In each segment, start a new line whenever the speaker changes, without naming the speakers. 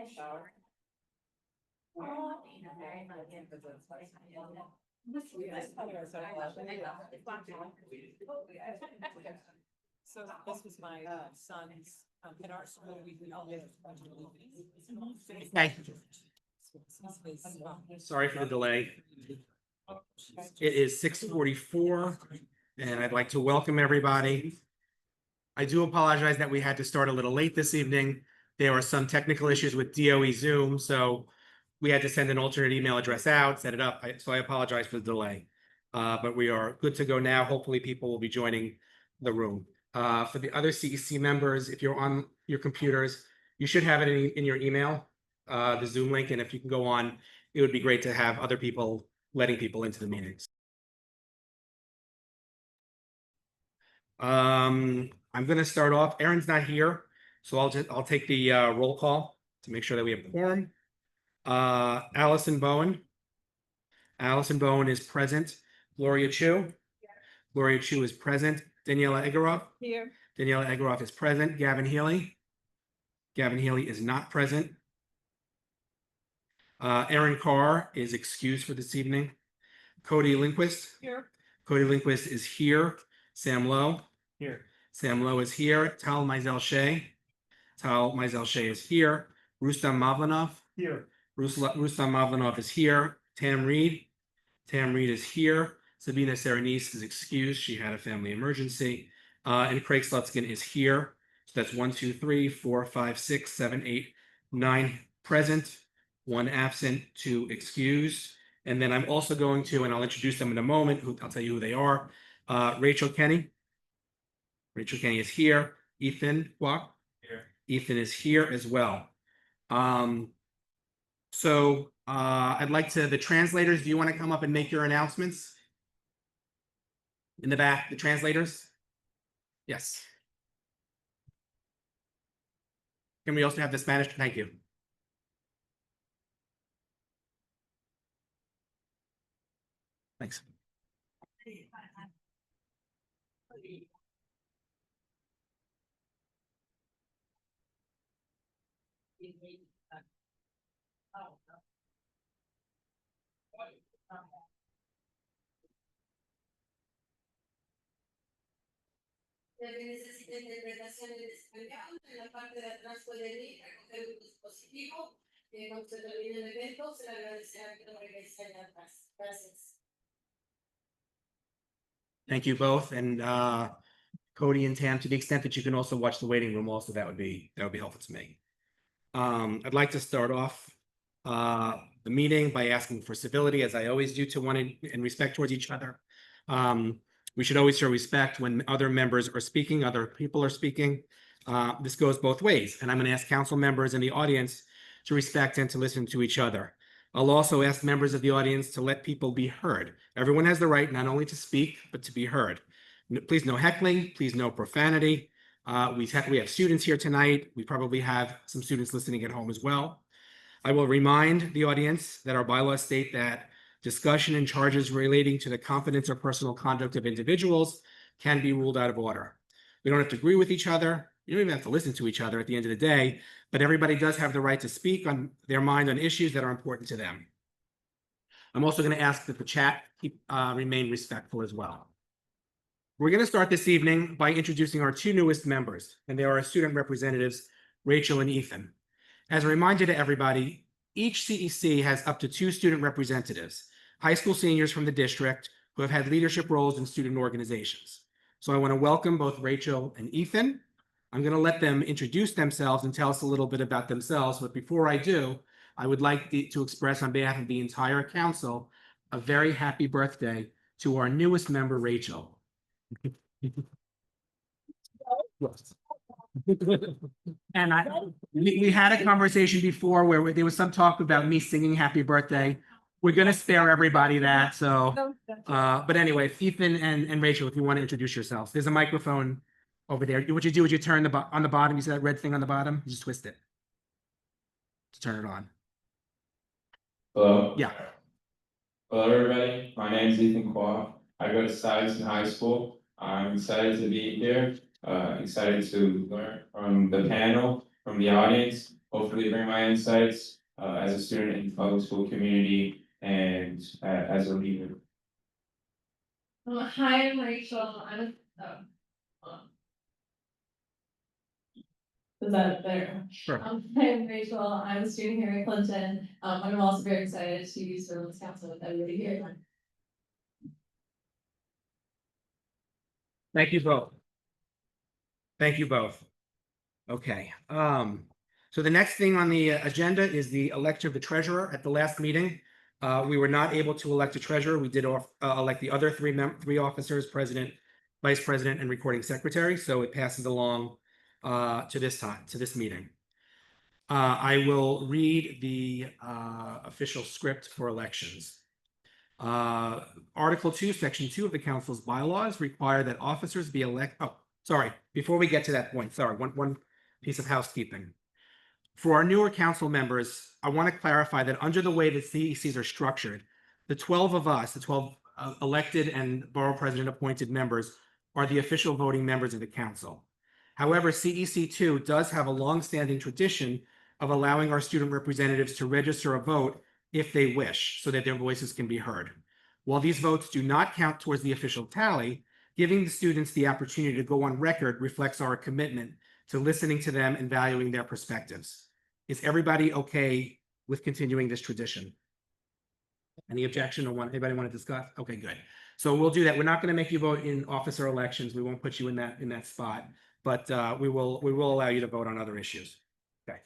So this was my son's, in our school, we always.
Hey, sorry for the delay. It is 6:44, and I'd like to welcome everybody. I do apologize that we had to start a little late this evening. There were some technical issues with DOE Zoom, so we had to send an alternate email address out, set it up. So I apologize for the delay. But we are good to go now. Hopefully people will be joining the room. For the other CEC members, if you're on your computers, you should have it in your email, the Zoom link. And if you can go on, it would be great to have other people letting people into the meetings. I'm going to start off. Aaron's not here, so I'll take the roll call to make sure that we have quorum. Allison Bowen. Allison Bowen is present. Gloria Chu. Gloria Chu is present. Daniela Egoroff.
Here.
Daniela Egoroff is present. Gavin Healy. Gavin Healy is not present. Aaron Carr is excused for this evening. Cody Lindquist.
Here.
Cody Lindquist is here. Sam Lowe.
Here.
Sam Lowe is here. Tal Mizell Shea. Tal Mizell Shea is here. Rustam Mavlanov.
Here.
Rustam Mavlanov is here. Tam Reed. Tam Reed is here. Sabina Serenise is excused. She had a family emergency. And Craig Slutskin is here. So that's 1, 2, 3, 4, 5, 6, 7, 8, 9 present, 1 absent, 2 excused. And then I'm also going to, and I'll introduce them in a moment. I'll tell you who they are. Rachel Kenny. Rachel Kenny is here. Ethan Kwok.
Here.
Ethan is here as well. So I'd like to, the translators, do you want to come up and make your announcements? In the back, the translators? Yes. Can we also have the Spanish? Thank you. Thanks.
Se necesita interpretación en español, en la parte de atrás pueden ir, recoger un dispositivo, cuando se termine el evento, se le agradecerá que lo regrese allá atrás. Gracias.
Thank you both. And Cody and Tam, to the extent that you can also watch the waiting room, also that would be helpful to me. I'd like to start off the meeting by asking for civility, as I always do, to one and respect towards each other. We should always show respect when other members are speaking, other people are speaking. This goes both ways, and I'm going to ask council members in the audience to respect and to listen to each other. I'll also ask members of the audience to let people be heard. Everyone has the right not only to speak, but to be heard. Please no heckling, please no profanity. We have students here tonight. We probably have some students listening at home as well. I will remind the audience that our bylaws state that discussion and charges relating to the confidence or personal conduct of individuals can be ruled out of order. We don't have to agree with each other. You don't even have to listen to each other at the end of the day, but everybody does have the right to speak on their mind on issues that are important to them. I'm also going to ask that the chat remain respectful as well. We're going to start this evening by introducing our 2 newest members, and they are our student representatives, Rachel and Ethan. As a reminder to everybody, each CEC has up to 2 student representatives, high school seniors from the district who have had leadership roles in student organizations. So I want to welcome both Rachel and Ethan. I'm going to let them introduce themselves and tell us a little bit about themselves. But before I do, I would like to express on behalf of the entire council a very happy birthday to our newest member, Rachel. And we had a conversation before where there was some talk about me singing happy birthday. We're going to spare everybody that. So, but anyway, Ethan and Rachel, if you want to introduce yourselves, there's a microphone over there. What you do is you turn on the bottom. You see that red thing on the bottom? You just twist it to turn it on.
Hello.
Yeah.
Hello, everybody. My name is Ethan Kwok. I go to Stuyvesant High School. I'm excited to be here. Excited to learn from the panel, from the audience, hopefully bring my insights as a student in the public school community and as a leader.
Hi, I'm Rachel. Is that better?
Sure.
Hi, I'm Rachel. I'm a student here at Clinton. And I'm also very excited to be serving this council with everybody here.
Thank you both. Thank you both. Okay, so the next thing on the agenda is the election of the treasurer. At the last meeting, we were not able to elect a treasurer. We did elect the other three officers, president, vice president, and recording secretary. So it passes along to this meeting. I will read the official script for elections. Article 2, Section 2 of the council's bylaws require that officers be elected. Oh, sorry. Before we get to that point, sorry, one piece of housekeeping. For our newer council members, I want to clarify that under the way that CECs are structured, the 12 of us, the 12 elected and borough president appointed members, are the official voting members of the council. However, CEC2 does have a long-standing tradition of allowing our student representatives to register a vote if they wish, so that their voices can be heard. While these votes do not count towards the official tally, giving the students the opportunity to go on record reflects our commitment to listening to them and valuing their perspectives. Is everybody okay with continuing this tradition? Any objection or anybody want to discuss? Okay, good. So we'll do that. We're not going to make you vote in officer elections. We won't put you in that spot, but we will allow you to vote on other issues. Okay.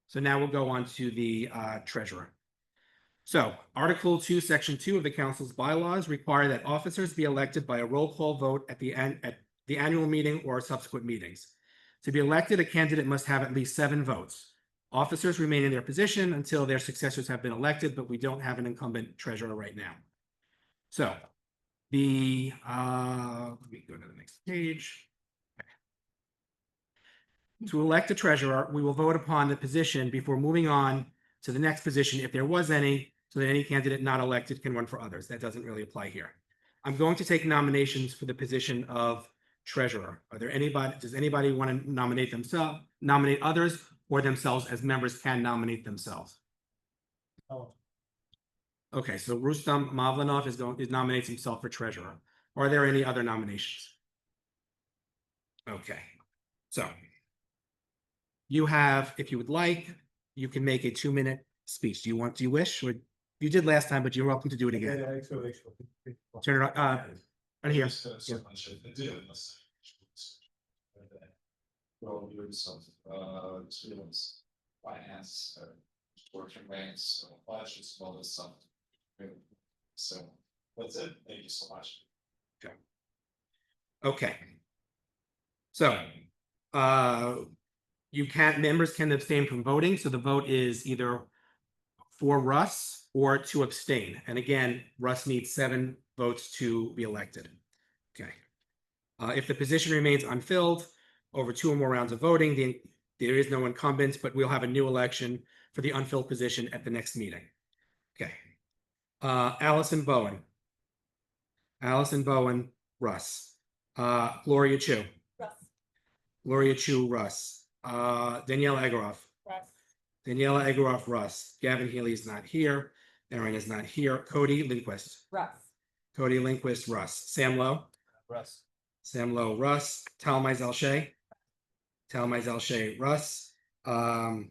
So now we'll go on to the treasurer. So Article 2, Section 2 of the council's bylaws require that officers be elected by a roll call vote at the annual meeting or subsequent meetings. To be elected, a candidate must have at least 7 votes. Officers remain in their position until their successors have been elected, but we don't have an incumbent treasurer right now. So let me go to the next page. To elect a treasurer, we will vote upon the position before moving on to the next position, if there was any, so that any candidate not elected can run for others. That doesn't really apply here. I'm going to take nominations for the position of treasurer. Does anybody want to nominate others, or themselves, as members can nominate themselves?
Oh.
Okay, so Rustam Mavlanov nominates himself for treasurer. Are there any other nominations? Okay, so you have, if you would like, you can make a 2-minute speech. Do you wish? Or you did last time, but you're welcome to do it again. Turn it on. Right here.
Well, doing some students, finance, working grants, budgets, all this stuff. So that's it. Thank you so much.
Okay. So, members can abstain from voting. So the vote is either for Russ or to abstain. And again, Russ needs 7 votes to be elected. Okay. If the position remains unfilled over 2 or more rounds of voting, there is no incumbent, but we'll have a new election for the unfilled position at the next meeting. Okay. Allison Bowen, Russ. Gloria Chu.
Russ.
Gloria Chu, Russ. Danielle Egoroff.
Russ.
Daniela Egoroff, Russ. Gavin Healy is not here. Aaron is not here. Cody Lindquist.
Russ.
Cody Lindquist, Russ. Sam Lowe.
Russ.
Sam Lowe, Russ. Tal Mizell Shea. Russ. Rustam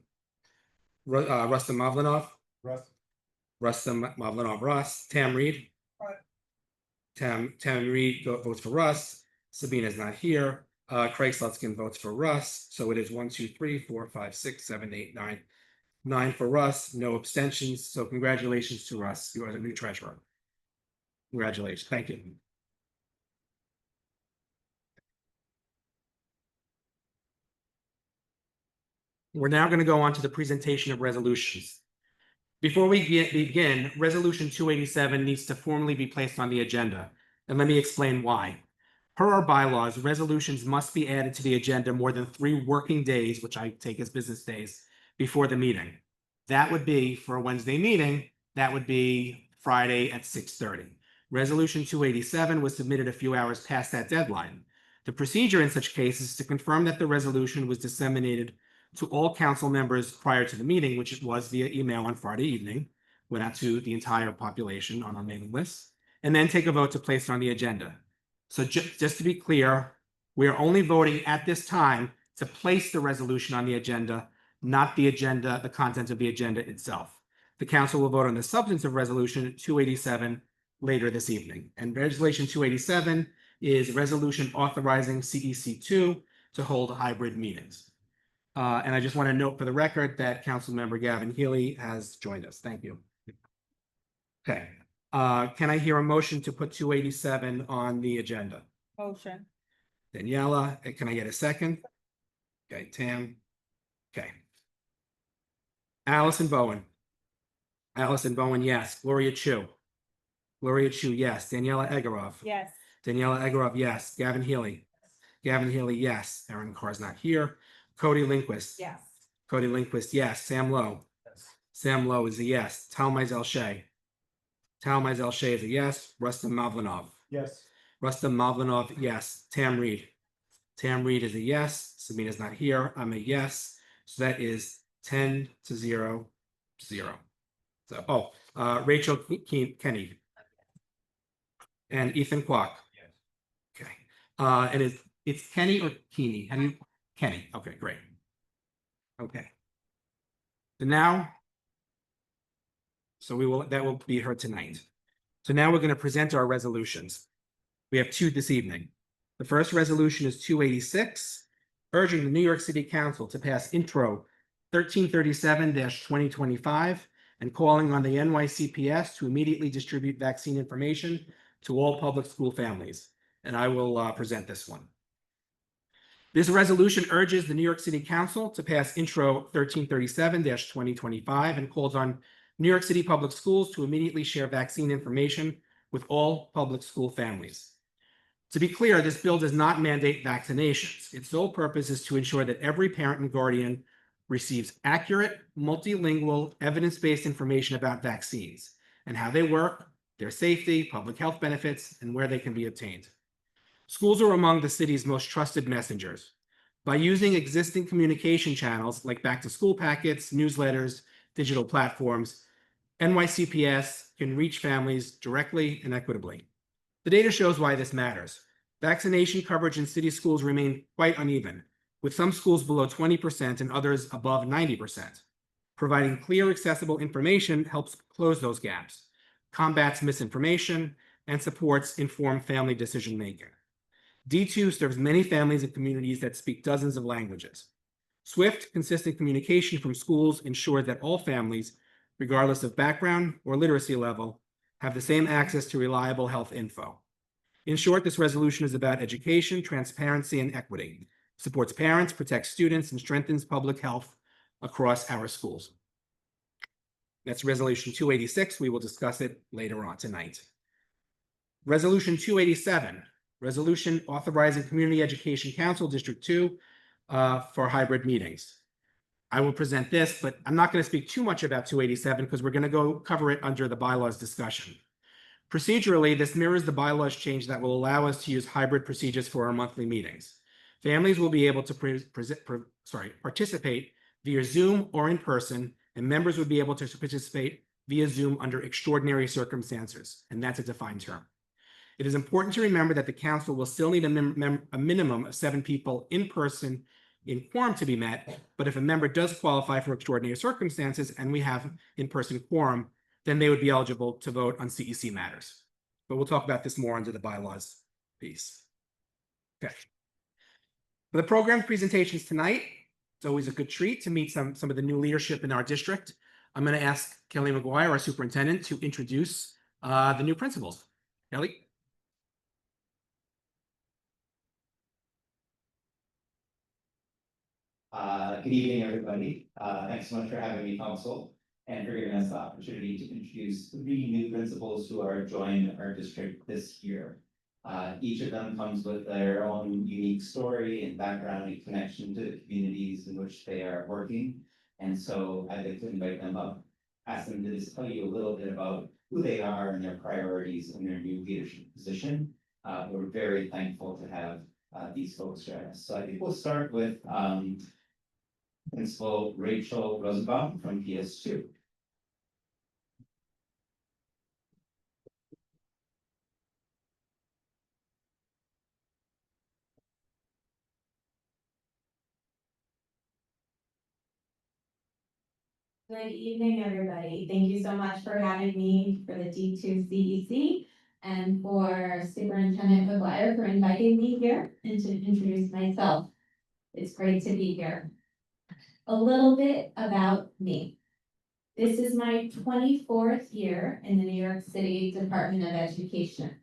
Mavlanov.
Russ.
Rustam Mavlanov, Russ. Tam Reed.
Right.
Tam Reed votes for Russ. Sabina's not here. Craig Slutskin votes for Russ. So it is 1, 2, 3, 4, 5, 6, 7, 8, 9. 9 for Russ, no abstentions. So congratulations to Russ. You are the new treasurer. Congratulations. Thank you. We're now going to go on to the presentation of resolutions. Before we begin, Resolution 287 needs to formally be placed on the agenda, and let me explain why. Per our bylaws, resolutions must be added to the agenda more than 3 working days, which I take as business days, before the meeting. That would be, for a Wednesday meeting, that would be Friday at 6:30. Resolution 287 was submitted a few hours past that deadline. The procedure in such cases is to confirm that the resolution was disseminated to all council members prior to the meeting, which was via email on Friday evening, went out to the entire population on our mailing list, and then take a vote to place it on the agenda. So just to be clear, we are only voting at this time to place the resolution on the agenda, not the agenda, the content of the agenda itself. The council will vote on the substance of resolution 287 later this evening. And resolution 287 is resolution authorizing CEC2 to hold hybrid meetings. And I just want to note for the record that Council Member Gavin Healy has joined us. Thank you. Okay. Can I hear a motion to put 287 on the agenda?
Motion.
Daniela, can I get a second? Okay, Tam. Okay. Allison Bowen. Allison Bowen, yes. Gloria Chu. Gloria Chu, yes. Daniela Egorov.
Yes.
Daniela Egorov, yes. Gavin Healy. Gavin Healy, yes. Aaron Carr's not here. Cody Lindquist.
Yes.
Cody Lindquist, yes. Sam Lowe. Sam Lowe is a yes. Tal Mizell Shea. Tal Mizell Shea is a yes. Rustam Mavlinov.
Yes.
Rustam Mavlinov, yes. Tam Reed. Tam Reed is a yes. Samina's not here. I'm a yes. So that is 10-0. So, Rachel Kenny. And Ethan Kwok.
Yes.
Okay. And it's Kenny or Keeney? How do you? Kenny. Okay, great. Okay. So now, that will be heard tonight. So now we're going to present our resolutions. We have two this evening. The first resolution is 286, urging the New York City Council to pass intro 1337-2025 and calling on the NYCPS to immediately distribute vaccine information to all public school families. And I will present this one. This resolution urges the New York City Council to pass intro 1337-2025 and calls on New York City Public Schools to immediately share vaccine information with all public school families. To be clear, this bill does not mandate vaccinations. Its sole purpose is to ensure that every parent and guardian receives accurate, multilingual, evidence-based information about vaccines and how they work, their safety, public health benefits, and where they can be obtained. Schools are among the city's most trusted messengers. By using existing communication channels like back-to-school packets, newsletters, digital platforms, NYCPS can reach families directly and equitably. The data shows why this matters. Vaccination coverage in city schools remain quite uneven, with some schools below 20% and others above 90%. Providing clear, accessible information helps close those gaps, combats misinformation, and supports informed family decision-making. D2 serves many families and communities that speak dozens of languages. Swift, consistent communication from schools ensures that all families, regardless of background or literacy level, have the same access to reliable health info. In short, this resolution is about education, transparency, and equity. It supports parents, protects students, and strengthens public health across our schools. That's resolution 286. We will discuss it later on tonight. Resolution 287, resolution authorizing Community Education Council District 2 for hybrid meetings. I will present this, but I'm not going to speak too much about 287 because we're going to go cover it under the bylaws discussion. Procedurally, this mirrors the bylaws change that will allow us to use hybrid procedures for our monthly meetings. Families will be able to participate via Zoom or in person, and members would be able to participate via Zoom under extraordinary circumstances, and that's a defined term. It is important to remember that the council will still need a minimum of 7 people in person in quorum to be met, but if a member does qualify for extraordinary circumstances and we have in-person quorum, then they would be eligible to vote on CEC matters. But we'll talk about this more under the bylaws piece. Okay. For the program presentations tonight, it's always a good treat to meet some of the new leadership in our district. I'm going to ask Kelly McGuire, our superintendent, to introduce the new principals. Kelly?
Good evening, everybody. Thanks so much for having me, council, and for giving us the opportunity to introduce 3 new principals who are joined our district this year. Each of them comes with their own unique story and background and connection to the communities in which they are working. And so I'd like to invite them up, ask them to just tell you a little bit about who they are and their priorities in their new leadership position. We're very thankful to have these folks join us. So I think we'll start with Principal Rachel Rosenbaum from PS2.
Good evening, everybody. Thank you so much for having me for the D2 CEC and for Superintendent McGuire for inviting me here and to introduce myself. It's great to be here. A little bit about me. This is my 24th year in the New York City Department of Education.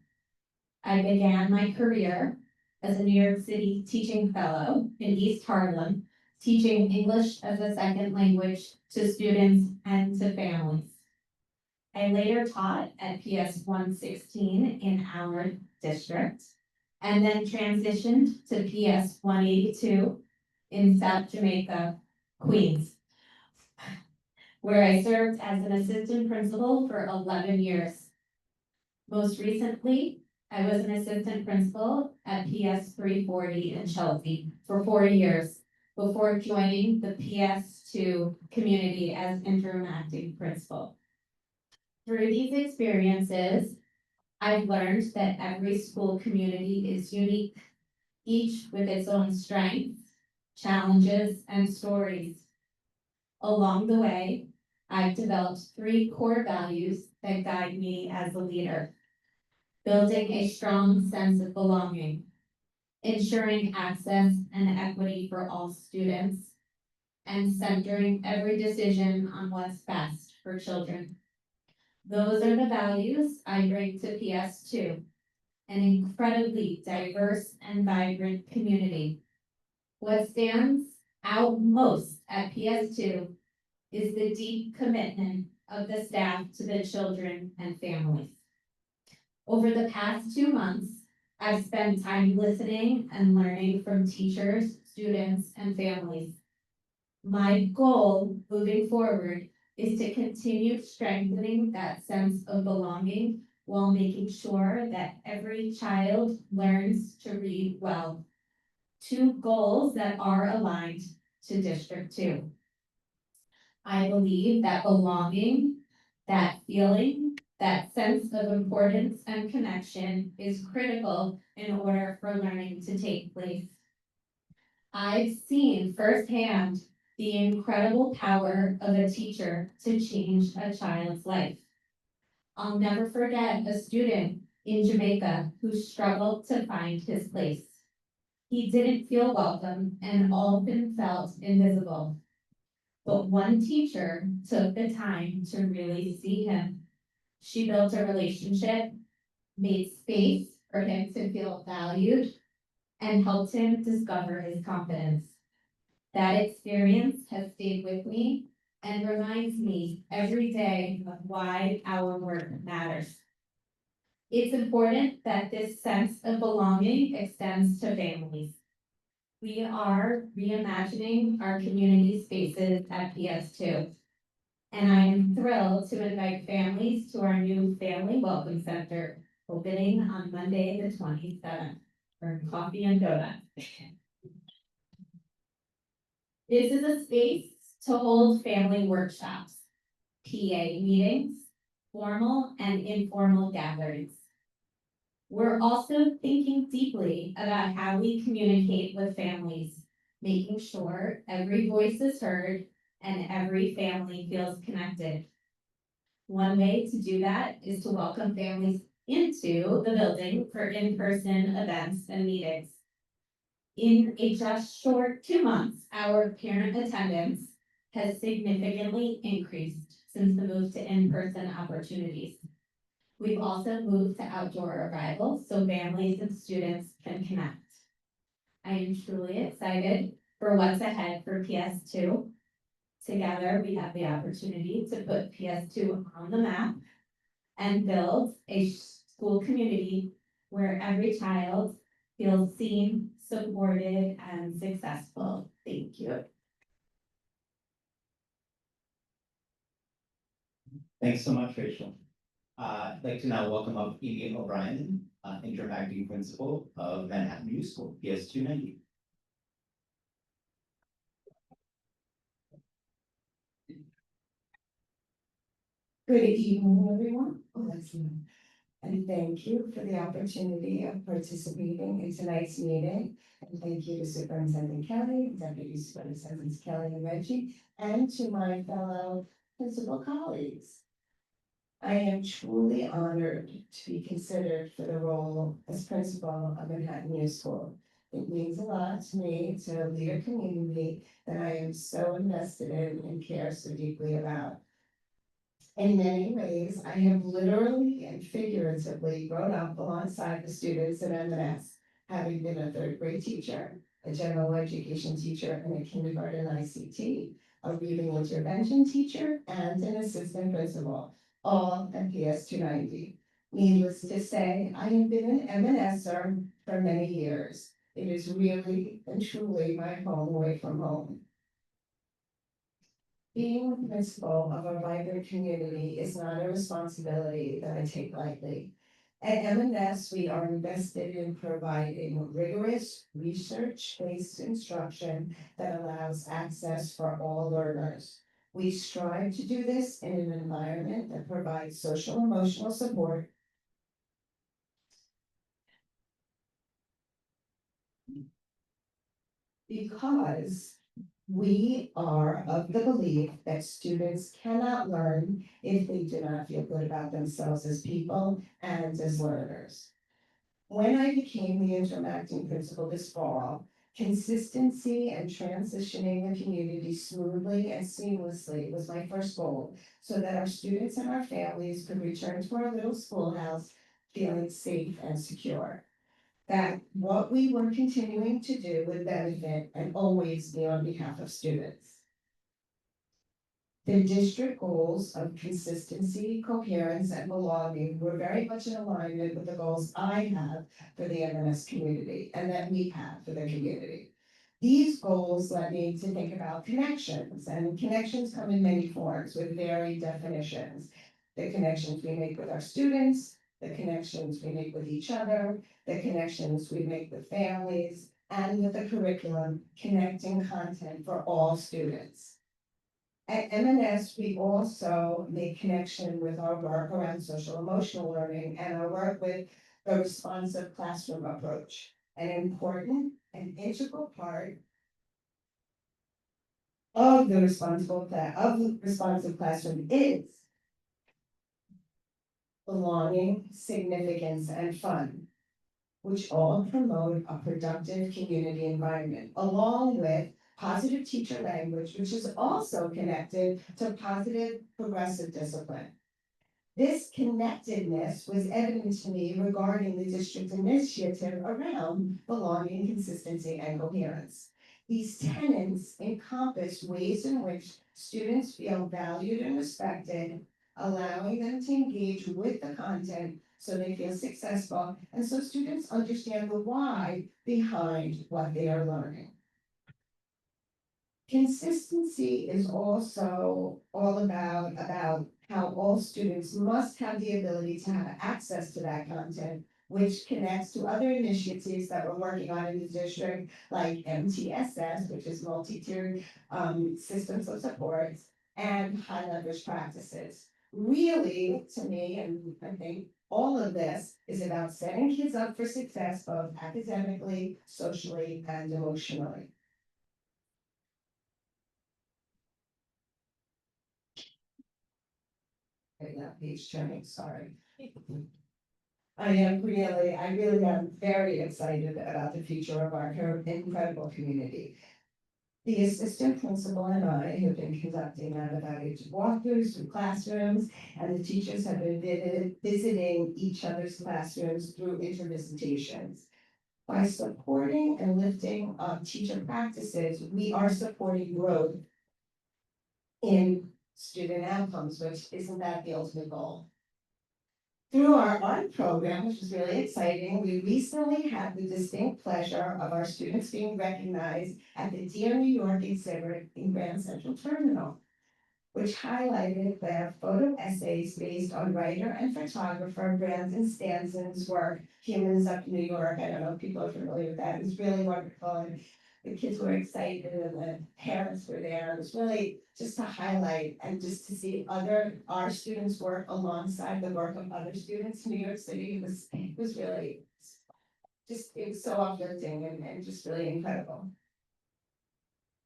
I began my career as a New York City teaching fellow in East Harlem, teaching English as a second language to students and to families. I later taught at PS 116 in our district, and then transitioned to PS 182 in South Jamaica, Queens, where I served as an assistant principal for 11 years. Most recently, I was an assistant principal at PS 340 in Chelsea for 4 years before joining the PS2 community as interim acting principal. Through these experiences, I've learned that every school community is unique, each with its own strengths, challenges, and stories. Along the way, I've developed 3 core values that guide me as a leader. Building a strong sense of belonging, ensuring access and equity for all students, and centering every decision on what's best for children. Those are the values I bring to PS2, an incredibly diverse and vibrant community. What stands out most at PS2 is the deep commitment of the staff to the children and families. Over the past 2 months, I've spent time listening and learning from teachers, students, and families. My goal moving forward is to continue strengthening that sense of belonging while making sure that every child learns to read well. 2 goals that are aligned to District 2. I believe that belonging, that feeling, that sense of importance and connection is critical in order for learning to take place. I've seen firsthand the incredible power of a teacher to change a child's life. I'll never forget a student in Jamaica who struggled to find his place. He didn't feel welcome and often felt invisible. But one teacher took the time to really see him. She built a relationship, made space for him to feel valued, and helped him discover his confidence. That experience has stayed with me and reminds me every day of why our work matters. It's important that this sense of belonging extends to families. We are reimagining our community spaces at PS2. And I am thrilled to invite families to our new Family Welcome Center, opening on Monday, the 27th, for coffee and donuts. This is a space to hold family workshops, PA meetings, formal and informal gatherings. We're also thinking deeply about how we communicate with families, making sure every voice is heard and every family feels connected. One way to do that is to welcome families into the building for in-person events and meetings. In a just short 2 months, our parent attendance has significantly increased since the move to in-person opportunities. We've also moved to outdoor arrivals so families and students can connect. I am truly excited for what's ahead for PS2. Together, we have the opportunity to put PS2 on the map and build a school community where every child feels seen, supported, and successful. Thank you.
Thanks so much, Rachel. I'd like to now welcome up Amy O'Brien, interim acting principal of Manhattan New School, PS 290.
Good evening, everyone. Oh, that's me. And thank you for the opportunity of participating in tonight's meeting. And thank you to Superintendent Kelly, Deputy Superintendents Kelly and Reggie, and to my fellow principal colleagues. I am truly honored to be considered for the role as principal of Manhattan New School. It means a lot to me to lead a community that I am so invested in and care so deeply about. In many ways, I have literally and figuratively grown up alongside the students at M&S, having been a third grade teacher, a general education teacher, and a kindergarten ICT, a reading intervention teacher, and an assistant principal, all at PS 290. Needless to say, I have been an M&Ser for many years. It is really and truly my home away from home. Being the principal of a vibrant community is not a responsibility that I take lightly. At M&S, we are invested in providing rigorous, research-based instruction that allows access for all learners. We strive to do this in an environment that provides social and emotional support, because we are of the belief that students cannot learn if they do not feel good about themselves as people and as learners. When I became the interim acting principal this fall, consistency and transitioning the community smoothly and seamlessly was my first goal, so that our students and our families could return to our little schoolhouse feeling safe and secure. That what we were continuing to do would benefit and always be on behalf of students. The district goals of consistency, coherence, and belonging were very much in alignment with the goals I have for the M&S community and that we have for the community. These goals led me to think about connections, and connections come in many forms with varied definitions. The connections we make with our students, the connections we make with each other, the connections we make with families, and with the curriculum, connecting content for all students. At M&S, we also make connection with our work around social emotional learning and our work with the responsive classroom approach. An important and integral part of the responsive classroom is belonging, significance, and fun, which all promote a productive community environment, along with positive teacher language, which is also connected to positive progressive discipline. This connectedness was evident to me regarding the district's initiative around belonging, consistency, and coherence. These tenets encompass ways in which students feel valued and respected, allowing them to engage with the content so they feel successful, and so students understand the why behind what they are learning. Consistency is also all about how all students must have the ability to have access to that content, which connects to other initiatives that we're working on in the district, like MTSS, which is multi-tiered systems of support, and high leverage practices. Really, to me, and I think all of this is about setting kids up for success, both academically, socially, and emotionally. Right now, page turning, sorry. I really am very excited about the future of our incredible community. The assistant principal and I have been conducting evaluation walkthroughs through classrooms, and the teachers have been visiting each other's classrooms through intervisitations. By supporting and lifting up teacher practices, we are supporting growth in student outcomes, which isn't that the ultimate goal? Through our art program, which is really exciting, we recently had the distinct pleasure of our students being recognized at the Dear New York exhibit in Grand Central Terminal, which highlighted their photo essays based on writer and photographer Brandon Stanson's work, Humans Up New York. I don't know if people are familiar with that. It's really wonderful. And the kids were excited and the parents were there. It was really just to highlight and just to see our students work alongside the work of other students in New York City. It was really it was so uplifting and just really incredible.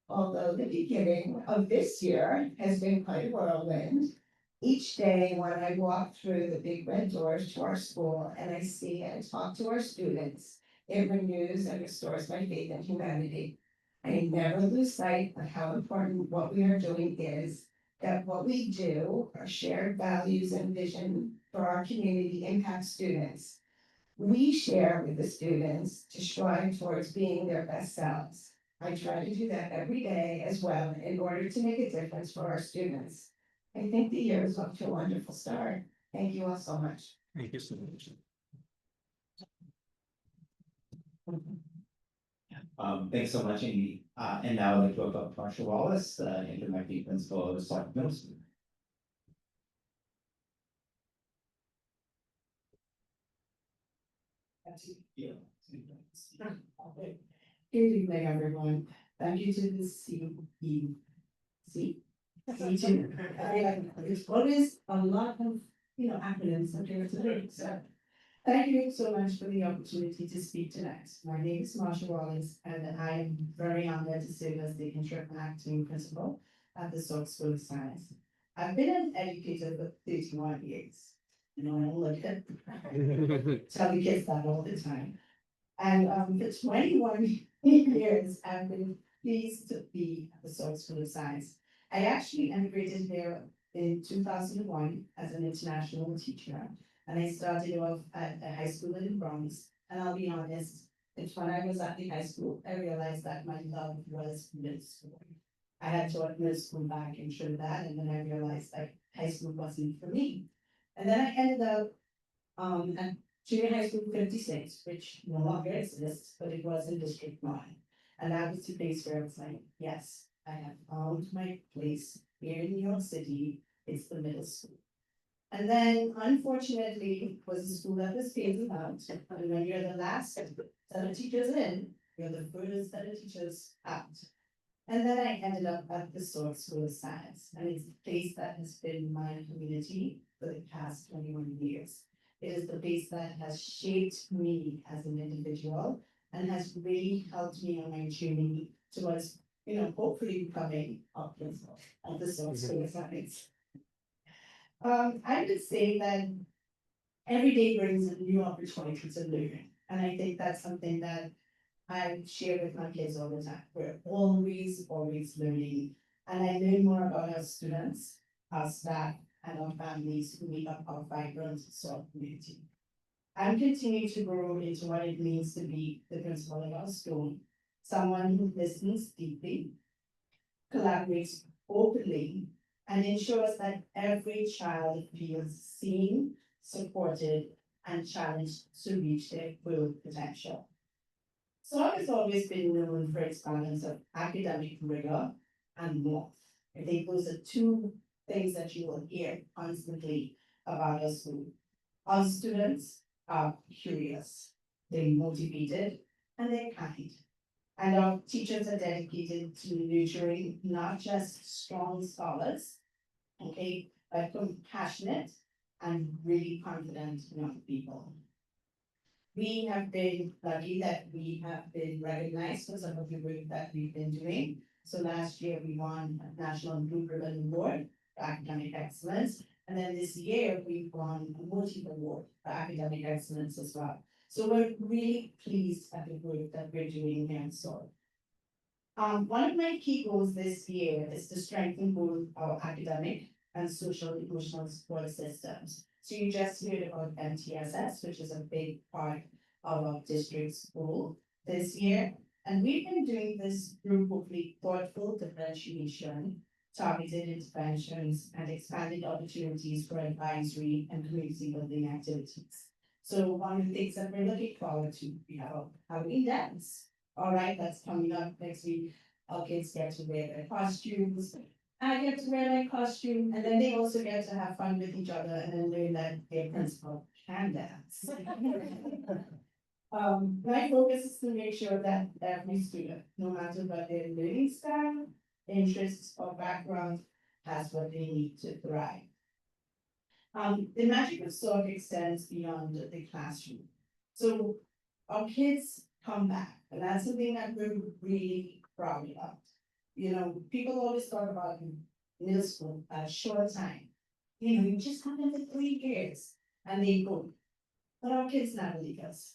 Although the beginning of this year has been quite a whirlwind. Each day when I walk through the big red doors to our school and I see and talk to our students, it renews and restores my faith in humanity. I never lose sight of how important what we are doing is, that what we do, our shared values and vision for our community impact students. We share with the students to strive towards being their best selves. I try to do that every day as well in order to make a difference for our students. I think the year is off to a wonderful start. Thank you all so much.
Thank you so much.
Thanks so much, Amy. And now I'd like to welcome Marsha Wallace, the interim acting principal of South Middle School.
Good evening, everyone. Thank you to the CECD2. There's always a lot of, acronyms up here today, so. Thank you so much for the opportunity to speak tonight. My name is Marsha Wallace, and I am very honored to serve as the interim acting principal at the Salk School of Science. I've been an educator for 31 years. I look at tell the kids that all the time. And for 21 years, I've been pleased to be at the Salk School of Science. I actually immigrated here in 2001 as an international teacher. And I started off at a high school in the Bronx. And I'll be honest, it's when I was at the high school, I realized that my love was middle school. I had taught middle school back in Trinidad, and then I realized that high school wasn't for me. And then I ended up at junior high school 56, which no longer exists, but it was in District 9. And that was the place where I was like, yes, I have found my place here in New York City. It's the middle school. And then, unfortunately, it was a school that was phasing out. And when you're the last set of teachers in, you're the first set of teachers out. And then I ended up at the Salk School of Science, and it's the place that has been my community for the past 21 years. It is the place that has shaped me as an individual and has really helped me on my journey towards, hopefully becoming a principal at the Salk School of Science. I would say that every day brings a new opportunity to learn. And I think that's something that I share with my kids all the time. We're always learning. And I learn more about our students, our staff, and our families who make up our vibrant Salk community. I'm continuing to grow into what it means to be the principal of our school, someone who listens deeply, collaborates openly, and ensures that every child feels seen, supported, and challenged to reach their full potential. Salk has always been known for its balance of academic rigor and warmth. I think those are two things that you will hear constantly about our school. Our students are curious, they're motivated, and they're kind. And our teachers are dedicated to nurturing not just strong scholars, but compassionate and really confident young people. We have been lucky that we have been recognized for some of the work that we've been doing. So last year we won a National Blue Ribbon Award for academic excellence. And then this year we won a Motive Award for academic excellence as well. So we're really pleased at the work that we're doing here in Salk. One of my key goals this year is to strengthen both our academic and social emotional support systems. So you just heard about MTSS, which is a big part of our district's goal this year. And we've been doing this through hopefully thoughtful differentiation, targeted interventions, and expanded opportunities for advisory and community building activities. So one of the things that we're looking forward to, we have Halloween dance. All right, that's coming up next week. Our kids get to wear their costumes. I get to wear my costume, and then they also get to have fun with each other and then learn that their principal can dance. My focus is to make sure that every student, no matter what their learning style, interests, or background, has what they need to thrive. The magic of SOAR extends beyond the classroom. So our kids come back, and that's something that we're really proud of. You know, people always talk about middle school, a short time. You know, you just come in for 3 years and they go. But our kids never leave us,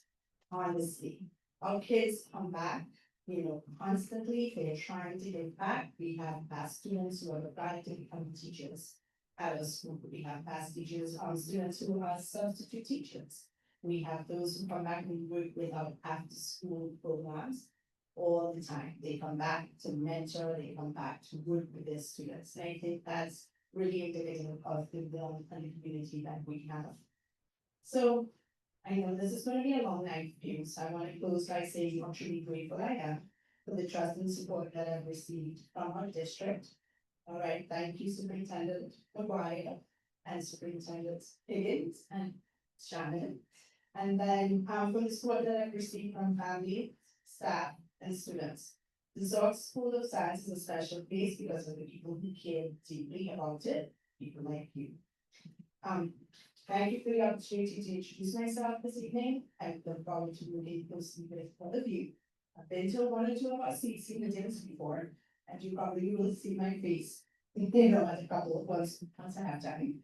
honestly. Our kids come back, you know, constantly. They're trying to get back. We have past students who have applied to become teachers at a school. We have past teachers, students who are substitute teachers. We have those who come back and work with our after school programs all the time. They come back to mentor, they come back to work with their students. And I think that's really indicative of the will and the community that we have. So I know this is gonna be a long night for you, so I want to close by saying how truly grateful I am for the trust and support that I've received from our district. All right, thank you Superintendent McGuire and Superintendent Higgins and Shannon. And then for the support that I've received from family, staff, and students. The Zork School of Science is a special place because of the people who care deeply about it, people like you. Thank you for the opportunity to introduce myself this evening. I look forward to moving closely with all of you. I've been to 1 or 2 of our CECD2s before, and you probably will see my face, you know, at a couple of ones once I have time.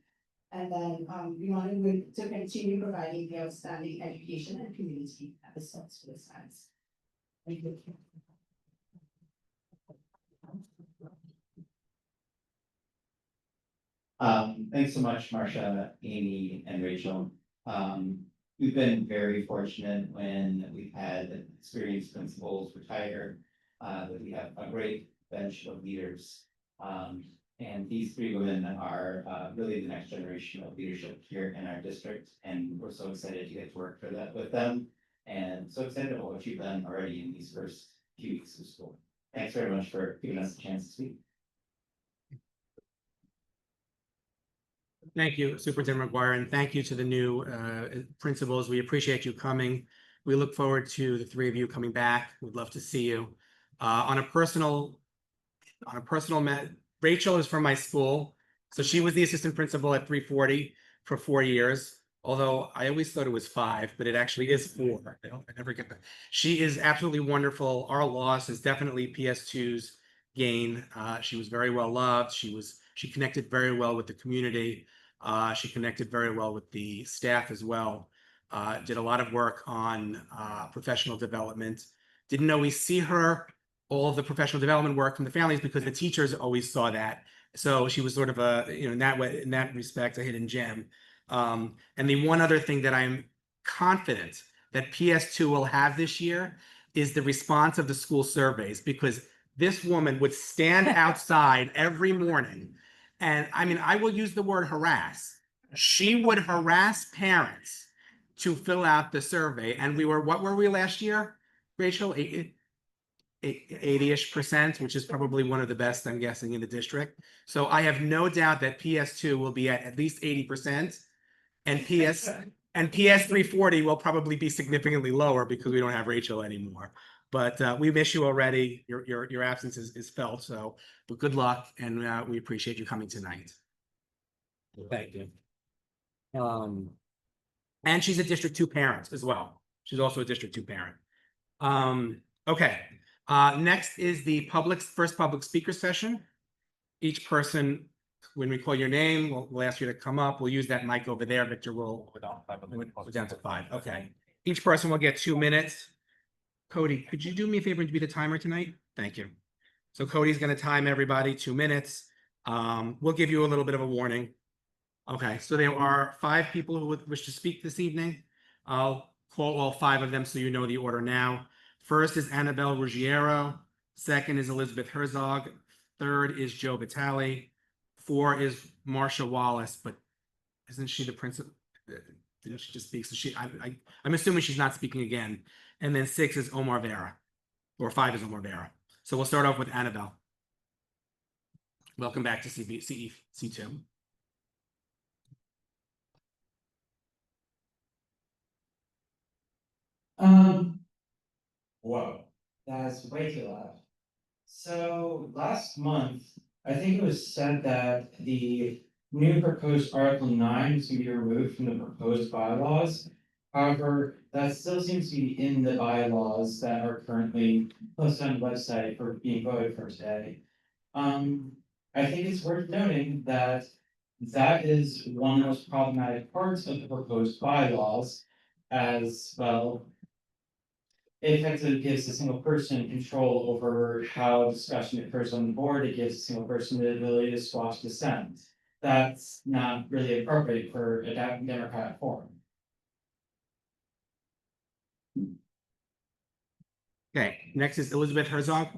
And then we want to continue providing the outstanding education and community at the Zork School of Science. Thank you.
Thanks so much, Marcia, Amy, and Rachel. We've been very fortunate when we've had experienced principals retire, that we have a great bench of leaders. And these 3 women are really the next generation of leadership here in our district, and we're so excited to get to work for that with them, and so excited about what you've done already in these first few weeks of school. Thanks very much for giving us a chance to speak.
Thank you, Superintendent McGuire, and thank you to the new principals. We appreciate you coming. We look forward to the 3 of you coming back. We'd love to see you. On a personal matter, Rachel is from my school, so she was the assistant principal at 340 for 4 years. Although I always thought it was 5, but it actually is 4. I never get that. She is absolutely wonderful. Our loss is definitely PS2's gain. She was very well loved. She connected very well with the community. She connected very well with the staff as well. Did a lot of work on professional development. Didn't always see her all of the professional development work from the families because the teachers always saw that. So she was sort of a, you know, in that way, in that respect, a hidden gem. And the one other thing that I'm confident that PS2 will have this year is the response of the school surveys, because this woman would stand outside every morning. And I mean, I will use the word harass. She would harass parents to fill out the survey. And what were we last year, Rachel? 80-ish%, which is probably one of the best, I'm guessing, in the district. So I have no doubt that PS2 will be at least 80%, and PS 340 will probably be significantly lower because we don't have Rachel anymore. But we miss you already. Your absence is felt. So, but good luck, and we appreciate you coming tonight. Thank you. And she's a District 2 parent as well. She's also a District 2 parent. Okay. Next is the first public speaker session. Each person, when we call your name, we'll ask you to come up. We'll use that mic over there. Victor will. We're down to 5. Okay. Each person will get 2 minutes. Cody, could you do me a favor and be the timer tonight? Thank you. So Cody's going to time everybody 2 minutes. We'll give you a little bit of a warning. Okay. So there are 5 people who would wish to speak this evening. I'll call all 5 of them so you know the order now. First is Annabelle Ruggiero. Second is Elizabeth Herzog. Third is Joe Vitale. 4 is Marsha Wallace, but isn't she the principal? Didn't she just speak? So I'm assuming she's not speaking again. And then 6 is Omar Vera, or 5 is Omar Vera. So we'll start off with Annabelle. Welcome back to CEC2.
Whoa.
That's way too loud. So last month, I think it was said that the new proposed Article 9 is gonna be removed from the proposed bylaws. However, that still seems to be in the bylaws that are currently posted on the website for being voted for today. I think it's worth noting that that is one of the most problematic parts of the proposed bylaws, as well. It effectively gives a single person control over how discussion occurs on the board. It gives a single person the ability to squash dissent. That's not really appropriate for a democratic forum.
Okay, next is Elizabeth Herzog.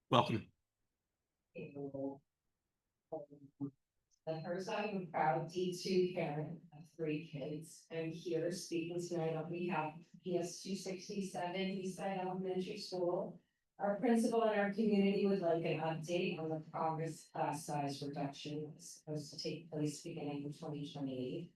Welcome.
The Herzog, I'm proud D2 parent of 3 kids. I'm here speaking tonight on behalf of PS 267 Eastside Elementary School. Our principal in our community would like an update on the progress class size reduction that's supposed to take place beginning in 2028.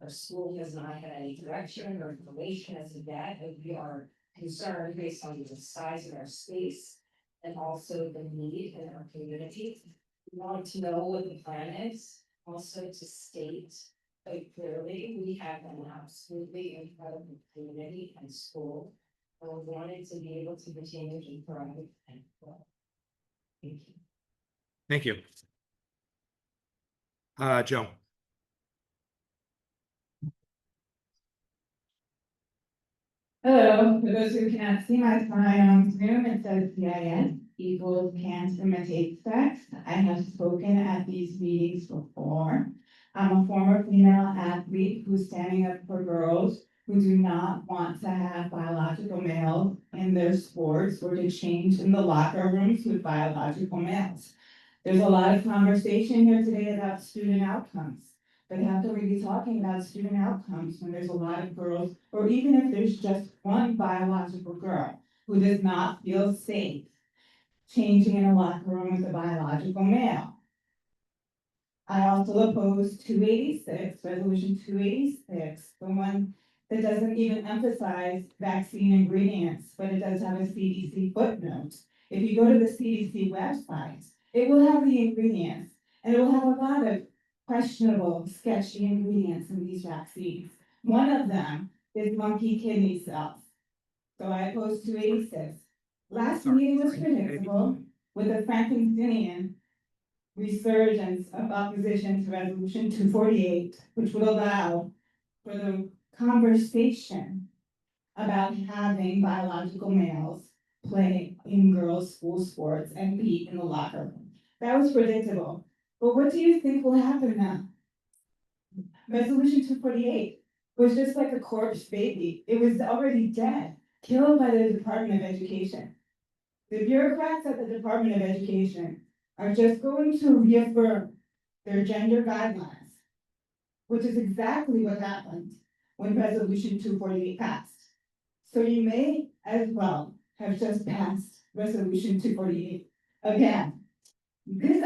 Our school has not had any direction or information as of yet, and we are concerned based on the size of our space and also the need in our community. We want to know what the plan is, also to state quite clearly, we have an absolutely incredible community and school. And we wanted to be able to continue to thrive and grow. Thank you.
Thank you. Joe.
Hello, for those who cannot see my sign on Zoom, it says CIN equals can't imitate sex. I have spoken at these meetings before. I'm a former female athlete who's standing up for girls who do not want to have biological males in their sports or to change in the locker rooms with biological males. There's a lot of conversation here today about student outcomes. But how can we be talking about student outcomes when there's a lot of girls, or even if there's just one biological girl who does not feel safe changing in a locker room with a biological male? I also oppose 286, resolution 286, the one that doesn't even emphasize vaccine ingredients, but it does have a CDC footnote. If you go to the CDC website, it will have the ingredients, and it will have a lot of questionable, sketchy ingredients in these vaccines. One of them is monkey kidney cells. So I oppose 286. Last meeting was predictable with the Frankensteinian resurgence of opposition to resolution 248, which would allow for the conversation about having biological males play in girls' school sports and be in the locker room. That was predictable. But what do you think will happen now? Resolution 248 was just like a corpse baby. It was already dead, killed by the Department of Education. The bureaucrats at the Department of Education are just going to reaffirm their gender guidelines, which is exactly what happened when Resolution 248 passed. So you may as well have just passed Resolution 248 again.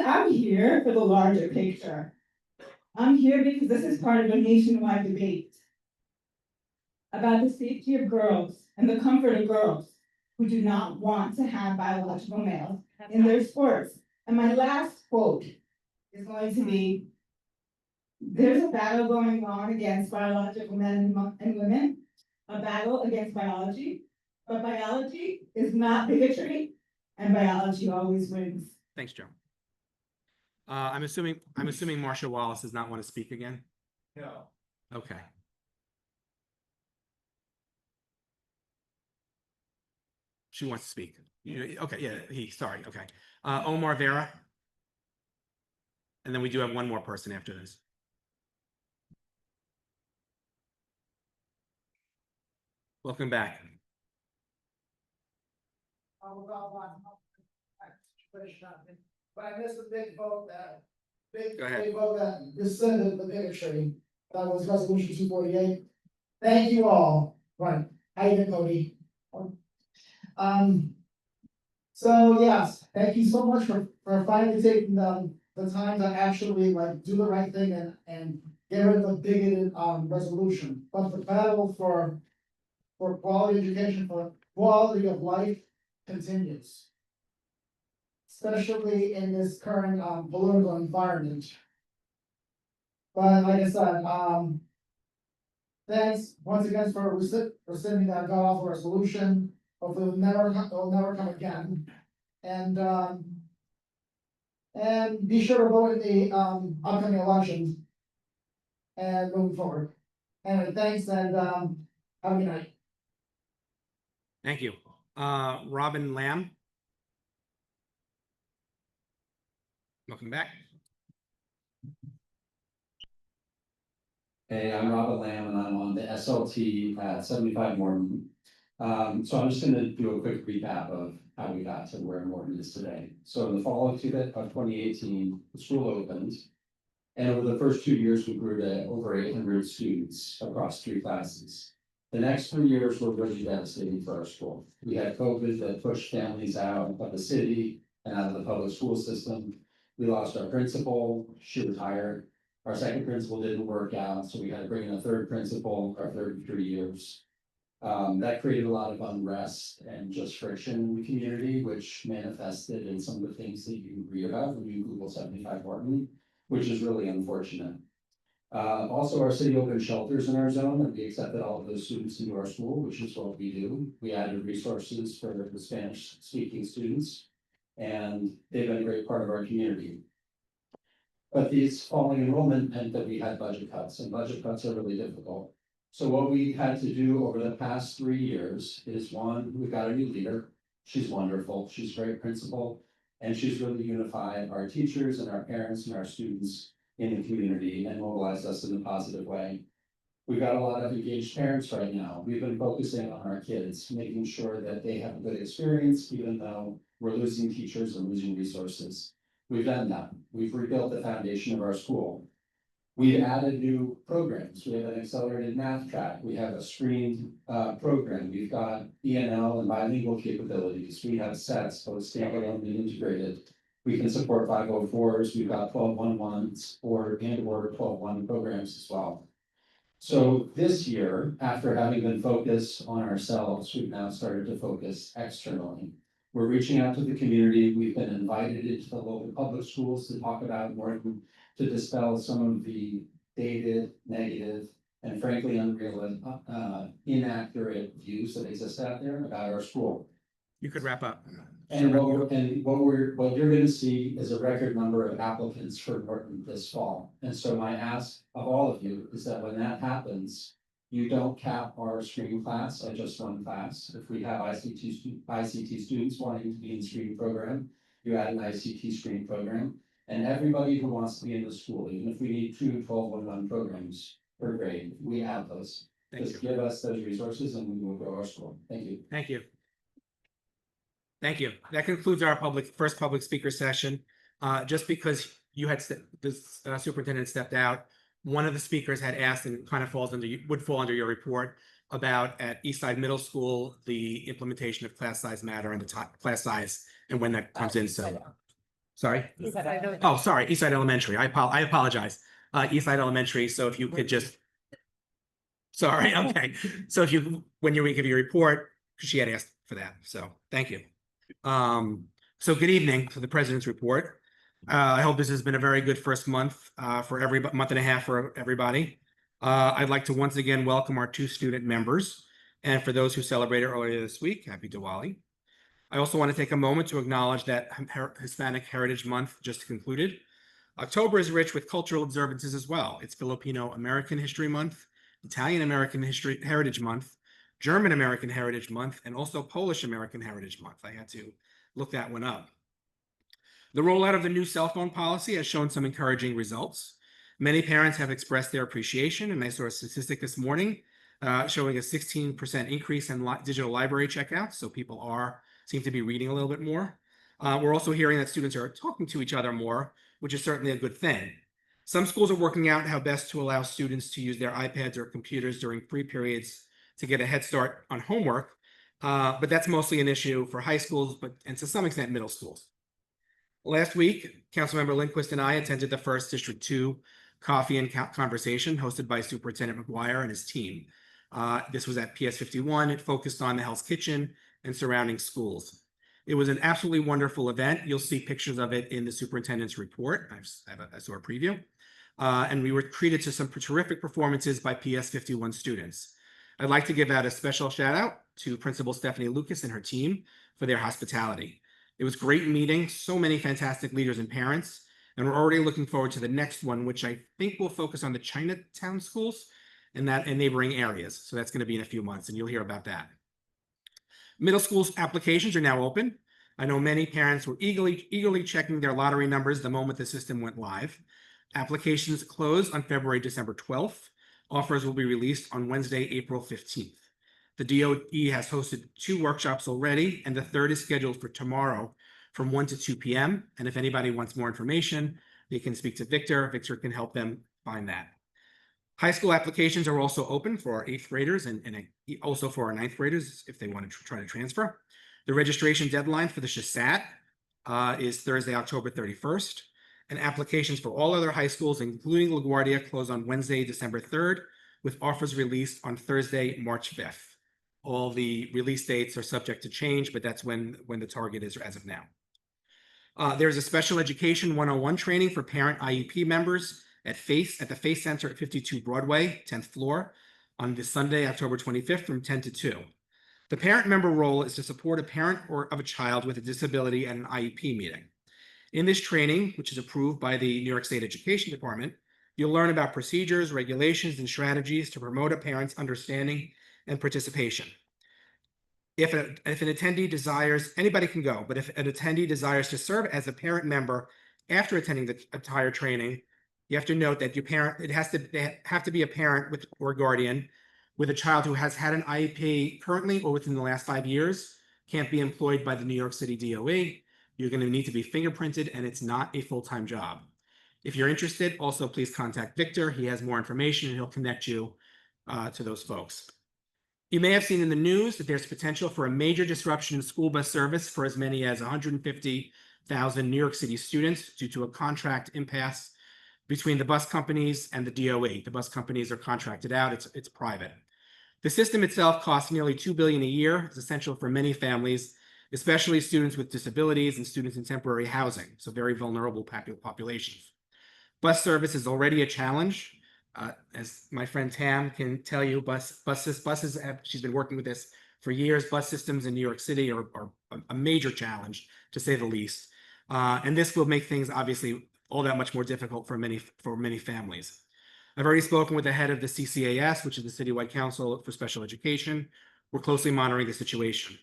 I'm here for the larger picture. I'm here because this is part of a nationwide debate about the safety of girls and the comfort of girls who do not want to have biological males in their sports. And my last quote is going to be, there's a battle going on against biological men and women, a battle against biology, but biology is not bigotry, and biology always wins.
Thanks, Joe. I'm assuming Marsha Wallace does not want to speak again.
No.
Okay. She wants to speak. Okay, yeah, sorry, okay. Omar Vera. And then we do have one more person after this. Welcome back.
But I missed the big vote
Go ahead.
big vote that rescinded the bigotry. That was resolution 248. Thank you all. Right. How you doing, Cody? So yes, thank you so much for finally taking the time to actually like do the right thing and
get rid of the bigoted, resolution, but the battle for quality education, for quality of life continues. Especially in this current, political environment. But like I said, thanks once again for rescinding that god awful resolution. Hopefully it'll never come again. And be sure to vote in the, upcoming elections. And moving forward. Anyway, thanks and, have a good night.
Thank you. Robin Lamb. Welcome back.
Hey, I'm Robert Lamb and I'm on the SLT at 75 Morton. So I'm just gonna do a quick recap of how we got to where Morton is today. So in the fall of 2018, the school opened. And over the first 2 years, we grew to over 800 students across 3 classes. The next 3 years were really devastating for our school. We had COVID that pushed families out of the city and out of the public school system. We lost our principal, she retired. Our second principal didn't work out, so we had to bring in a third principal, our third 3 years. That created a lot of unrest and just friction in the community, which manifested in some of the things that you read about when you Google 75 Morton, which is really unfortunate. Also, our city opened shelters in our zone, and we accepted all of those students into our school, which is what we do. We added resources for the Spanish-speaking students, and they've been a great part of our community. But these falling enrollment meant that we had budget cuts, and budget cuts are really difficult. So what we had to do over the past 3 years is, one, we've got a new leader. She's wonderful, she's a great principal, and she's really unified our teachers and our parents and our students in the community and mobilized us in a positive way. We've got a lot of engaged parents right now. We've been focusing on our kids, making sure that they have a good experience, even though we're losing teachers and losing resources. We've done that. We've rebuilt the foundation of our school. We've added new programs. We have an accelerated math track. We have a screened program. We've got ENL and bilingual capabilities. We have sets, both standalone and integrated. We can support 504s. We've got 1211s or 12-1 programs as well. So this year, after having been focused on ourselves, we've now started to focus externally. We're reaching out to the community. We've been invited into the local public schools to talk about Morton, to dispel some of the dated, negative, and frankly unreal, inaccurate views that exist out there about our school.
You could wrap up.
And what you're gonna see is a record number of applicants for Morton this fall. And so my ask of all of you is that when that happens, you don't cap our screening class at just 1 class. If we have ICT students wanting to be in the screening program, you add an ICT screening program. And everybody who wants to be in the school, even if we need 2 12-1 programs per grade, we have those. Just give us those resources and we will grow our school. Thank you.
Thank you. Thank you. That concludes our first public speaker session. Just because you had this superintendent stepped out, one of the speakers had asked, and it kind of would fall under your report, about at Eastside Middle School, the implementation of class size matter and the class size and when that comes in. So, sorry. Oh, sorry. Eastside Elementary. I apologize. Eastside Elementary. So if you could just. Sorry. Okay. So if you, when you give your report, because she had asked for that. So thank you. So good evening to the president's report. I hope this has been a very good first month for month and a half for everybody. I'd like to once again welcome our 2 student members, and for those who celebrated earlier this week, happy Diwali. I also want to take a moment to acknowledge that Hispanic Heritage Month just concluded. October is rich with cultural observances as well. It's Filipino American History Month, Italian American Heritage Month, German American Heritage Month, and also Polish American Heritage Month. I had to look that one up. The rollout of the new cell phone policy has shown some encouraging results. Many parents have expressed their appreciation, and I saw a statistic this morning showing a 16% increase in digital library checkouts, so people seem to be reading a little bit more. We're also hearing that students are talking to each other more, which is certainly a good thing. Some schools are working out how best to allow students to use their iPads or computers during free periods to get a head start on homework, but that's mostly an issue for high schools, and to some extent middle schools. Last week, Councilmember Lindquist and I attended the first District 2 Coffee and Conversation hosted by Superintendent McGuire and his team. This was at PS 51. It focused on the Hell's Kitchen and surrounding schools. It was an absolutely wonderful event. You'll see pictures of it in the superintendent's report. I saw a preview. And we were treated to some terrific performances by PS 51 students. I'd like to give out a special shout out to Principal Stephanie Lucas and her team for their hospitality. It was great meeting so many fantastic leaders and parents, and we're already looking forward to the next one, which I think will focus on the Chinatown schools and neighboring areas. So that's going to be in a few months, and you'll hear about that. Middle school applications are now open. I know many parents were eagerly checking their lottery numbers the moment the system went live. Applications closed on December 12th. Offers will be released on Wednesday, April 15th. The DOE has hosted 2 workshops already, and the third is scheduled for tomorrow from 1 to 2 p.m. And if anybody wants more information, they can speak to Victor. Victor can help them find that. High school applications are also open for our 8th graders and also for our 9th graders if they want to try to transfer. The registration deadline for the SHSAT is Thursday, October 31st. And applications for all other high schools, including LaGuardia, close on Wednesday, December 3rd, with offers released on Thursday, March 5th. All the release dates are subject to change, but that's when the target is as of now. There's a special education 101 training for parent IEP members at the FACE Center at 52 Broadway, 10th floor, on this Sunday, October 25th from 10 to 2. The parent member role is to support a parent or of a child with a disability at an IEP meeting. In this training, which is approved by the New York State Education Department, you'll learn about procedures, regulations, and strategies to promote a parent's understanding and participation. If an attendee desires, anybody can go, but if an attendee desires to serve as a parent member after attending the entire training, you have to note that they have to be a parent or guardian with a child who has had an IEP currently or within the last 5 years, can't be employed by the New York City DOE. You're going to need to be fingerprinted, and it's not a full-time job. If you're interested, also please contact Victor. He has more information, and he'll connect you to those folks. You may have seen in the news that there's potential for a major disruption in school bus service for as many as 150,000 New York City students due to a contract impasse between the bus companies and the DOE. The bus companies are contracted out. It's private. The system itself costs nearly $2 billion a year. It's essential for many families, especially students with disabilities and students in temporary housing, so very vulnerable populations. Bus service is already a challenge. As my friend Tam can tell you, buses she's been working with this for years. Bus systems in New York City are a major challenge, to say the least. And this will make things obviously all that much more difficult for many families. I've already spoken with the head of the CCAS, which is the Citywide Council for Special Education. We're closely monitoring the situation.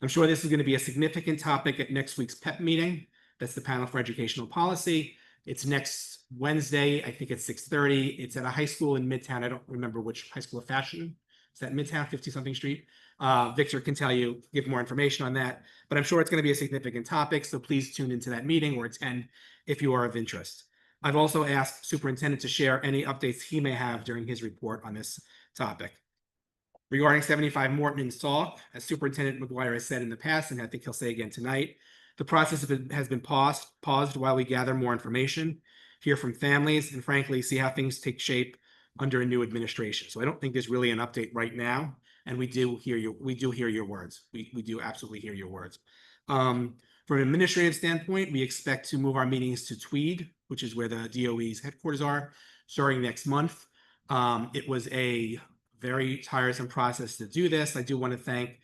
I'm sure this is going to be a significant topic at next week's PEP meeting. That's the Panel for Educational Policy. It's next Wednesday, I think it's 6:30. It's at a high school in Midtown. I don't remember which high school of fashion. Is that Midtown, 50-something street? Victor can give more information on that. But I'm sure it's going to be a significant topic, so please tune into that meeting or attend if you are of interest. I've also asked Superintendent to share any updates he may have during his report on this topic. Regarding 75 Morton and Salk, as Superintendent McGuire has said in the past, and I think he'll say again tonight, the process has been paused while we gather more information, hear from families, and frankly, see how things take shape under a new administration. So I don't think there's really an update right now, and we do hear your words. We do absolutely hear your words. From an administrative standpoint, we expect to move our meetings to Tweed, which is where the DOE's headquarters are, starting next month. It was a very tiresome process to do this. I do want to thank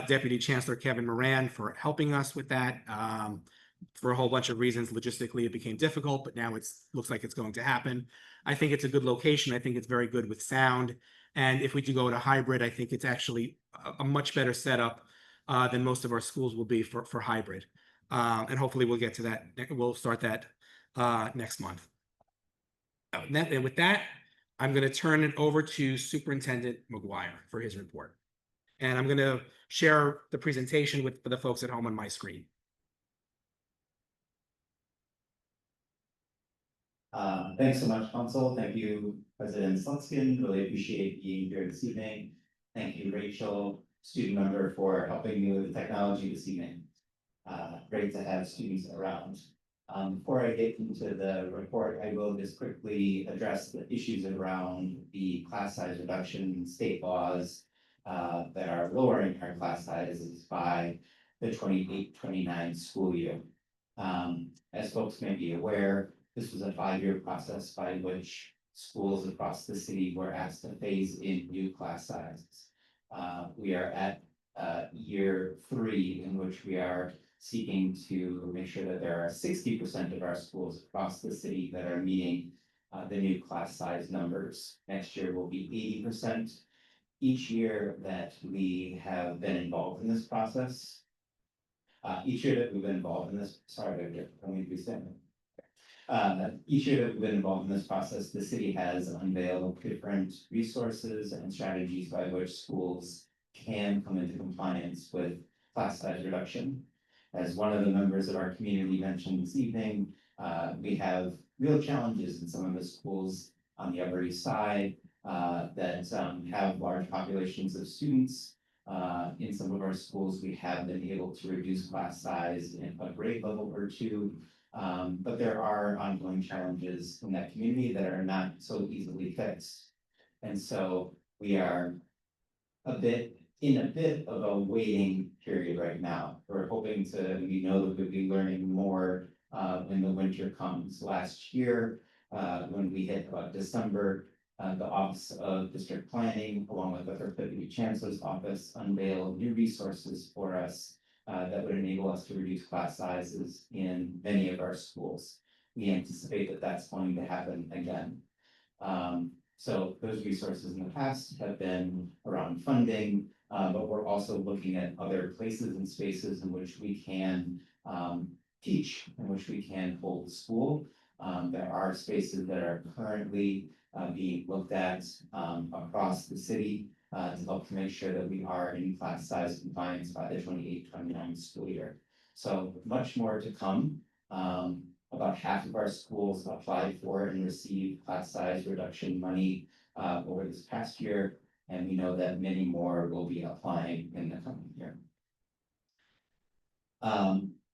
Deputy Chancellor Kevin Moran for helping us with that. For a whole bunch of reasons, logistically, it became difficult, but now it looks like it's going to happen. I think it's a good location. I think it's very good with sound. And if we do go to hybrid, I think it's actually a much better setup than most of our schools will be for hybrid. And hopefully we'll get to that. We'll start that next month. And with that, I'm going to turn it over to Superintendent McGuire for his report. And I'm going to share the presentation with the folks at home on my screen.
Thanks so much, Council. Thank you, President Slutskin. Really appreciate being here this evening. Thank you, Rachel, student member, for helping me with the technology this evening. Great to have students around. Before I get into the report, I will just quickly address the issues around the class size reduction state laws that are lowering our class sizes by the 28-29 school year. As folks may be aware, this was a 5-year process by which schools across the city were asked to phase in new class sizes. We are at year 3, in which we are seeking to make sure that there are 60% of our schools across the city that are meeting the new class size numbers. Next year will be 80%. Each year that we have been involved in this process, each year that we've been involved in this, sorry, I need to be standing. Each year that we've been involved in this process, the city has unveiled different resources and strategies by which schools can come into compliance with class size reduction. As one of the members of our community mentioned this evening, we have real challenges in some of the schools on the Upper East Side that have large populations of students. In some of our schools, we have been able to reduce class size in a grade level or two, but there are ongoing challenges in that community that are not so easily fixed. And so we are in a bit of a waiting period right now. We're hoping we know that we'll be learning more when the winter comes. Last year, when we hit about December, the Office of District Planning, along with the Deputy Chancellor's Office, unveiled new resources for us that would enable us to reduce class sizes in many of our schools. We anticipate that that's going to happen again. So those resources in the past have been around funding, but we're also looking at other places and spaces in which we can teach, in which we can hold school. There are spaces that are currently being looked at across the city to help to make sure that we are in class size compliance by the 28-29 school year. So much more to come. About half of our schools applied for and received class size reduction money over this past year, and we know that many more will be applying in the coming year.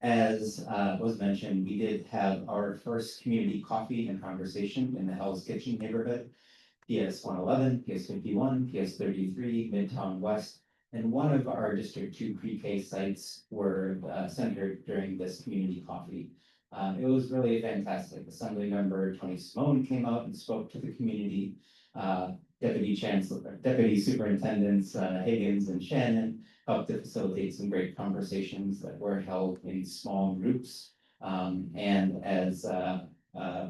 As was mentioned, we did have our first community coffee and conversation in the Hell's Kitchen neighborhood. PS 111, PS 51, PS 33, Midtown West, and one of our District 2 pre-K sites were centered during this community coffee. It was really fantastic. Assembly member Tony Simone came out and spoke to the community. Deputy Superintendents Higgins and Shannon helped to facilitate some great conversations that were held in small groups. And as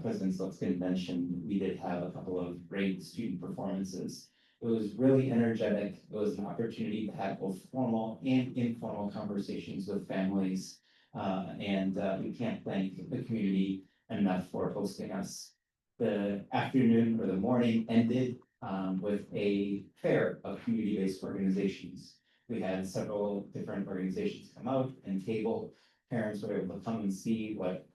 President Slutskin mentioned, we did have a couple of great student performances. It was really energetic. It was an opportunity to have both formal and informal conversations with families. And we can't thank the community enough for hosting us. The afternoon or the morning ended with a fair of community-based organizations. We had several different organizations come out and table. Parents were able to come and see what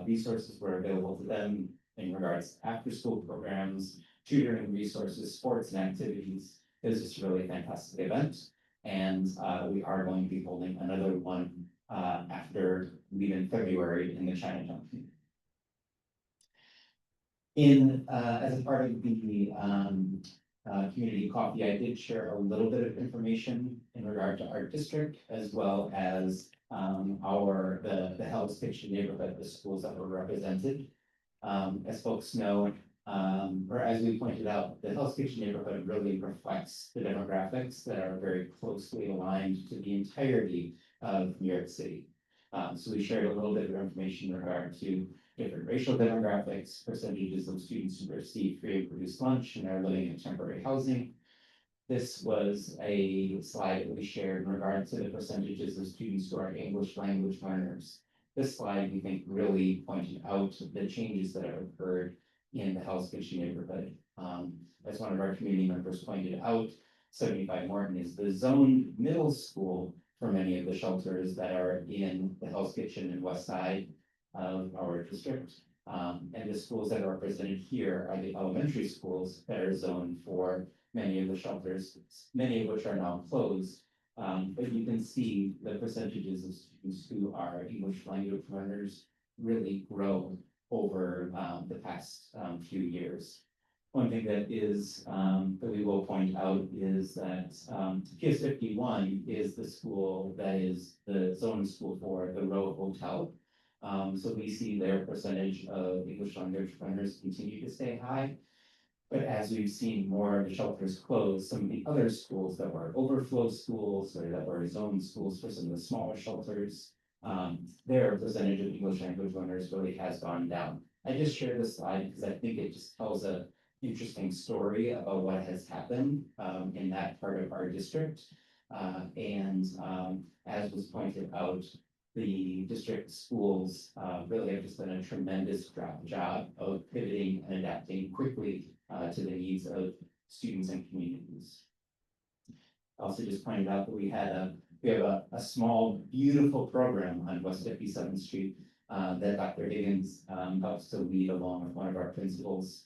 resources were available to them in regards to after-school programs, tutoring resources, sports and activities. It was just a really fantastic event. And we are going to be holding another one after leaving February in the Chinatown community. As a part of the community coffee, I did share a little bit of information in regard to our district, as well as the Hell's Kitchen neighborhood, the schools that were represented. As folks know, or as we pointed out, the Hell's Kitchen neighborhood really reflects the demographics that are very closely aligned to the entirety of New York City. So we shared a little bit of information in regard to different racial demographics, percentages of students who receive free and reduced lunch and are living in temporary housing. This was a slide that we shared in regard to the percentages of students who are English language learners. This slide, we think, really pointed out the changes that have occurred in the Hell's Kitchen neighborhood. As one of our community members pointed out, 75 Morton is the zoned middle school for many of the shelters that are in the Hell's Kitchen and West Side of our district. And the schools that are represented here are the elementary schools that are zoned for many of the shelters, many of which are now closed. But you can see the percentages of students who are English language learners really grow over the past few years. One thing that is that we will point out is that PS 51 is the school that is the zone school for the Row Hotel. So we see their percentage of English language learners continue to stay high. But as we've seen more of the shelters close, some of the other schools that were overflow schools or that were zone schools for some of the smaller shelters, their percentage of English language learners really has gone down. I just shared this slide because I think it just tells a interesting story about what has happened in that part of our district. As was pointed out, the district schools really have just done a tremendous job of pivoting and adapting quickly to the needs of students and communities. Also just pointed out that we have a small, beautiful program on West 57th Street that Dr. Higgins helps to lead along with one of our principals.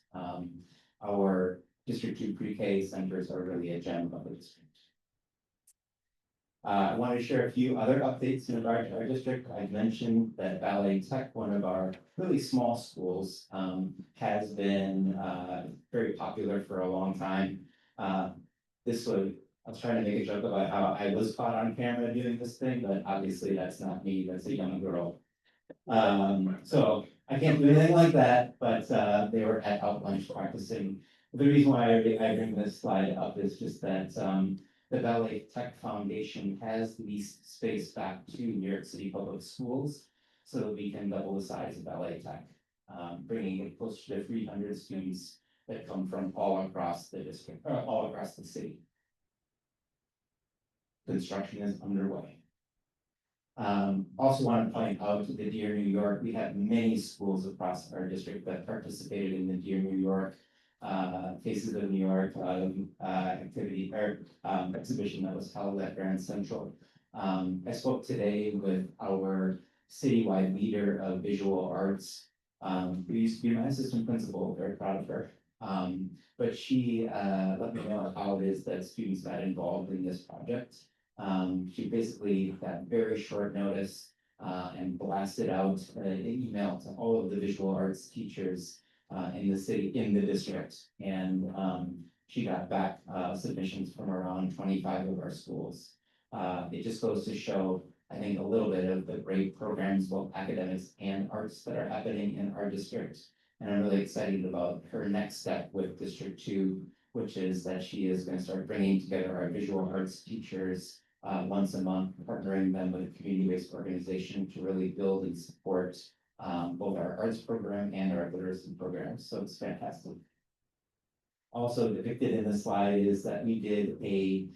Our District 2 pre-K centers are really a gem of the district. I want to share a few other updates in regard to our district. I mentioned that Ballet Tech, one of our really small schools, has been very popular for a long time. I was trying to make a joke about how I was caught on camera doing this thing, but obviously that's not me, that's a young girl. So I can't do anything like that, but they were at out lunch practicing. The reason why I bring this slide up is just that the Ballet Tech Foundation has leased space back to New York City Public Schools so that we can double the size of Ballet Tech, bringing it closer to 300 students that come from all across the district, all across the city. Construction is underway. Also want to point out the Dear New York, we have many schools across our district that participated in the Dear New York Faces of New York activity or exhibition that was held at Grand Central. I spoke today with our citywide leader of visual arts, who used to be my assistant principal, very proud of her. But she let me know how it is that students got involved in this project. She basically got very short notice and blasted out an email to all of the visual arts teachers in the city, in the district. And she got back submissions from around 25 of our schools. It just goes to show, I think, a little bit of the great programs, both academics and arts, that are happening in our district. And I'm really excited about her next step with District 2, which is that she is going to start bringing together our visual arts teachers once a month, partnering them with a community-based organization to really build and support both our arts program and our literacy programs. So it's fantastic. Also depicted in the slide is that we did a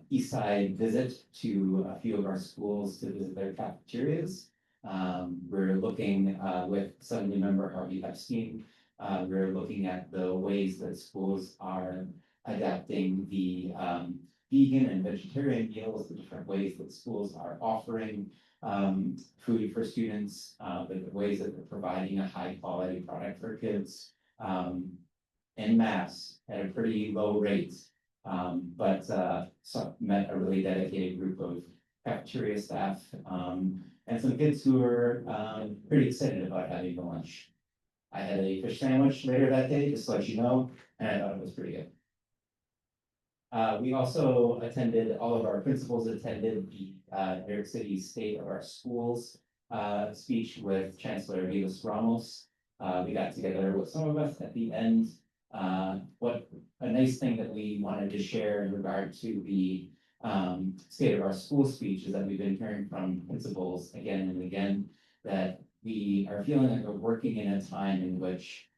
east side visit to a few of our schools to visit their cafeterias. We're looking with Assembly Member Harvey Epstein. We're looking at the ways that schools are adapting the vegan and vegetarian meals, the different ways that schools are offering food for students, the ways that they're providing a high quality product for kids en masse at a pretty low rate. But met a really dedicated group of cafeteria staff and some kids who were pretty excited about having the lunch. I had a fish sandwich later that day, just to let you know, and I thought it was pretty good. We also attended, all of our principals attended the New York City State of Our Schools speech with Chancellor Vivas Ramos. We got together with some of us at the end. What a nice thing that we wanted to share in regard to the State of Our School speech is that we've been hearing from principals again and again that we are feeling like we're working in a time in which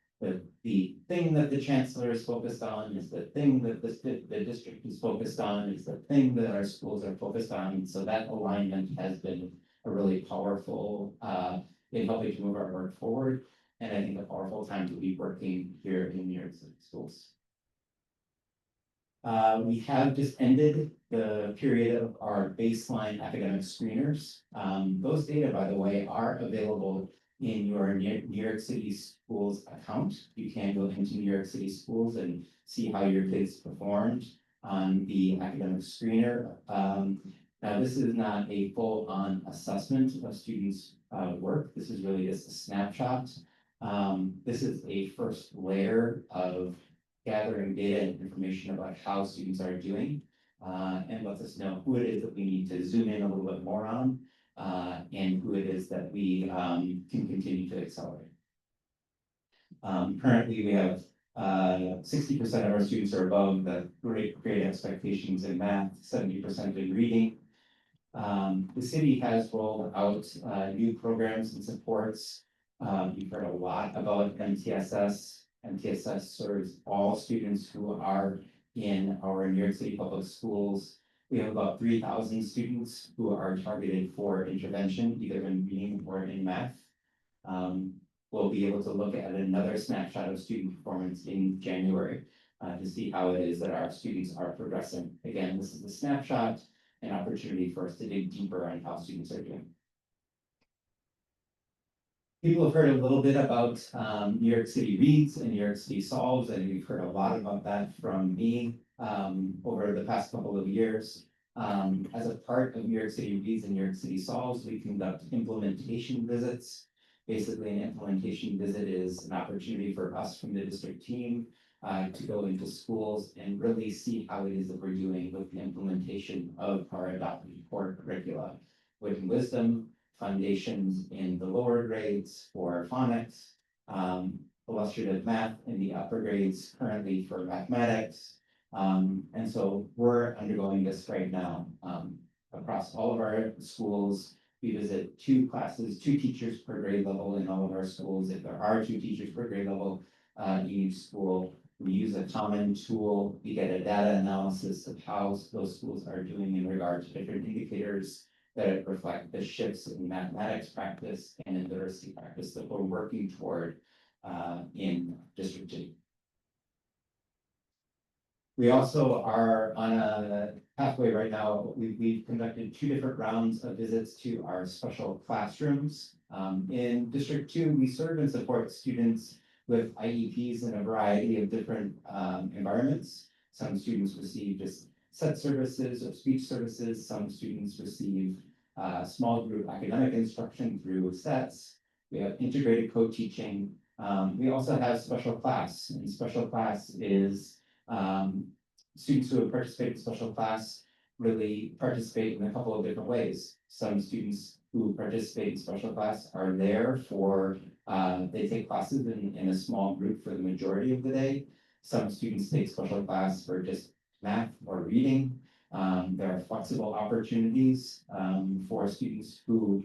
the thing that the chancellor is focused on is the thing that the district is focused on, is the thing that our schools are focused on. So that alignment has been a really powerful in helping to move our work forward. And I think a powerful time to be working here in New York City schools. We have just ended the period of our baseline academic screeners. Those data, by the way, are available in your New York City Schools account. You can go into New York City Schools and see how your kids performed on the academic screener. Now, this is not a full-on assessment of students' work. This is really just a snapshot. This is a first layer of gathering data and information about how students are doing, and lets us know who it is that we need to zoom in a little bit more on, and who it is that we can continue to accelerate. Currently, we have 60% of our students are above the grade expectations in math, 70% in reading. The city has rolled out new programs and supports. You've heard a lot about MTSS. MTSS serves all students who are in our New York City public schools. We have about 3,000 students who are targeted for intervention, either in reading or in math. We'll be able to look at another snapshot of student performance in January to see how it is that our students are progressing. Again, this is a snapshot, an opportunity for us to dig deeper on how students are doing. People have heard a little bit about New York City Reads and New York City Solves, and we've heard a lot about that from me over the past couple of years. As a part of New York City Reads and New York City Solves, we conduct implementation visits. Basically, an implementation visit is an opportunity for us from the district team to go into schools and really see how it is that we're doing with the implementation of our adopted core curricula. With wisdom, foundations in the lower grades for phonics, illustrative math in the upper grades currently for mathematics. And so we're undergoing this right now across all of our schools. We visit 2 classes, 2 teachers per grade level in all of our schools. If there are 2 teachers per grade level in each school, we use a common tool. We get a data analysis of how those schools are doing in regard to different indicators that reflect the shifts in mathematics practice and in literacy practice that we're working toward in District 2. We also are on a pathway right now. We've conducted 2 different rounds of visits to our special classrooms. In District 2, we serve and support students with IEPs in a variety of different environments. Some students receive just set services or speech services. Some students receive small group academic instruction through sets. We have integrated co-teaching. We also have special class, and special class is students who have participated in special class really participate in a couple of different ways. Some students who participate in special class are there for, they take classes in a small group for the majority of the day. Some students take special class for just math or reading. There are flexible opportunities for students who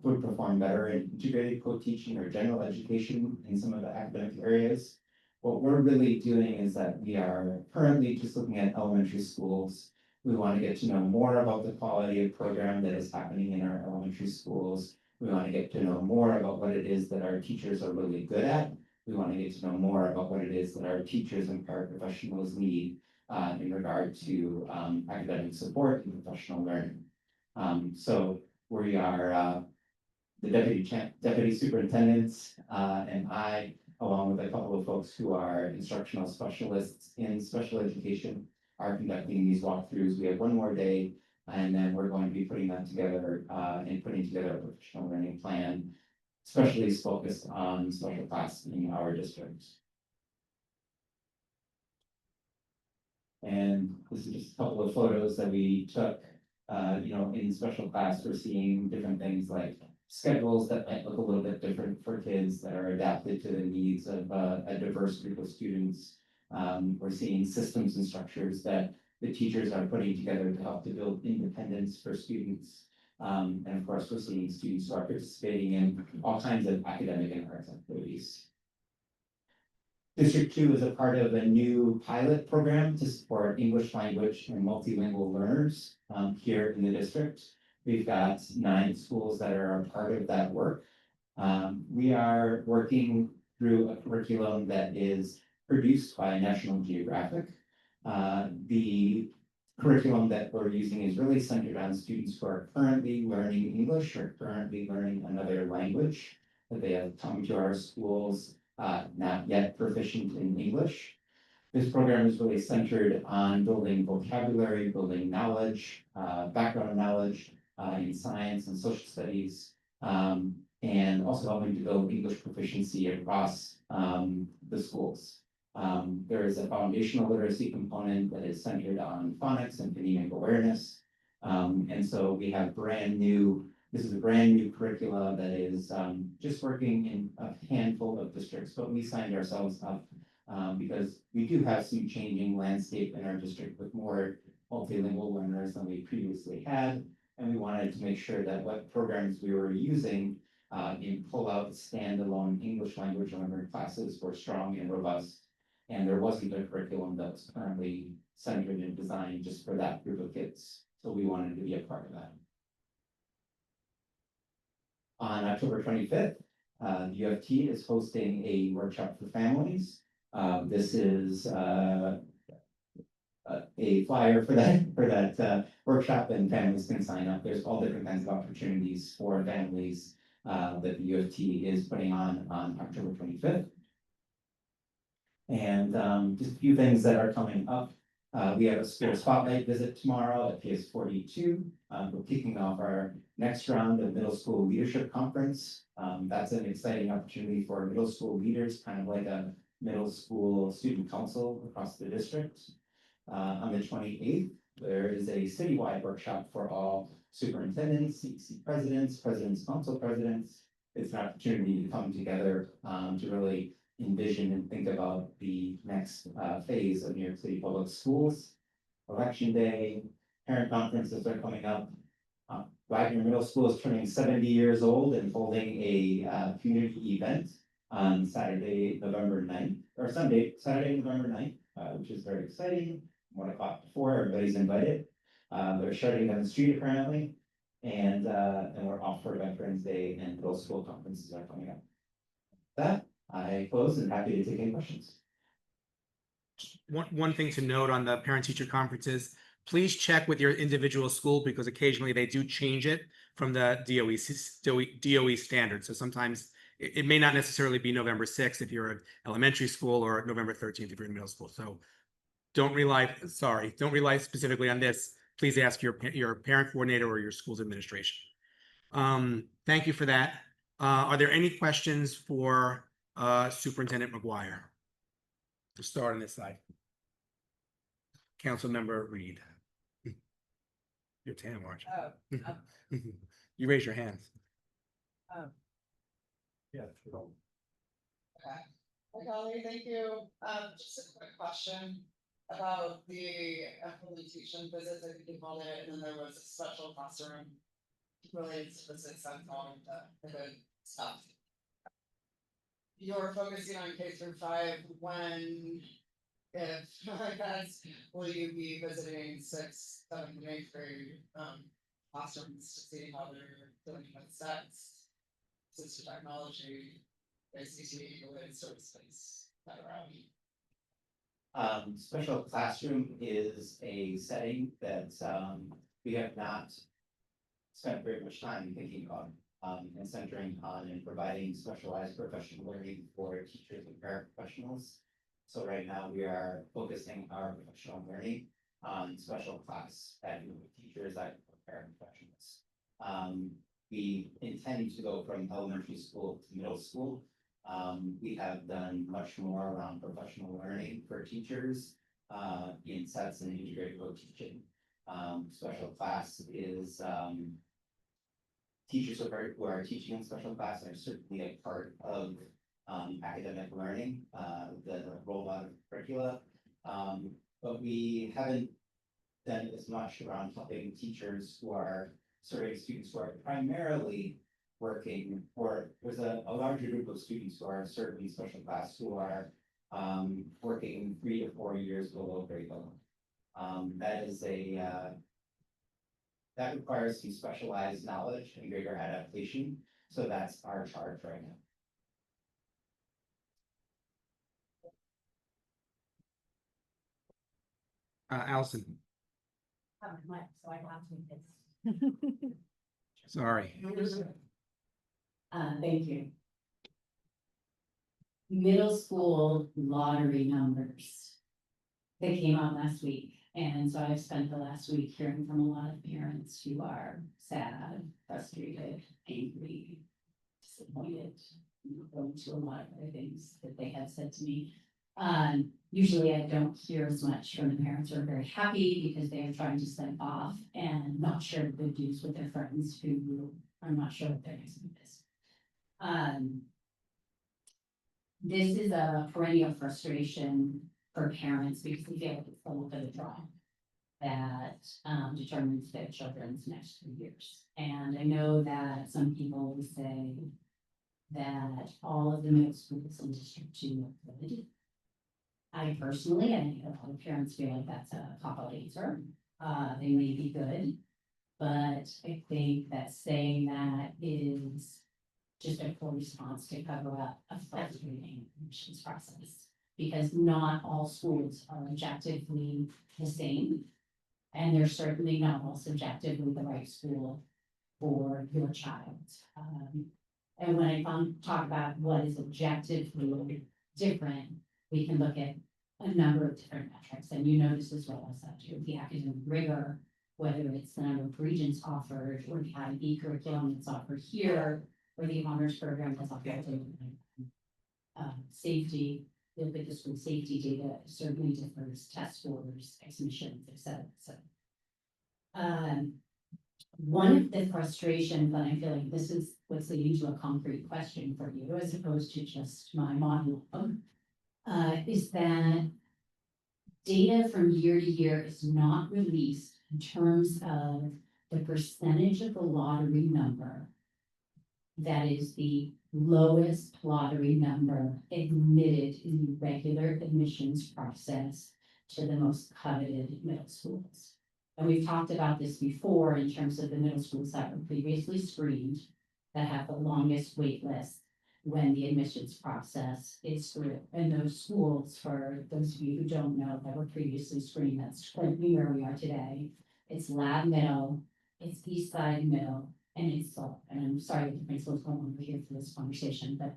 would perform better in integrated co-teaching or general education in some of the academic areas. What we're really doing is that we are currently just looking at elementary schools. We want to get to know more about the quality of program that is happening in our elementary schools. We want to get to know more about what it is that our teachers are really good at. We want to get to know more about what it is that our teachers and paraprofessionals need in regard to academic support and professional learning. So we are the deputy superintendents and I, along with a couple of folks who are instructional specialists in special education, are conducting these walkthroughs. We have 1 more day, and then we're going to be putting that together and putting together a professional learning plan, especially focused on special class in our districts. And this is just a couple of photos that we took. In special class, we're seeing different things like schedules that might look a little bit different for kids that are adapted to the needs of a diverse group of students. We're seeing systems and structures that the teachers are putting together to help to build independence for students. And of course, we're seeing students who are participating in all kinds of academic and arts activities. District 2 is a part of a new pilot program to support English language and multilingual learners here in the district. We've got 9 schools that are a part of that work. We are working through a curriculum that is produced by National Geographic. The curriculum that we're using is really centered on students who are currently learning English or currently learning another language, that they have come to our schools not yet proficient in English. This program is really centered on building vocabulary, building knowledge, background knowledge in science and social studies, and also helping to build English proficiency across the schools. There is a foundational literacy component that is centered on phonics and phonemic awareness. And so we have this is a brand new curricula that is just working in a handful of districts, but we signed ourselves up because we do have some changing landscape in our district with more multilingual learners than we previously had. And we wanted to make sure that what programs we were using in pull-out standalone English language learner classes were strong and robust. And there wasn't a curriculum that was currently centered and designed just for that group of kids. So we wanted to be a part of that. On October 25th, UFT is hosting a workshop for families. This is a flyer for that workshop, and families can sign up. There's all different kinds of opportunities for families that the UFT is putting on October 25th. And just a few things that are coming up. We have a school spotlight visit tomorrow at PS 42. We're kicking off our next round of middle school leadership conference. That's an exciting opportunity for middle school leaders, kind of like a middle school student council across the district. On the 28th, there is a citywide workshop for all superintendents, CEC presidents, council presidents. It's an opportunity to come together to really envision and think about the next phase of New York City Public Schools. Election Day, parent conferences are coming up. Wagner Middle School is turning 70 years old and holding a community event on Saturday, November 9th, or Saturday, November 9th, which is very exciting. 1 o'clock before, everybody's invited. They're shutting down the street apparently, and we're off for Veterans Day, and middle school conferences are coming up. With that, I close and happy to take any questions.
One thing to note on the parent-teacher conferences, please check with your individual school because occasionally they do change it from the DOE standard. So sometimes it may not necessarily be November 6th if you're an elementary school, or November 13th if you're in middle school. So don't rely specifically on this. Please ask your parent coordinator or your school's administration. Thank you for that. Are there any questions for Superintendent McGuire? To start on this side. Councilmember Reed. You're Tam, aren't you? You raise your hands. Yeah.
Okay. Hi, Holly, thank you. Just a quick question about the implementation visits. I think you called it, and then there was a special classroom related to the success on the good stuff. You're focusing on K through 5. When, if, I guess, will you be visiting 6th, 7th, and 8th grade classrooms to see how they're doing with sets, assistive technology, ACT related service space that around?
Special classroom is a setting that we have not spent very much time thinking about and centering on and providing specialized professional learning for teachers and paraprofessionals. So right now we are focusing our professional learning on special class and teachers that are paraprofessionals. We intend to go from elementary school to middle school. We have done much more around professional learning for teachers in sets and integrated co-teaching. Special class is teachers who are teaching in special class are certainly a part of academic learning, the rollout of curricula. But we haven't done as much around helping teachers who are serving students who are primarily working, or there's a larger group of students who are serving special class who are working 3 to 4 years below grade level. That is that requires some specialized knowledge and greater adaptation. So that's our charge right now.
Allison.
So I have to make this.
Sorry.
Thank you. Middle school lottery numbers. that came out last week. And so I've spent the last week hearing from a lot of parents who are sad, frustrated, angry, disappointed, going to a lot of other things that they have said to me. Usually I don't hear as much from the parents who are very happy because they are trying to step off and not share the good news with their friends who are not sure what their next move is. This is a perennial frustration for parents because they feel like it's a little bit of draw that determines their children's next 3 years. And I know that some people will say that all of the middle schools in District 2 are good. I personally, I think a lot of parents feel like that's a cop-out answer. They may be good, but I think that saying that is just a poor response to cover up a frustrating admissions process. Because not all schools are objectively the same. And they're certainly not all subjectively the right school for your child. And when I talk about what is objectively different, we can look at a number of different metrics, and you know this as well as that too. The academic rigor, whether it's the number of regions offered, or the IB curriculum that's offered here, or the honors program that's offered. Safety, the school safety data certainly differs, test scores, exhibitions, etc. One of the frustrations that I feel like this is what's leading to a concrete question for you, as opposed to just my monologue, is that data from year to year is not released in terms of the percentage of the lottery number that is the lowest lottery number admitted in the regular admissions process to the most coveted middle schools. And we've talked about this before in terms of the middle schools that were previously screened that have the longest wait list when the admissions process is through. And those schools, for those of you who don't know, that were previously screened, that's currently where we are today. It's Lab Middle, it's East Side Middle, and it's Salt. And I'm sorry that the principal's going over here for this conversation, but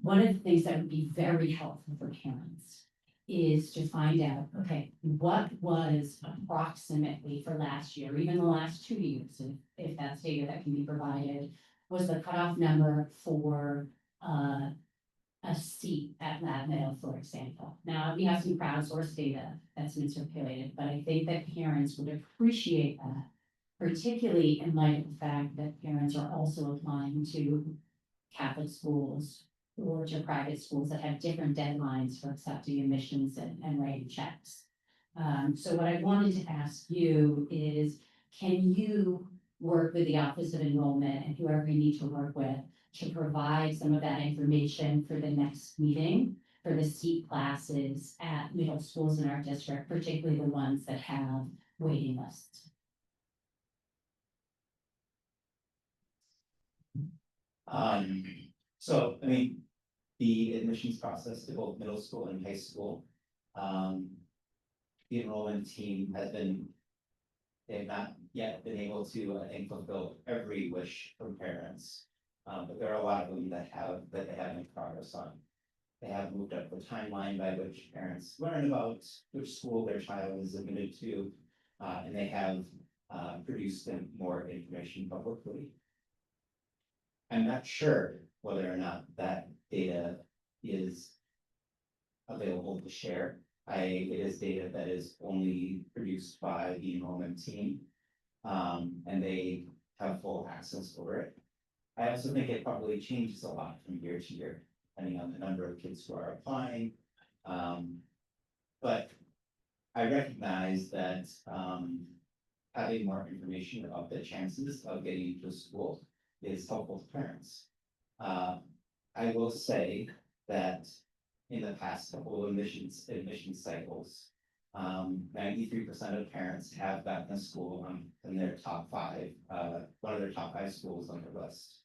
one of the things that would be very helpful for parents is to find out, okay, what was approximately for last year, even the last 2 years, if that's data that can be provided, was the cutoff number for a seat at Lab Middle, for example. Now, we have some crowdsourced data that's been circulated, but I think that parents would appreciate that, particularly in light of the fact that parents are also applying to Catholic schools or to private schools that have different deadlines for accepting admissions and writing checks. So what I wanted to ask you is, can you work with the Office of Enrollment and whoever you need to work with to provide some of that information for the next meeting for the seat classes at middle schools in our district, particularly the ones that have waiting lists?
So, I mean, the admissions process to both middle school and high school, the enrollment team has been, they have not yet been able to, I think, fulfill every wish from parents. But there are a lot of them that they have made progress on. They have moved up the timeline by which parents learn about which school their child is admitted to, and they have produced more information publicly. I'm not sure whether or not that data is available to share. It is data that is only produced by the enrollment team, and they have full access over it. I also think it probably changes a lot from year to year, depending on the number of kids who are applying. But I recognize that having more information about the chances of getting into a school is helpful to parents. I will say that in the past couple of admission cycles, 93% of parents have gotten a school in their top 5, one of their top 5 schools on their list.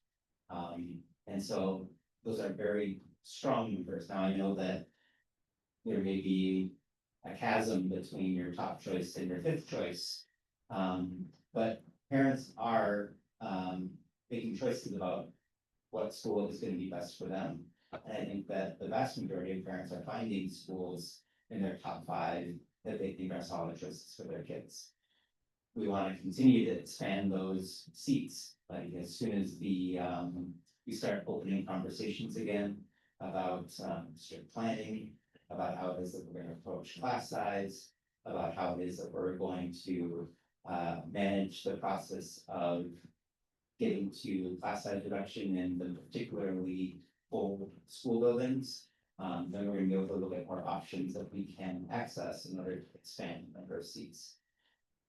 And so those are very strong numbers. Now I know that there may be a chasm between your top choice and your 5th choice, but parents are making choices about what school is going to be best for them. And I think that the vast majority of parents are finding schools in their top 5 that they think are solid choices for their kids. We want to continue to expand those seats, like as soon as we start opening conversations again about district planning, about how it is that we're going to approach class size, about how it is that we're going to manage the process of getting to class size reduction in the particularly full school buildings. Then we're gonna be able to look at more options that we can access in order to expand the number of seats.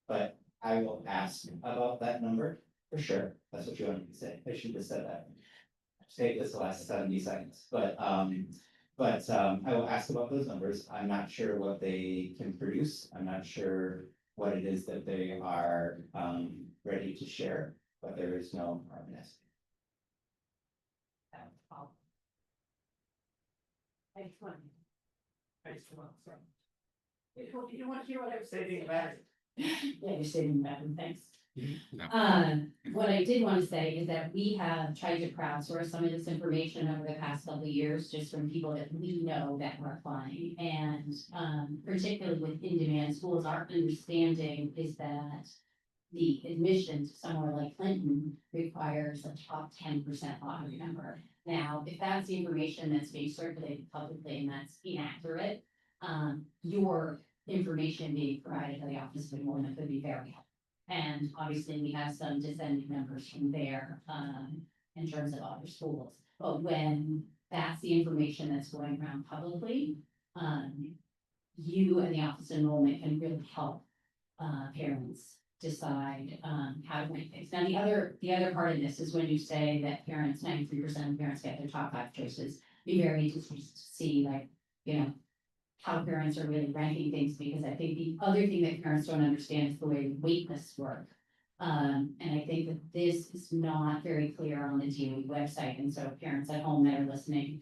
But I will ask about that number for sure. That's what you wanted me to say. I should have said that. Take this the last 70 seconds, but I will ask about those numbers. I'm not sure what they can produce. I'm not sure what it is that they are ready to share, but there is no harm in asking.
You want to hear what I was saying about it?
Yeah, you're saving that one, thanks.
No.
What I did want to say is that we have tried to crowdsource some of this information over the past couple of years, just from people that we know that were applying. And particularly with in-demand schools, our understanding is that the admission to somewhere like Clinton requires a top 10% lottery number. Now, if that's the information that's being circulated publicly and that's inaccurate, your information being provided to the Office of Enrollment could be very helpful. And obviously, we have some descending numbers from there, in terms of other schools. But when that's the information that's going around publicly, you and the Office of Enrollment can really help parents decide how to rank things. Now, the other part of this is when you say that 93% of parents get their top 5 choices, be very interested to see, like, how parents are really ranking things, because I think the other thing that parents don't understand is the way wait lists work. And I think that this is not very clear on the DOE website, and so parents at home that are listening,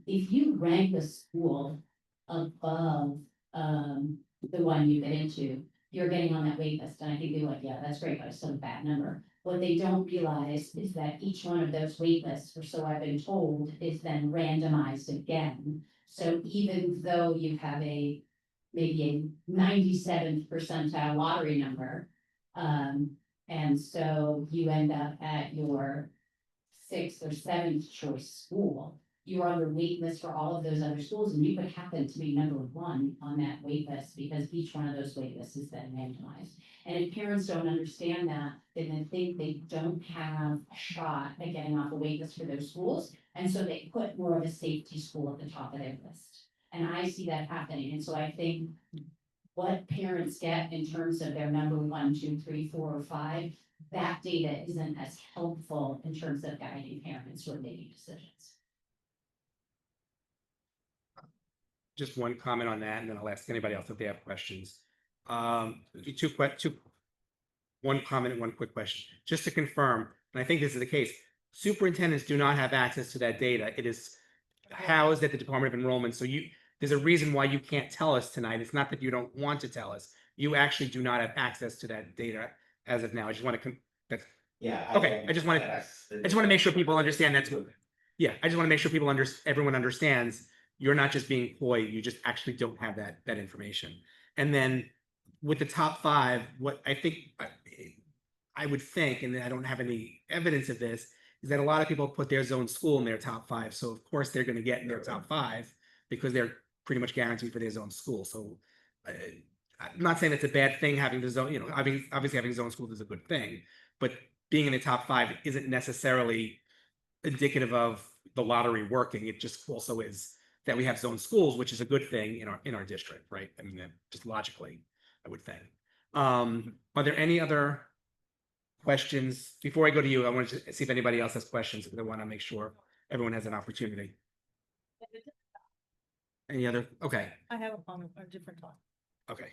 if you rank a school above the one you get into, you're getting on that wait list, and I think they're like, yeah, that's great, but it's still a bad number. What they don't realize is that each one of those wait lists, or so I've been told, is then randomized again. So even though you have maybe a 97th percentile lottery number, and so you end up at your 6th or 7th choice school, you are on the wait list for all of those other schools, and you could happen to be number 1 on that wait list, because each one of those wait lists is then randomized. And if parents don't understand that, then they think they don't have a shot at getting off a wait list for those schools, and so they put more of a safety school at the top of their list. And I see that happening, and so I think what parents get in terms of their number 1, 2, 3, 4, or 5, that data isn't as helpful in terms of guiding parents who are making decisions.
Just one comment on that, and then I'll ask anybody else if they have questions. One comment and one quick question. Just to confirm, and I think this is the case, superintendents do not have access to that data. It is housed at the Department of Enrollment. So there's a reason why you can't tell us tonight. It's not that you don't want to tell us. You actually do not have access to that data as of now. I just want to I just want to make sure people understand that's what. Yeah, I just want to make sure everyone understands. You're not just being coy, you just actually don't have that information. And then with the top 5, what I would think, and I don't have any evidence of this, is that a lot of people put their zone school in their top 5. So of course they're going to get in their top 5 because they're pretty much guaranteed for their zone school. So I'm not saying it's a bad thing having the zone, obviously having zone schools is a good thing, but being in the top 5 isn't necessarily indicative of the lottery working. It just also is that we have zone schools, which is a good thing in our district, right? I mean, just logically, I would think. Are there any other questions? Before I go to you, I want to see if anybody else has questions, because I want to make sure everyone has an opportunity. Any other? Okay.
I have a comment on a different topic.
Okay.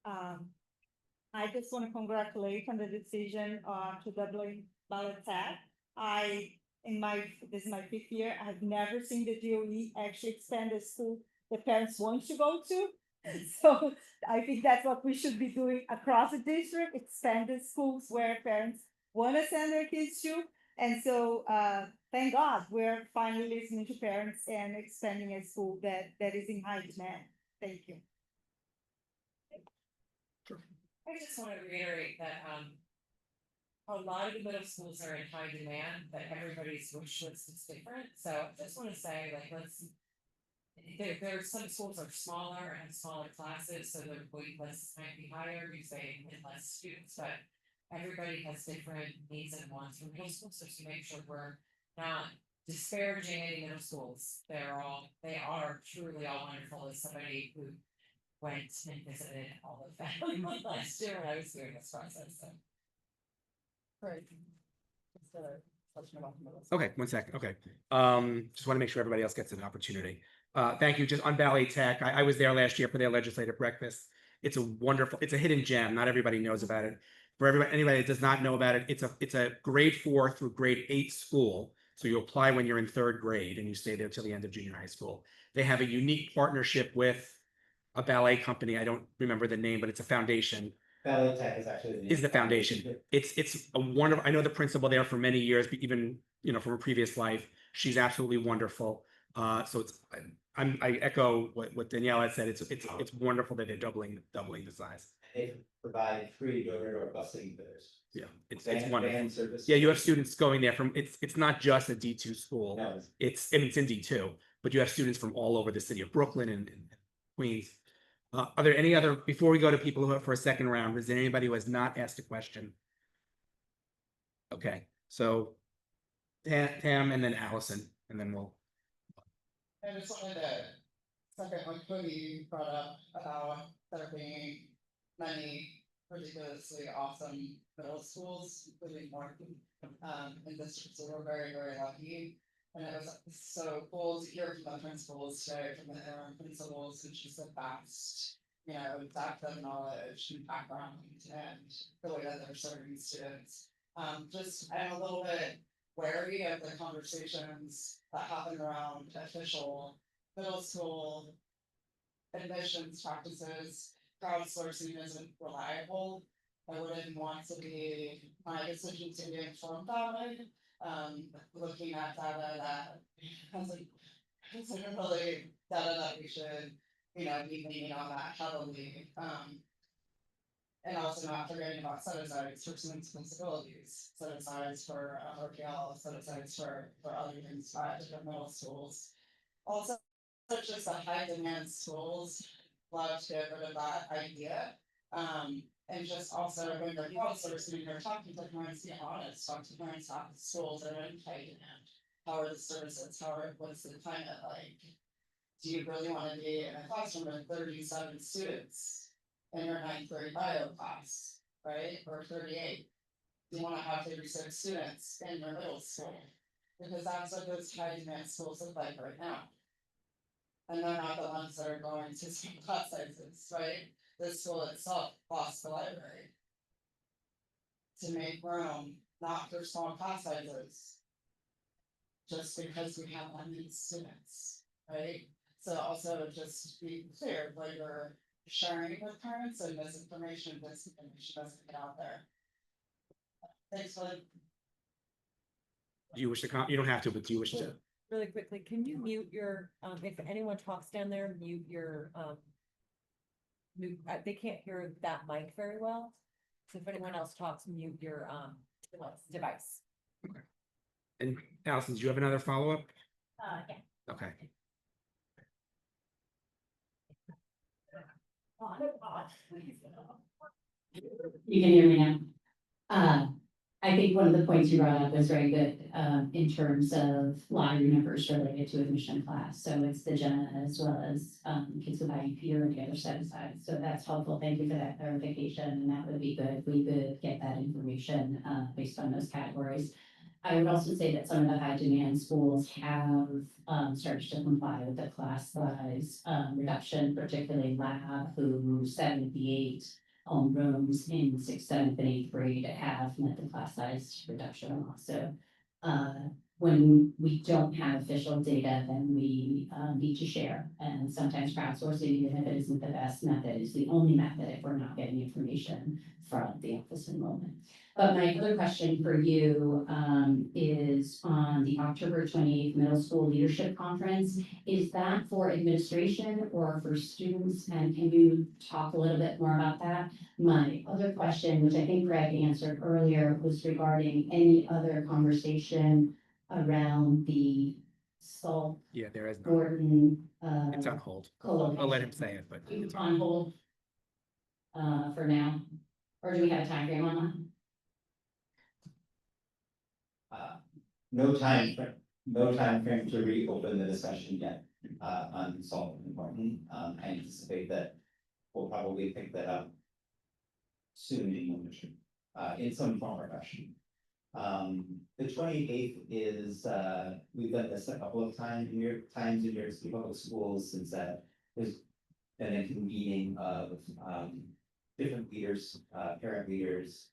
I just want to congratulate on the decision to doubling ballot tab. This is my 5th year. I've never seen the DOE actually expand the school the parents want to go to. So I think that's what we should be doing across the district, expand the schools where parents want to send their kids to. And so thank God, we're finally listening to parents and expanding a school that is in high demand. Thank you.
I just want to reiterate that, a lot of the middle schools are in high demand, but everybody's wish list is different, so I just wanna say, like, there are some schools are smaller and have smaller classes, so the wait lists might be higher because they get less students, but everybody has different needs and wants from middle school, so to make sure we're not disparaging any middle schools, they are truly all wonderful, as somebody who went and visited all of them last year when I was doing this process, so. Right.
Okay, 1 second. Okay. Just want to make sure everybody else gets an opportunity. Thank you. Just on Valley Tech, I was there last year for their legislative breakfast. It's a hidden gem. Not everybody knows about it. For anybody that does not know about it, it's a grade 4 through grade 8 school. So you apply when you're in 3rd grade and you stay there till the end of junior high school. They have a unique partnership with a ballet company. I don't remember the name, but it's a foundation.
Ballet Tech is actually
Is the foundation. It's a wonderful, I know the principal there for many years, but even, from a previous life, she's absolutely wonderful. So I echo what Danielle had said. It's wonderful that they're doubling the size.
They provide free door-to-door busing for theirs.
Yeah, it's
Van
wonderful.
service.
Yeah, you have students going there it's not just a D2 school.
No,
It's in D2, but you have students from all over the city of Brooklyn and Queens. Are there any other, before we go to people who are for a second round, is there anybody who has not asked a question? Okay, so Tam and then Allison, and then we'll.
I just wanted to second what Cody brought up about there being many ridiculously awesome middle schools, including more in districts, so we're very, very lucky. And it was so cool to hear from the principals today, from the interim principals, and just the vast, depth of knowledge and background and the way that they're serving students. I'm a little bit wary of the conversations that happen around official middle school admissions practices. Crowdsourcing isn't reliable. I wouldn't want to be, my decision to be informed that way. Looking at data that hasn't really data that we should, be leaning on that heavily. And also not forgetting about set asides for some responsibilities, set asides for RPL, set asides for other things at different middle schools. Also, just the high demand schools love to get rid of that idea. And just also when they're crowdsourcing, they're talking to parents, be honest, talk to parents, talk to schools that are in high demand. How are the services? What's the climate like? Do you really want to be in a classroom with 37 students in your 9th grade bio class, right? Or 38? Do you want to have 36 students in your middle school? Because that's what those high demand schools look like right now. And they're not the ones that are going to some class sizes, right? The school itself lost the library to make room, not for small class sizes, just because we have limited students, right? So also just be clear, what you're sharing with parents and disinformation doesn't get out there. Thanks for.
Do you wish to you don't have to, but do you wish to?
Really quickly, can you mute your, if anyone talks down there, mute your, they can't hear that mic very well. So if anyone else talks, mute your, device.
Okay. And Allison, do you have another follow-up?
Yeah.
Okay.
You can hear me now. I think one of the points you brought up was very good, in terms of lottery numbers related to admission class. So it's the Jenna as well as, kids with IEP or the other set aside. So that's helpful. Thank you for that clarification. And that would be good if we could get that information, based on those categories. I would also say that some of the high demand schools have, started to comply with the class size, reduction, particularly lab, who 78 rooms in 6th, 7th, and 8th grade have met the class size reduction also. when we don't have official data, then we need to share. And sometimes crowdsourcing, even if it isn't the best method, is the only method if we're not getting information from the office enrollment. But my other question for you is on the October 28th Middle School Leadership Conference. Is that for administration or for students? And can you talk a little bit more about that? My other question, which I think Greg answered earlier, was regarding any other conversation around the Salt
Yeah, there is no,
Gordon.
it's on hold.
Coalition.
I'll let him say it, but it's
On hold for now, or do we have a time frame on that?
No time frame to reopen the discussion yet, on salt and Martin. I anticipate that we'll probably pick that up soon in some form or fashion. The 28th is, we've done this a couple of times in New York City Public Schools, since there's been a convening of, different leaders, parent leaders,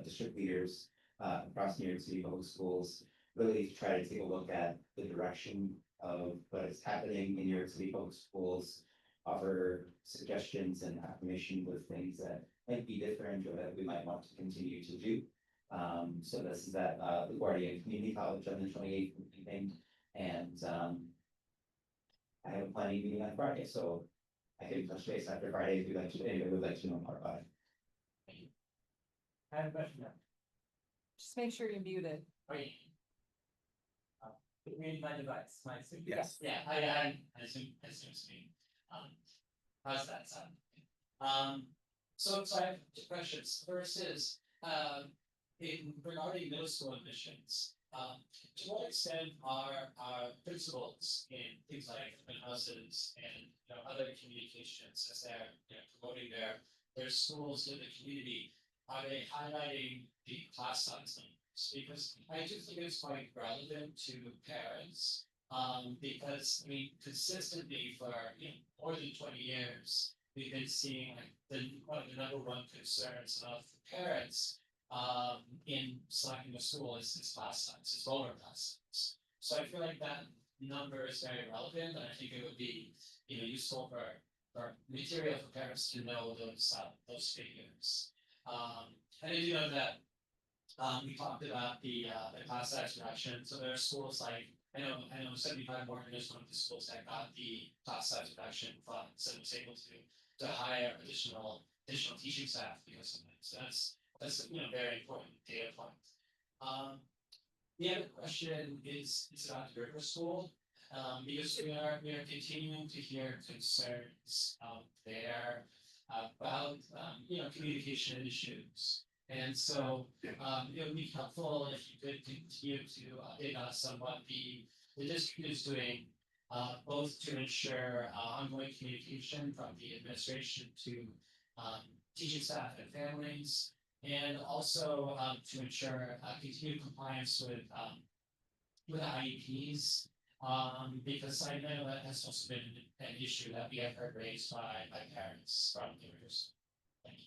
district leaders, across New York City Public Schools, really to try to take a look at the direction of what is happening in New York City Public Schools, offer suggestions and affirmation with things that might be different or that we might want to continue to do. So this is at LaGuardia Community College on the 28th evening, and I have a planning meeting on Friday, so I can touch base after Friday if you'd like to, anybody would like to know more about it.
I have a question. Just make sure you're muted.
Read my device, my assume.
Yes.
Yeah, I assume it's me. How's that sound? So I have two questions. First is, in regarding middle school admissions, to what extent are principals in things like open houses and, other communications as they're, promoting their schools to the community, are they highlighting the class size numbers? Because I do think it's quite relevant to parents, because I mean, consistently for more than 20 years, we've been seeing like one of the number one concerns of parents in selecting a school is class size, is lower class size. So I feel like that number is very relevant, and I think it would be useful for material for parents to know those figures. And I do know that we talked about the class size reduction. So there are schools like I know 75 Morgan is one of the schools that got the class size reduction funds and was able to hire additional teaching staff because of it. So that's very important data point. The other question is about the River School, because we are continuing to hear concerns there about communication issues. And so it would be helpful if you could continue to update us on what the district is doing, both to ensure ongoing communication from the administration to teaching staff and families, and also to ensure continued compliance with IEPs, because I know that has also been an issue that we have heard raised by parents from leaders. Thank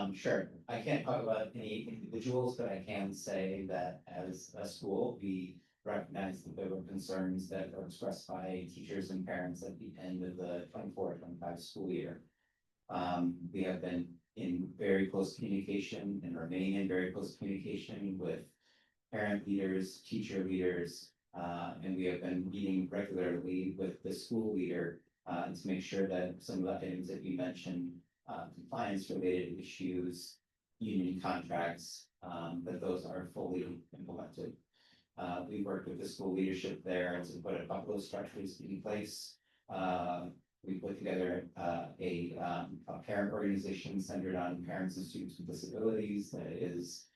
you.
Sure. I can't talk about any individuals, but I can say that as a school, we recognize that there were concerns that were expressed by teachers and parents at the end of the 24-25 school year. We have been in very close communication and remain in very close communication with parent leaders, teacher leaders, and we have been meeting regularly with the school leader to make sure that some of the items that you mentioned, compliance related issues, union contracts, that those are fully implemented. We worked with the school leadership there to put a couple of structures in place. We put together a parent organization centered on parents and students with disabilities that is,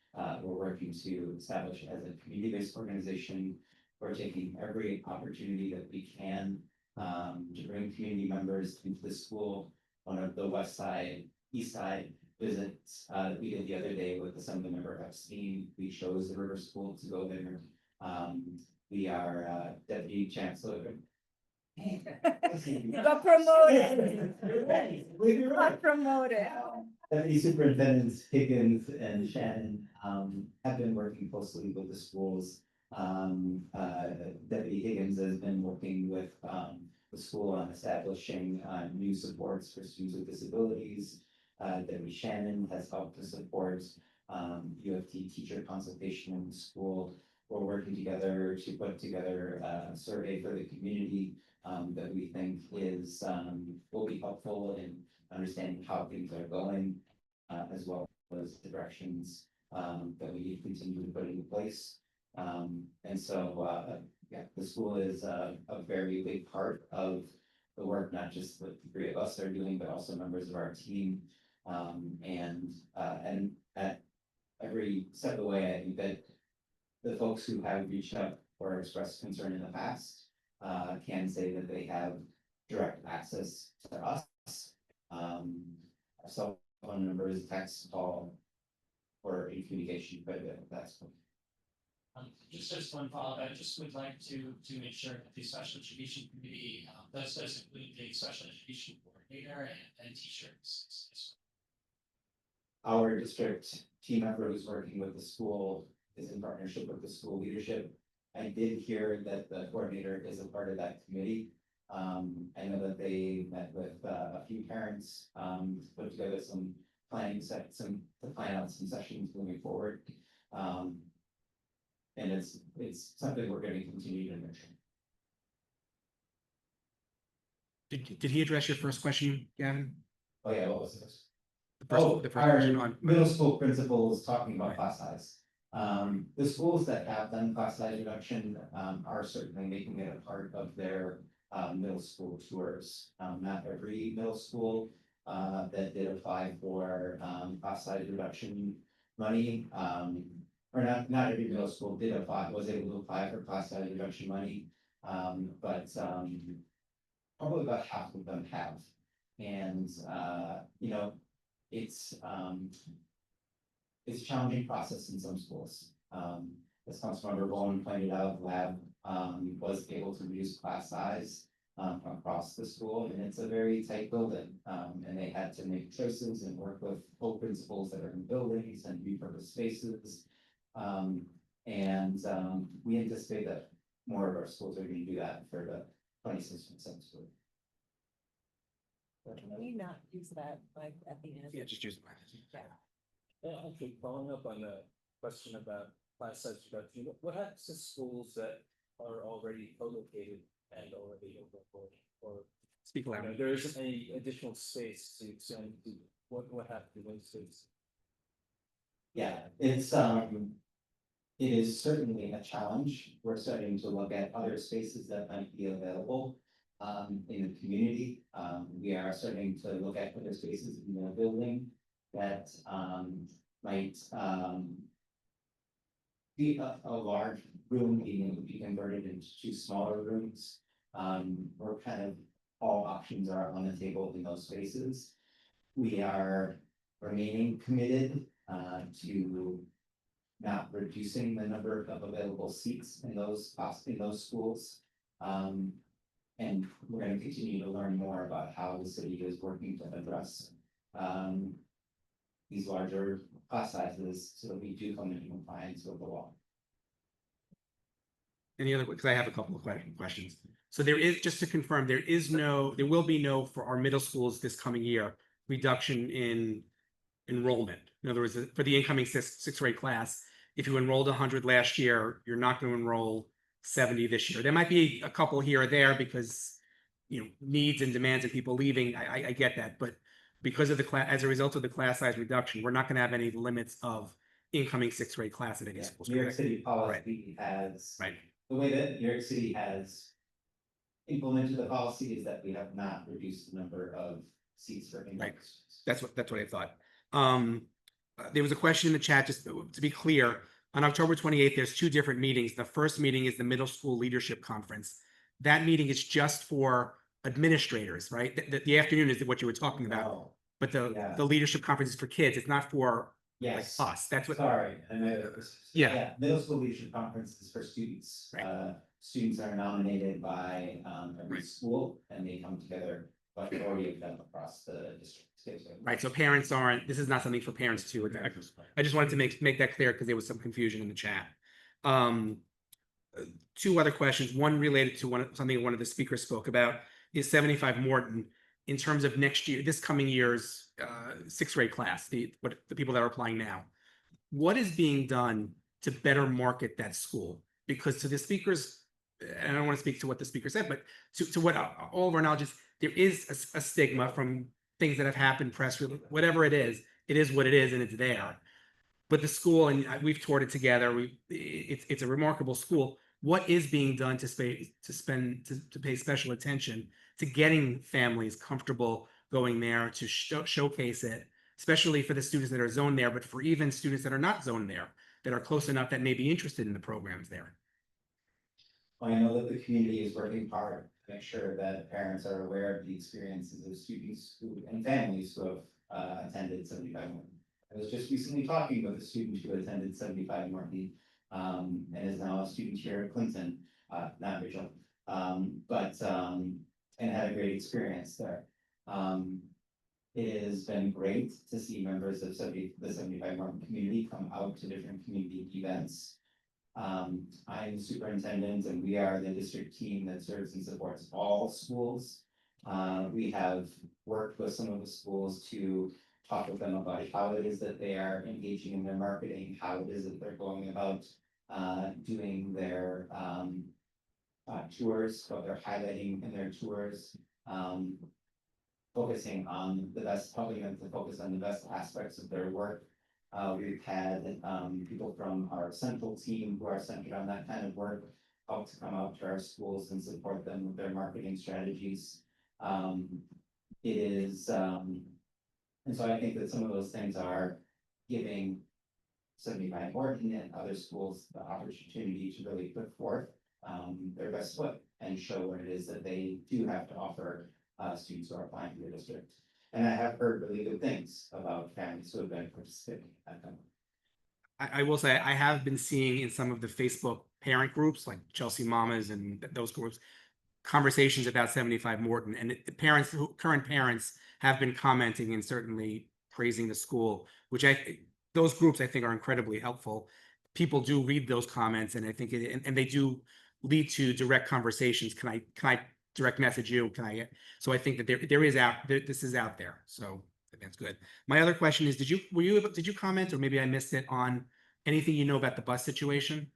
we're working to establish as a community-based organization. We're taking every opportunity that we can to bring community members into the school. One of the west side, east side visits that we did the other day with the Assembly member Epstein, we chose the River School to go there. We are Deputy Chancellor
You got promoted. You got promoted.
Deputy Superintendents Higgins and Shannon, have been working closely with the schools. Deputy Higgins has been working with, the school on establishing, new supports for students with disabilities. Deputy Shannon has helped to support, UFT teacher consultation in the school. We're working together to put together a survey for the community, that we think is, will be helpful in understanding how things are going, as well as directions that we need to continue to put into place. And so, yeah, the school is a very big part of the work, not just what the three of us are doing, but also members of our team. And at every step of the way, I think that the folks who have reached out or expressed concern in the past can say that they have direct access to us. Our cell phone numbers, text, call, or in communication, but that's.
Just one follow-up, I just would like to make sure that the special education committee, does include the special education coordinator and teachers.
Our district team member who's working with the school is in partnership with the school leadership. I did hear that the coordinator is a part of that committee. I know that they met with a few parents, to put together some planning to plan out some sessions moving forward. And it's something we're going to continue to nurture.
Did he address your first question, Gavin?
Oh, yeah, what was this?
The first question on
middle school principals talking about class size. The schools that have done class size reduction, are certainly making it a part of their, middle school tours. Not every middle school, that did apply for, class size reduction money, or not every middle school was able to apply for class size reduction money. But probably about half of them have. And, you know, it's a challenging process in some schools. As Councilmember Bowen pointed out, Lab, was able to reduce class size, across the school, and it's a very tight building. And they had to make choices and work with co-principals that are in buildings and repurposed spaces. We anticipate that more of our schools are going to do that for the 26% school.
Can we not use that like at the end?
Yeah, just use
Yeah.
Yeah, okay, following up on the question about class size reduction, what happens to schools that are already co-located and already overflowed, or
speak loud.
there isn't any additional space to extend to, what happens to those spaces?
Yeah, it is certainly a challenge. We're starting to look at other spaces that might be available in the community. We are starting to look at other spaces in the building that might be a large room being able to be converted into two smaller rooms. We're kind of, all options are on the table in those spaces. We are remaining committed to not reducing the number of available seats in those schools. And we're going to continue to learn more about how the city is working to address these larger class sizes so that we do come into compliance with the law.
Any other, because I have a couple of questions. So there is, just to confirm, there will be no, for our middle schools this coming year, reduction in enrollment. In other words, for the incoming sixth grade class, if you enrolled 100 last year, you're not going to enroll 70 this year. There might be a couple here or there because, needs and demands and people leaving. I get that, but because of as a result of the class size reduction, we're not going to have any limits of incoming sixth grade class at any schools.
New York City policy has,
right.
The way that New York City has implemented the policy is that we have not reduced the number of seats for incoming students.
That's what I thought. There was a question in the chat, just to be clear, on October 28th, there's two different meetings. The first meeting is the Middle School Leadership Conference. That meeting is just for administrators, right? The afternoon is what you were talking about, but the leadership conference is for kids. It's not for
Yes.
us. That's what.
Sorry.
Yeah.
Middle school leadership conference is for students.
Right.
students are nominated by, every school, and they come together, but majority of them across the district.
Right, so parents aren't, this is not something for parents to, I just wanted to make that clear because there was some confusion in the chat. Two other questions, one related to something one of the speakers spoke about is 75 Morton in terms of next year, this coming year's sixth grade class, the people that are applying now. What is being done to better market that school? Because to the speakers, and I don't want to speak to what the speaker said, but to what all of our knowledge is, there is a stigma from things that have happened, press release, whatever it is what it is, and it's there. But the school, and we've toured it together, it's a remarkable school. What is being done to pay special attention to getting families comfortable going there to showcase it, especially for the students that are zoned there, but for even students that are not zoned there, that are close enough that may be interested in the programs there?
Well, I know that the community is working hard to make sure that parents are aware of the experiences of students and families who have attended 75 Morton. I was just recently talking with a student who attended 75 Morton and is now a student here at Clinton, not Rachel, and had a great experience there. It has been great to see members of the 75 Morton community come out to different community events. I'm the superintendent, and we are the district team that serves and supports all schools. We have worked with some of the schools to talk with them about how it is that they are engaging in their marketing, how it is that they're going about doing their tours, what they're highlighting in their tours, focusing on the best, helping them to focus on the best aspects of their work. We've had people from our central team who are centered on that kind of work help to come out to our schools and support them with their marketing strategies. It is, and so I think that some of those things are giving 75 Morton and other schools the opportunity to really put forth their best foot and show what it is that they do have to offer students who are applying to the district. And I have heard really good things about families who have been participating at them.
I will say I have been seeing in some of the Facebook parent groups, like Chelsea Mamas and those groups, conversations about 75 Morton, and current parents have been commenting and certainly praising the school, which those groups I think are incredibly helpful. People do read those comments, and I think and they do lead to direct conversations. Can I direct message you? So I think that this is out there. So that's good. My other question is, did you comment, or maybe I missed it, on anything you know about the bus situation?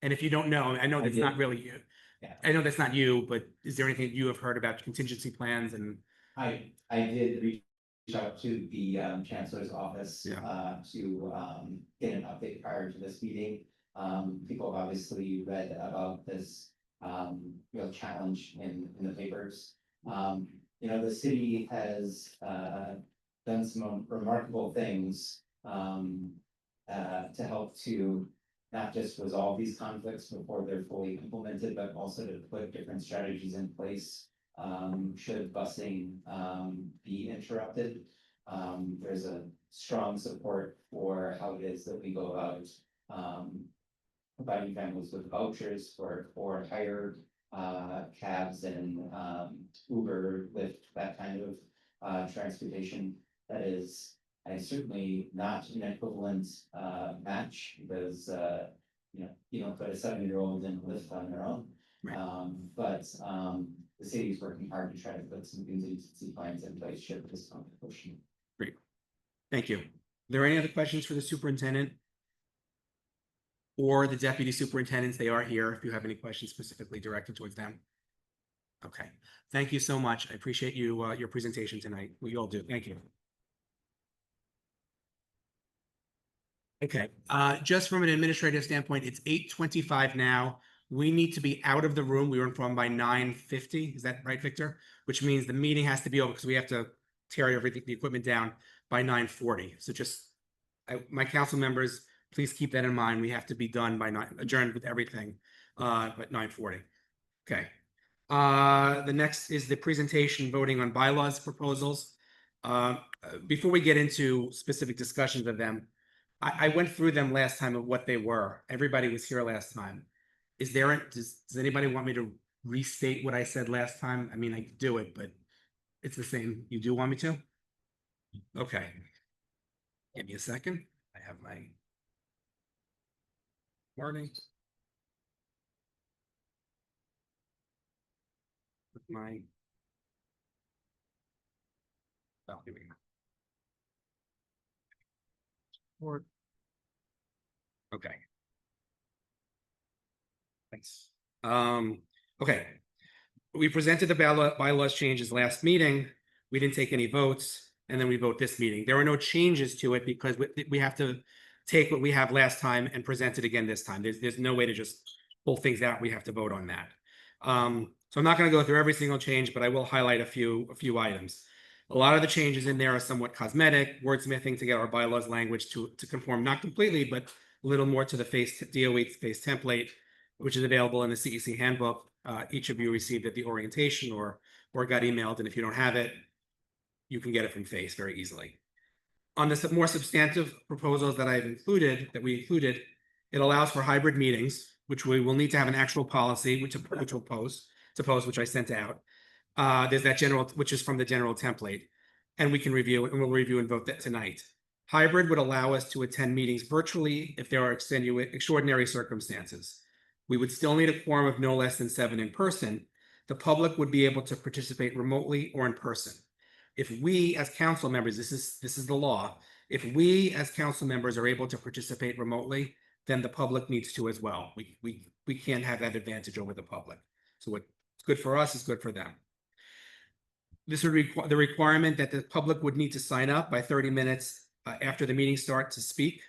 And if you don't know, I know that's not really you.
Yeah.
I know that's not you, but is there anything you have heard about contingency plans? And
I did reach out to the chancellor's office to get an update prior to this meeting. People have obviously read about this real challenge in the papers. The city has done some remarkable things to help to not just resolve these conflicts before they're fully implemented, but also to put different strategies in place should busing be interrupted. There's a strong support for how it is that we go about providing families with vouchers for hire cabs and Uber, Lyft, that kind of transportation. That is, certainly not an equivalent match, because you don't put a 7-year-old in Lyft on their own. But the city is working hard to try to put some contingency plans in place should this come to fruition.
Great, thank you. Are there any other questions for the superintendent or the deputy superintendents? They are here if you have any questions specifically directed towards them. Okay, thank you so much. I appreciate your presentation tonight. We all do. Thank you. Okay, just from an administrative standpoint, it's 8:25 now. We need to be out of the room. We were informed by 9:50. Is that right, Victor? Which means the meeting has to be over because we have to tear the equipment down by 9:40. So just my council members, please keep that in mind. We have to be done by adjourned with everything at 9:40. Okay. The next is the presentation voting on bylaws proposals. Before we get into specific discussions of them, I went through them last time of what they were. Everybody was here last time. Is there, does anybody want me to restate what I said last time? I mean, I could do it, but it's the same. You do want me to? Okay. Give me a second. I have my warning. With my. Oh, here we go. Okay. Thanks. Okay. We presented the bylaws changes last meeting. We didn't take any votes, and then we vote this meeting. There are no changes to it because we have to take what we have last time and present it again this time. There's no way to just pull things out. We have to vote on that. So I'm not going to go through every single change, but I will highlight a few items. A lot of the changes in there are somewhat cosmetic, wordsmithing to get our bylaws language to conform, not completely, but a little more to the DOE face template, which is available in the CEC handbook. Each of you received at the orientation or got emailed, and if you don't have it, you can get it from FACE very easily. On the more substantive proposals that we included, it allows for hybrid meetings, which we will need to have an actual policy, which we'll post, which I sent out. There's that general, which is from the general template, and we can review it, and we'll review and vote that tonight. Hybrid would allow us to attend meetings virtually if there are extraordinary circumstances. We would still need a quorum of no less than 7 in person. The public would be able to participate remotely or in person. If we as council members, this is the law, if we as council members are able to participate remotely, then the public needs to as well. We can't have that advantage over the public. So what's good for us is good for them. This would require the requirement that the public would need to sign up by 30 minutes after the meeting starts to speak.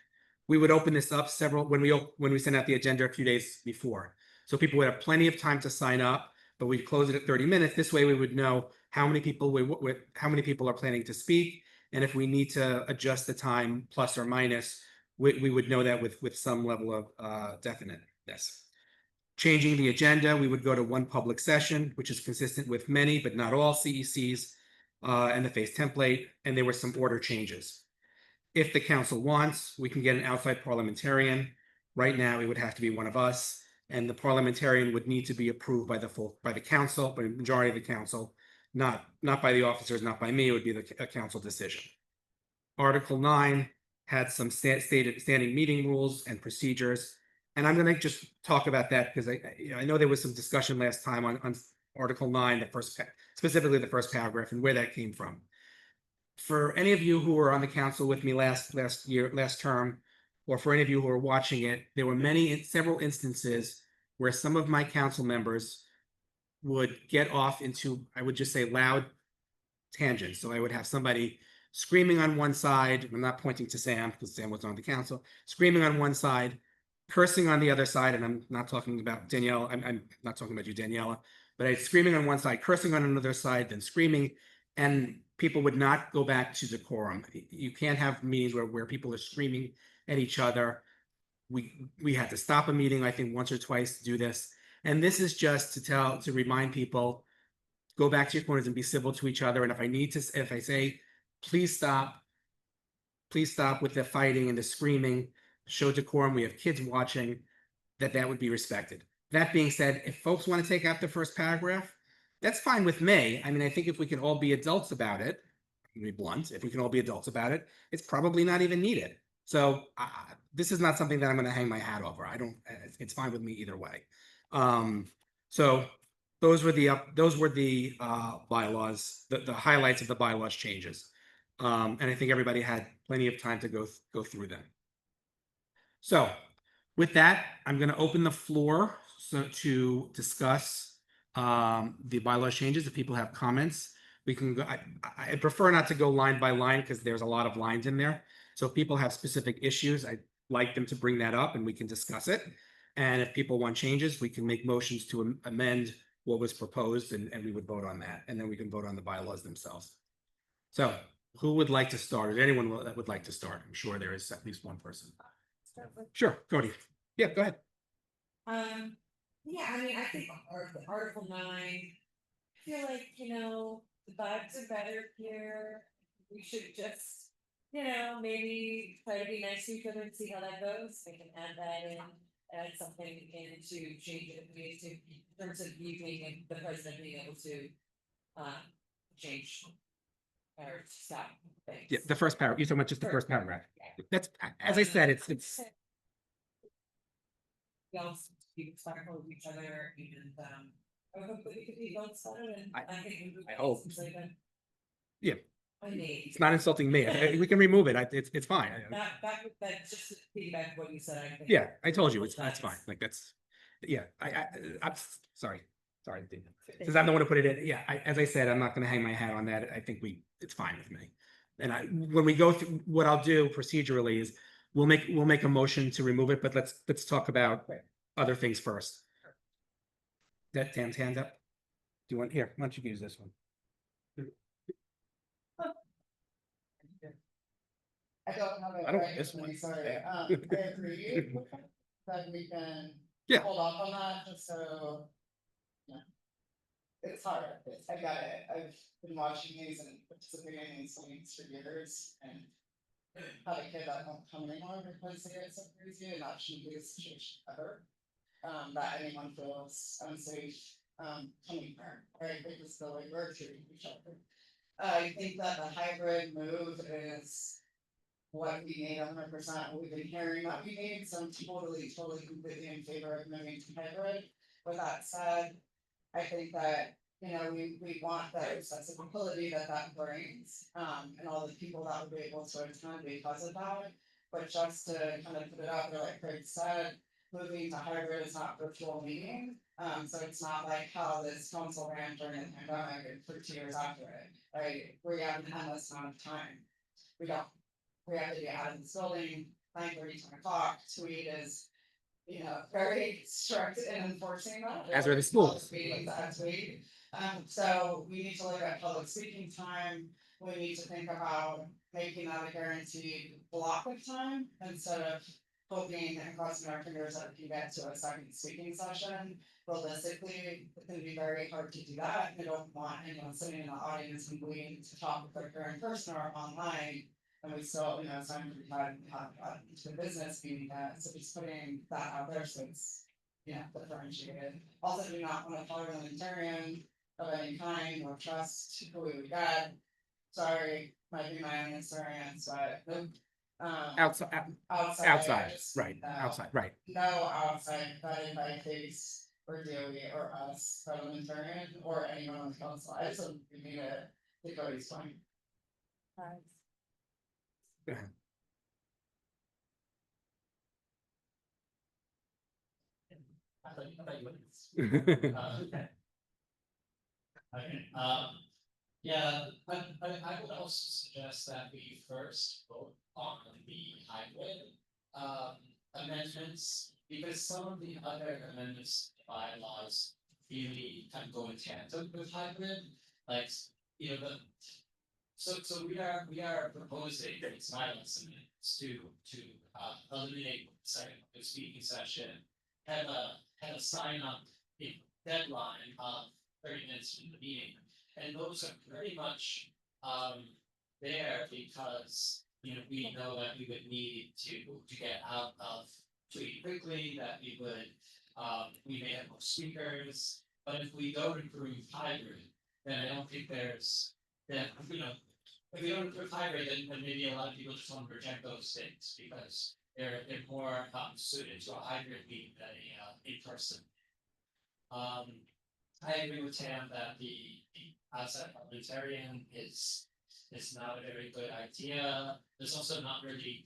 We would open this up when we send out the agenda a few days before. So people would have plenty of time to sign up, but we'd close it at 30 minutes. This way we would know how many people are planning to speak. And if we need to adjust the time plus or minus, we would know that with some level of definiteness. Changing the agenda, we would go to one public session, which is consistent with many, but not all CECs and the FACE template, and there were some order changes. If the council wants, we can get an outside parliamentarian. Right now, it would have to be one of us, and the parliamentarian would need to be approved by the council, by the majority of the council, not by the officers, not by me. It would be a council decision. Article 9 had some standing meeting rules and procedures. And I'm going to just talk about that because I know there was some discussion last time on Article 9, specifically the first paragraph and where that came from. For any of you who were on the council with me last term, or for any of you who are watching it, there were several instances where some of my council members would get off into, I would just say, loud tangents. So I would have somebody screaming on one side. I'm not pointing to Sam because Sam was on the council. Screaming on one side, cursing on the other side, and I'm not talking about Danielle. I'm not talking about you, Daniela, but I'm screaming on one side, cursing on another side, then screaming, and people would not go back to decorum. You can't have meetings where people are screaming at each other. We had to stop a meeting, I think, once or twice to do this, and this is just to remind people, go back to your corners and be civil to each other. And if I say, please stop with the fighting and the screaming, show decorum, we have kids watching, that would be respected. That being said, if folks want to take out the first paragraph, that's fine with me. I mean, I think if we can all be adults about it, to be blunt, if we can all be adults about it, it's probably not even needed. So this is not something that I'm going to hang my hat over. It's fine with me either way. So those were the bylaws, the highlights of the bylaws changes. And I think everybody had plenty of time to go through them. So with that, I'm going to open the floor to discuss the bylaws changes. If people have comments, we can go. I prefer not to go line by line because there's a lot of lines in there. So if people have specific issues, I'd like them to bring that up and we can discuss it. And if people want changes, we can make motions to amend what was proposed and we would vote on that. And then we can vote on the bylaws themselves. So who would like to start? Is anyone that would like to start? I'm sure there is at least one person. Sure, Cody. Yeah, go ahead.
Yeah, I mean, I think Article 9, I feel like, the vibes are better here. We should just, maybe try to be nice to each other and see how that goes. We can add that in. add something in to change it, we to, in terms of you being, the president being able to, change. Or stop things.
Yeah, the first paragraph, you're talking about just the first paragraph. That's, as I said, it's,
We all be respectful of each other and, I hope that we could be both started and I think.
I hope. yeah,
I mean.
it's not insulting me. We can remove it. It's fine.
That just to piggyback what you said, I think.
Yeah, I told you, that's fine. Like, that's, yeah, I'm sorry. Sorry. Since I'm the one to put it in, yeah, as I said, I'm not gonna hang my hat on that. I think it's fine with me. And when we go through, what I'll do procedurally is we'll make a motion to remove it, but let's talk about other things first. That Tam's hand up. Do you want, here, why don't you use this one?
I don't have it
I don't
right
want this
with me,
one.
sorry, I agree with that we can.
Yeah.
Hold off on that, just so. Yeah. It's hard, I got it, I've been watching these and participating in these meetings for years and. Had a kid that won't come anymore because they get so crazy and that shouldn't be a situation ever. That anyone feels unsafe, coming here, right, because the way we're treating each other. I think that the hybrid move is what we need 100%, what we've been hearing that we need, so I'm totally completely in favor of moving to hybrid. With that said, I think that, you know, we want that accessibility that brings, and all the people that would be able to attend because of that. But just to kind of put it out there, like Craig said, moving to hybrid is not virtual meeting. So it's not like how this council ran during the pandemic and for 2 years after it, right? We have an endless amount of time. We have to be out of this building, 9:30, 10 o'clock, Tweed is, you know, very strict in enforcing that.
As are the schools.
Meetings at Tweed. So we need to look at public speaking time, we need to think about making that a guaranteed block of time instead of hoping and crossing our fingers that we can get to a second speaking session. Realistically, it's gonna be very hard to do that. I don't want anyone sitting in the audience and waiting to talk with their parent in person or online. And we still, you know, some have into the business meeting that, so just putting that out there, so it's, you know, differentiated. Also, do not want a parliamentarian of any kind or trust who we got. Sorry, might be my own experience, but
Outside, right, outside, right.
no outside, vetted by face or DOE or us parliamentarian or anyone on the council. I just don't need it to Cody's point.
I thought you would. Okay. Okay, yeah, I would also suggest that we first vote on the hybrid amendments, because some of the other amendments to bylaws really kind of go in tandem with hybrid, like, you know, so we are proposing these bylaws amendments to eliminate the speaking session, have a sign up deadline of 30 minutes from the meeting. And those are pretty much there because, you know, we know that we would need to get out of Tweet quickly, that we may have more speakers. But if we don't improve hybrid, then I don't think you know, if we don't improve hybrid, then maybe a lot of people just want to reject those things because they're more suited to a hybrid meeting than a in-person. I agree with Tam that the outside parliamentarian is not a very good idea. There's also not really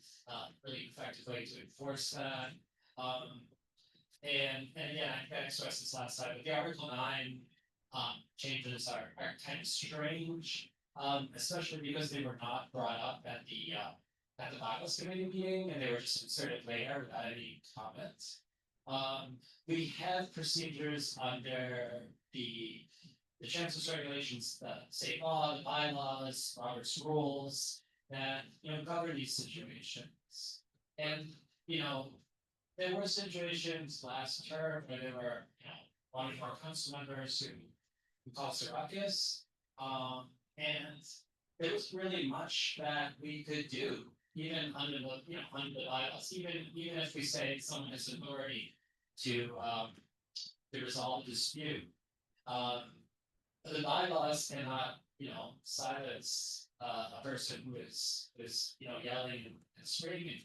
effective way to enforce that. And yeah, I think I expressed this last time, but the Article 9 changes are kind of strange, especially because they were not brought up at the bylaws committee meeting and they were just inserted later without any comments. We have procedures under the chancellor's regulations, the state law, the bylaws, Robert's rules that, you know, govern these situations. And, you know, there were situations last term where there were, you know, one of our council members who caused a ruckus. And there was really much that we could do even under the, under the bylaws, even if we say someone has authority to resolve a dispute. The bylaws cannot, silence a person who is, yelling and screaming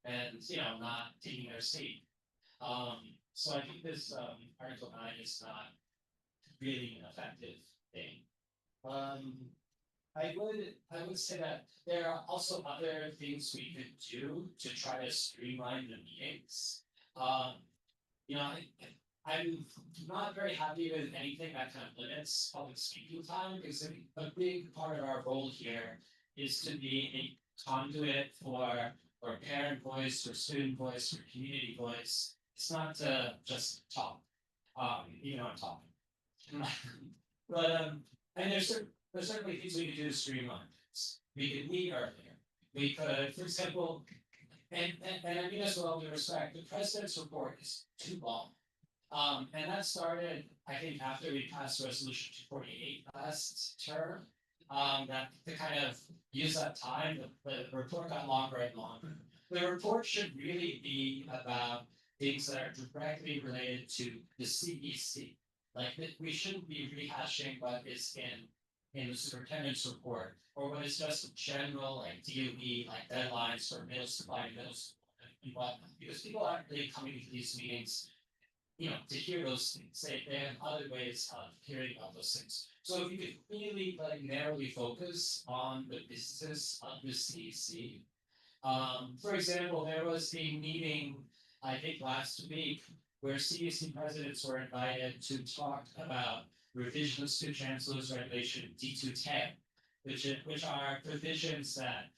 and, not taking their seat. So I think this, Article 9 is not really an effective thing. I would say that there are also other things we could do to try to streamline the meetings. I'm not very happy with anything that kind of limits public speaking time, because a big part of our role here is to be a conduit for parent voice, or student voice, or community voice. It's not to just talk, I'm talking. But and there's certainly things we could do to streamline things. We could meet earlier. We could, for example, and I mean this with all due respect, the president's report is too long. And that started, I think, after we passed Resolution 248 last term. That to kind of use that time, the report got longer and longer. The report should really be about things that are directly related to the CEC. Like we shouldn't be rehashing what is in the superintendent's report, or what is just general like DOE like deadlines for middle school and whatnot, because people aren't really coming to these meetings, to hear those things. They have other ways of hearing about those things. So if you could really like narrowly focus on the business of the CEC. For example, there was a meeting, I think last week, where CEC presidents were invited to talk about revisions to Chancellor's Regulation D210, which are provisions that,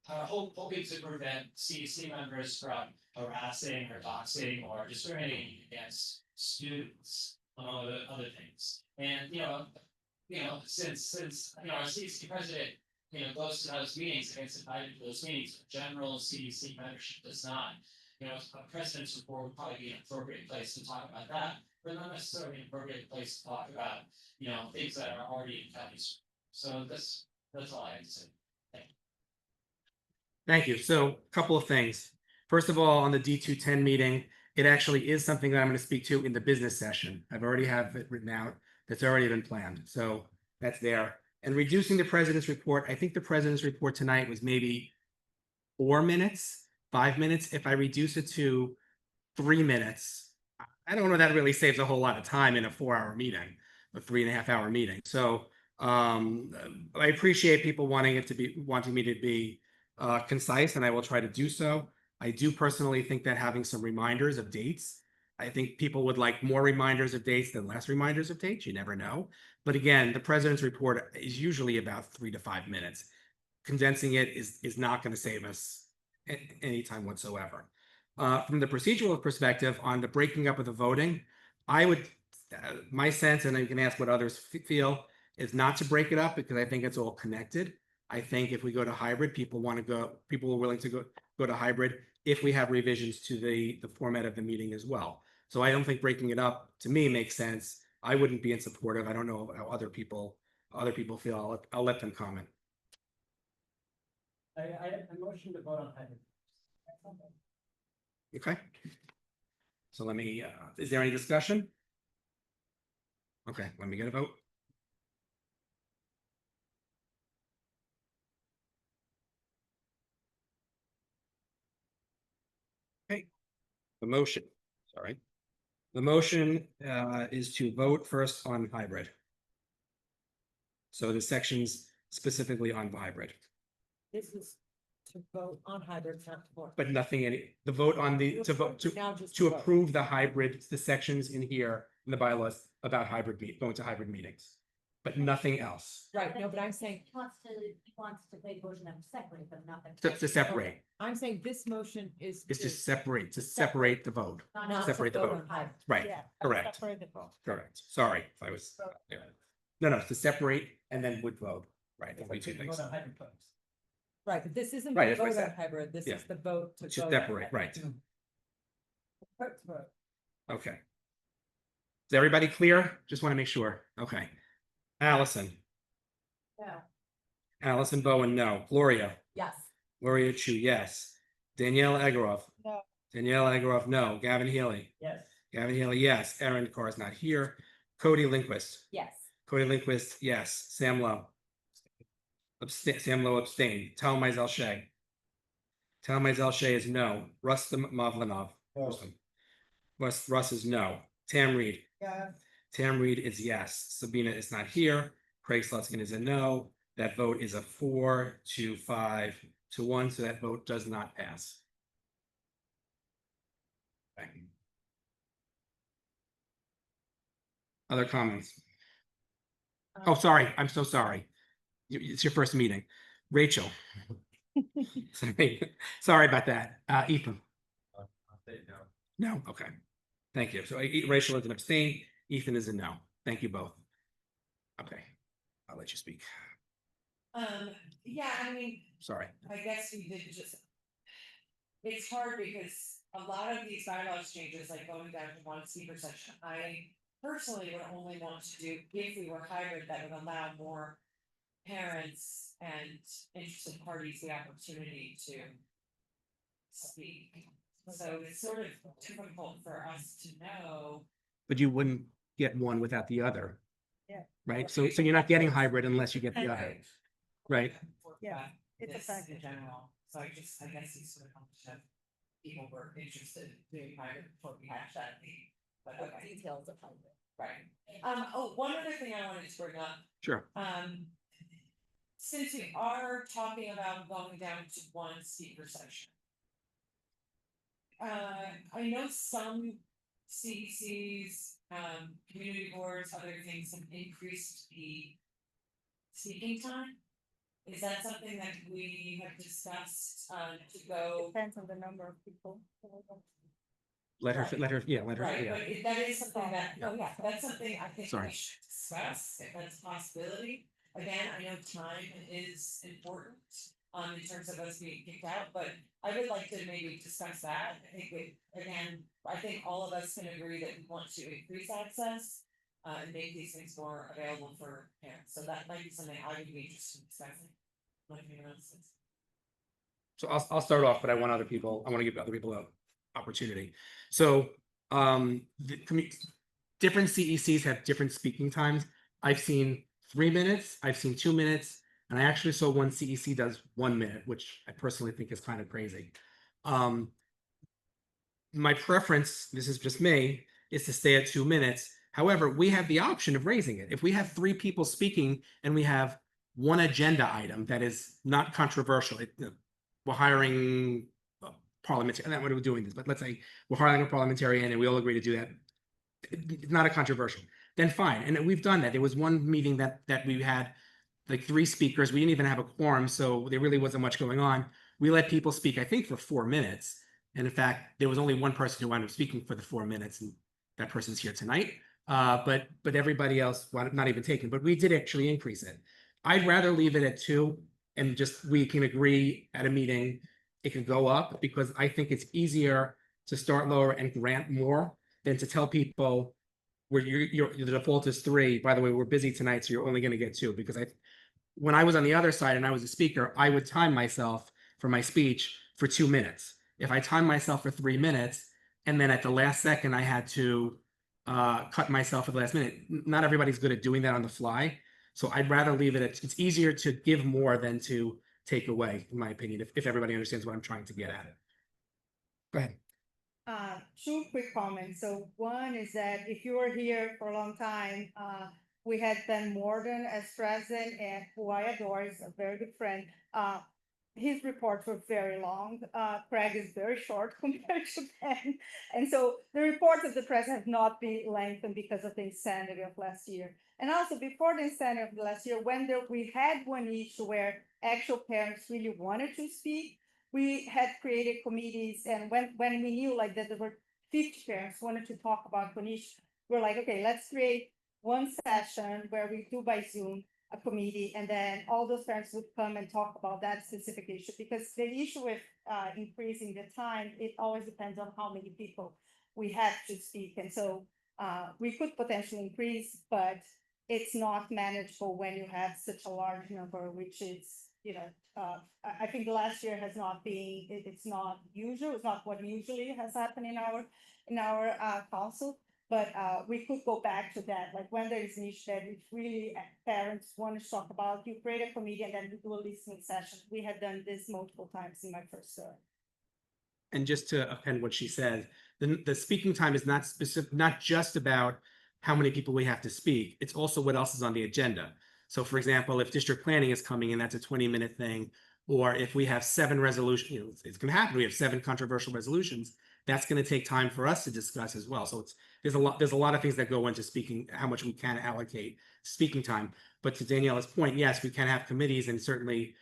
are hoping to prevent CEC members from harassing or doxing or discriminating against students, among other things. And since our CEC president goes to those meetings and gets invited to those meetings, general CEC membership does not. A president's report would probably be an appropriate place to talk about that, but not necessarily an appropriate place to talk about things that are already in counties. So that's all I have to say.
Thank you. So a couple of things. First of all, on the D210 meeting, it actually is something that I'm going to speak to in the business session. I've already have it written out. That's already been planned. So that's there. And reducing the president's report, I think the president's report tonight was maybe 4 minutes, 5 minutes. If I reduce it to 3 minutes, I don't know that really saves a whole lot of time in a 4-hour meeting, a 3.5-hour meeting. So I appreciate people wanting me to be concise, and I will try to do so. I do personally think that having some reminders of dates, I think people would like more reminders of dates than less reminders of dates. You never know. But again, the president's report is usually about 3 to 5 minutes. Condensing it is not going to save us any time whatsoever. From the procedural perspective on the breaking up of the voting, I would, my sense, and you can ask what others feel, is not to break it up, because I think it's all connected. I think if we go to hybrid, people are willing to go to hybrid if we have revisions to the format of the meeting as well. So I don't think breaking it up to me makes sense. I wouldn't be in support of. I don't know how other people feel. I'll let them comment.
I motion to vote on hybrid.
Okay. So let me, is there any discussion? Okay, let me get a vote. Okay, the motion is to vote first on hybrid. So the sections specifically on hybrid.
This is to vote on hybrid, not to vote.
But nothing the vote on the, to approve the hybrid, the sections in here in the bylaws about going to hybrid meetings, but nothing else.
Right, no, but I'm saying.
He wants to make motion them separate, but not.
To separate.
I'm saying this motion is.
To separate the vote.
Not
Separate
to
the
vote
vote.
on hybrid.
Right,
Yeah,
correct.
separate the vote.
Correct. Sorry if I was. Yeah. No, to separate and then would vote. Right. There'll be two things.
Right, but this isn't
Right,
the
that's what I
vote on
said.
hybrid, this
Yeah.
is the vote to.
To
vote on
separate,
hybrid.
right.
Vote.
Okay. Is everybody clear? Just want to make sure. Okay. Allison.
Yeah.
Allison Bowen, no. Gloria.
Yes.
Gloria Chu, yes. Danielle Agaroff.
No.
Danielle Agaroff, no. Gavin Healy.
Yes.
Gavin Healy, yes. Erin Carr is not here. Cody Lindquist.
Yes.
Cody Lindquist, yes. Sam Lowe. Sam Lowe abstained. Tal Mizell Shea. Tal Mizell Shea is no. Rustam Mavlanov. Russ is no. Tam Reed.
Yeah.
Tam Reed is yes. Sabina is not here. Craig Slutskin is a no. That vote is a 4-5-1, so that vote does not pass. Thank you. Other comments? Oh, sorry. I'm so sorry. It's your first meeting. Rachel. Sorry about that. Ethan. No, okay. Thank you. So Rachel is an abstain. Ethan is a no. Thank you both. Okay, I'll let you speak.
Yeah, I mean,
Sorry.
I guess we did just. It's hard because a lot of these bylaws changes, like going down to one speaker section, I personally would only want to do, if we were hybrid, that would allow more parents and interested parties the opportunity to speak. So it's sort of difficult for us to know.
But you wouldn't get one without the other.
Yeah.
Right? So you're not getting hybrid unless you get the other. Right?
Yeah, it's a
This
fact.
in general, so I guess these sort of competition, people were interested in doing hybrid before we hashed that. But okay.
Details of hybrid.
Right. Oh, one other thing I wanted to bring up.
Sure.
Since we are talking about going down to one speaker section. I know some CECs, community boards, other things have increased the speaking time. Is that something that we have discussed, to go?
Depends on the number of people.
Let her,
Right.
yeah.
Right, but that is something that,
Oh,
yeah, that's something I think
Sorry.
we should discuss, if that's a possibility. Again, I know time is important, in terms of us being kicked out, but I would like to maybe discuss that. I think again, I think all of us can agree that we want to increase access. And make these things more available for parents, so that might be something I would be interested in discussing. Like anyone else is.
So I'll start off, but I want to give other people an opportunity. So different CECs have different speaking times. I've seen 3 minutes, I've seen 2 minutes, and I actually saw one CEC does 1 minute, which I personally think is kind of crazy. My preference, this is just me, is to stay at 2 minutes. However, we have the option of raising it. If we have 3 people speaking and we have one agenda item that is not controversial, we're hiring a parliamentarian, not what we're doing this, but let's say we're hiring a parliamentarian and we all agree to do that. It's not a controversial, then fine. And we've done that. There was one meeting that we had like 3 speakers. We didn't even have a quorum, so there really wasn't much going on. We let people speak, I think, for 4 minutes. And in fact, there was only one person who wound up speaking for the 4 minutes, and that person's here tonight. But everybody else wound up not even taking. But we did actually increase it. I'd rather leave it at 2 and just we can agree at a meeting it could go up, because I think it's easier to start lower and grant more than to tell people where the default is 3. By the way, we're busy tonight, so you're only going to get 2. Because when I was on the other side and I was a speaker, I would time myself for my speech for 2 minutes. If I timed myself for 3 minutes and then at the last second I had to cut myself at the last minute, not everybody's good at doing that on the fly. So I'd rather leave it at, it's easier to give more than to take away, in my opinion, if everybody understands what I'm trying to get at. Go ahead.
2 quick comments. So one is that if you were here for a long time, we had Ben Morden as president, and who I adore, is a very good friend. His reports were very long. Craig is very short compared to Ben. And so the reports of the press have not been lengthened because of the insanity of last year. And also before the insanity of the last year, when we had one issue where actual parents really wanted to speak, we had created committees, and when we knew like that there were 50 parents wanted to talk about one issue, we're like, okay, let's create one session where we do by Zoom a committee, and then all those parents would come and talk about that specific issue. Because the issue with increasing the time, it always depends on how many people we have to speak. And so we could potentially increase, but it's not manageable when you have such a large number, which is I think last year has not been, it's not usual, it's not what usually has happened in our council. But we could go back to that, like when there is an issue that it's really parents want to talk about, you create a committee and then you do a listening session. We had done this multiple times in my first term.
And just to append what she said, the speaking time is not specific, not just about how many people we have to speak. It's also what else is on the agenda. So for example, if district planning is coming in, that's a 20-minute thing. Or if we have 7 resolutions, it's going to happen. We have 7 controversial resolutions. That's going to take time for us to discuss as well. So there's a lot of things that go into speaking, how much we can allocate speaking time. But to Daniela's point, yes, we can have committees, and certainly,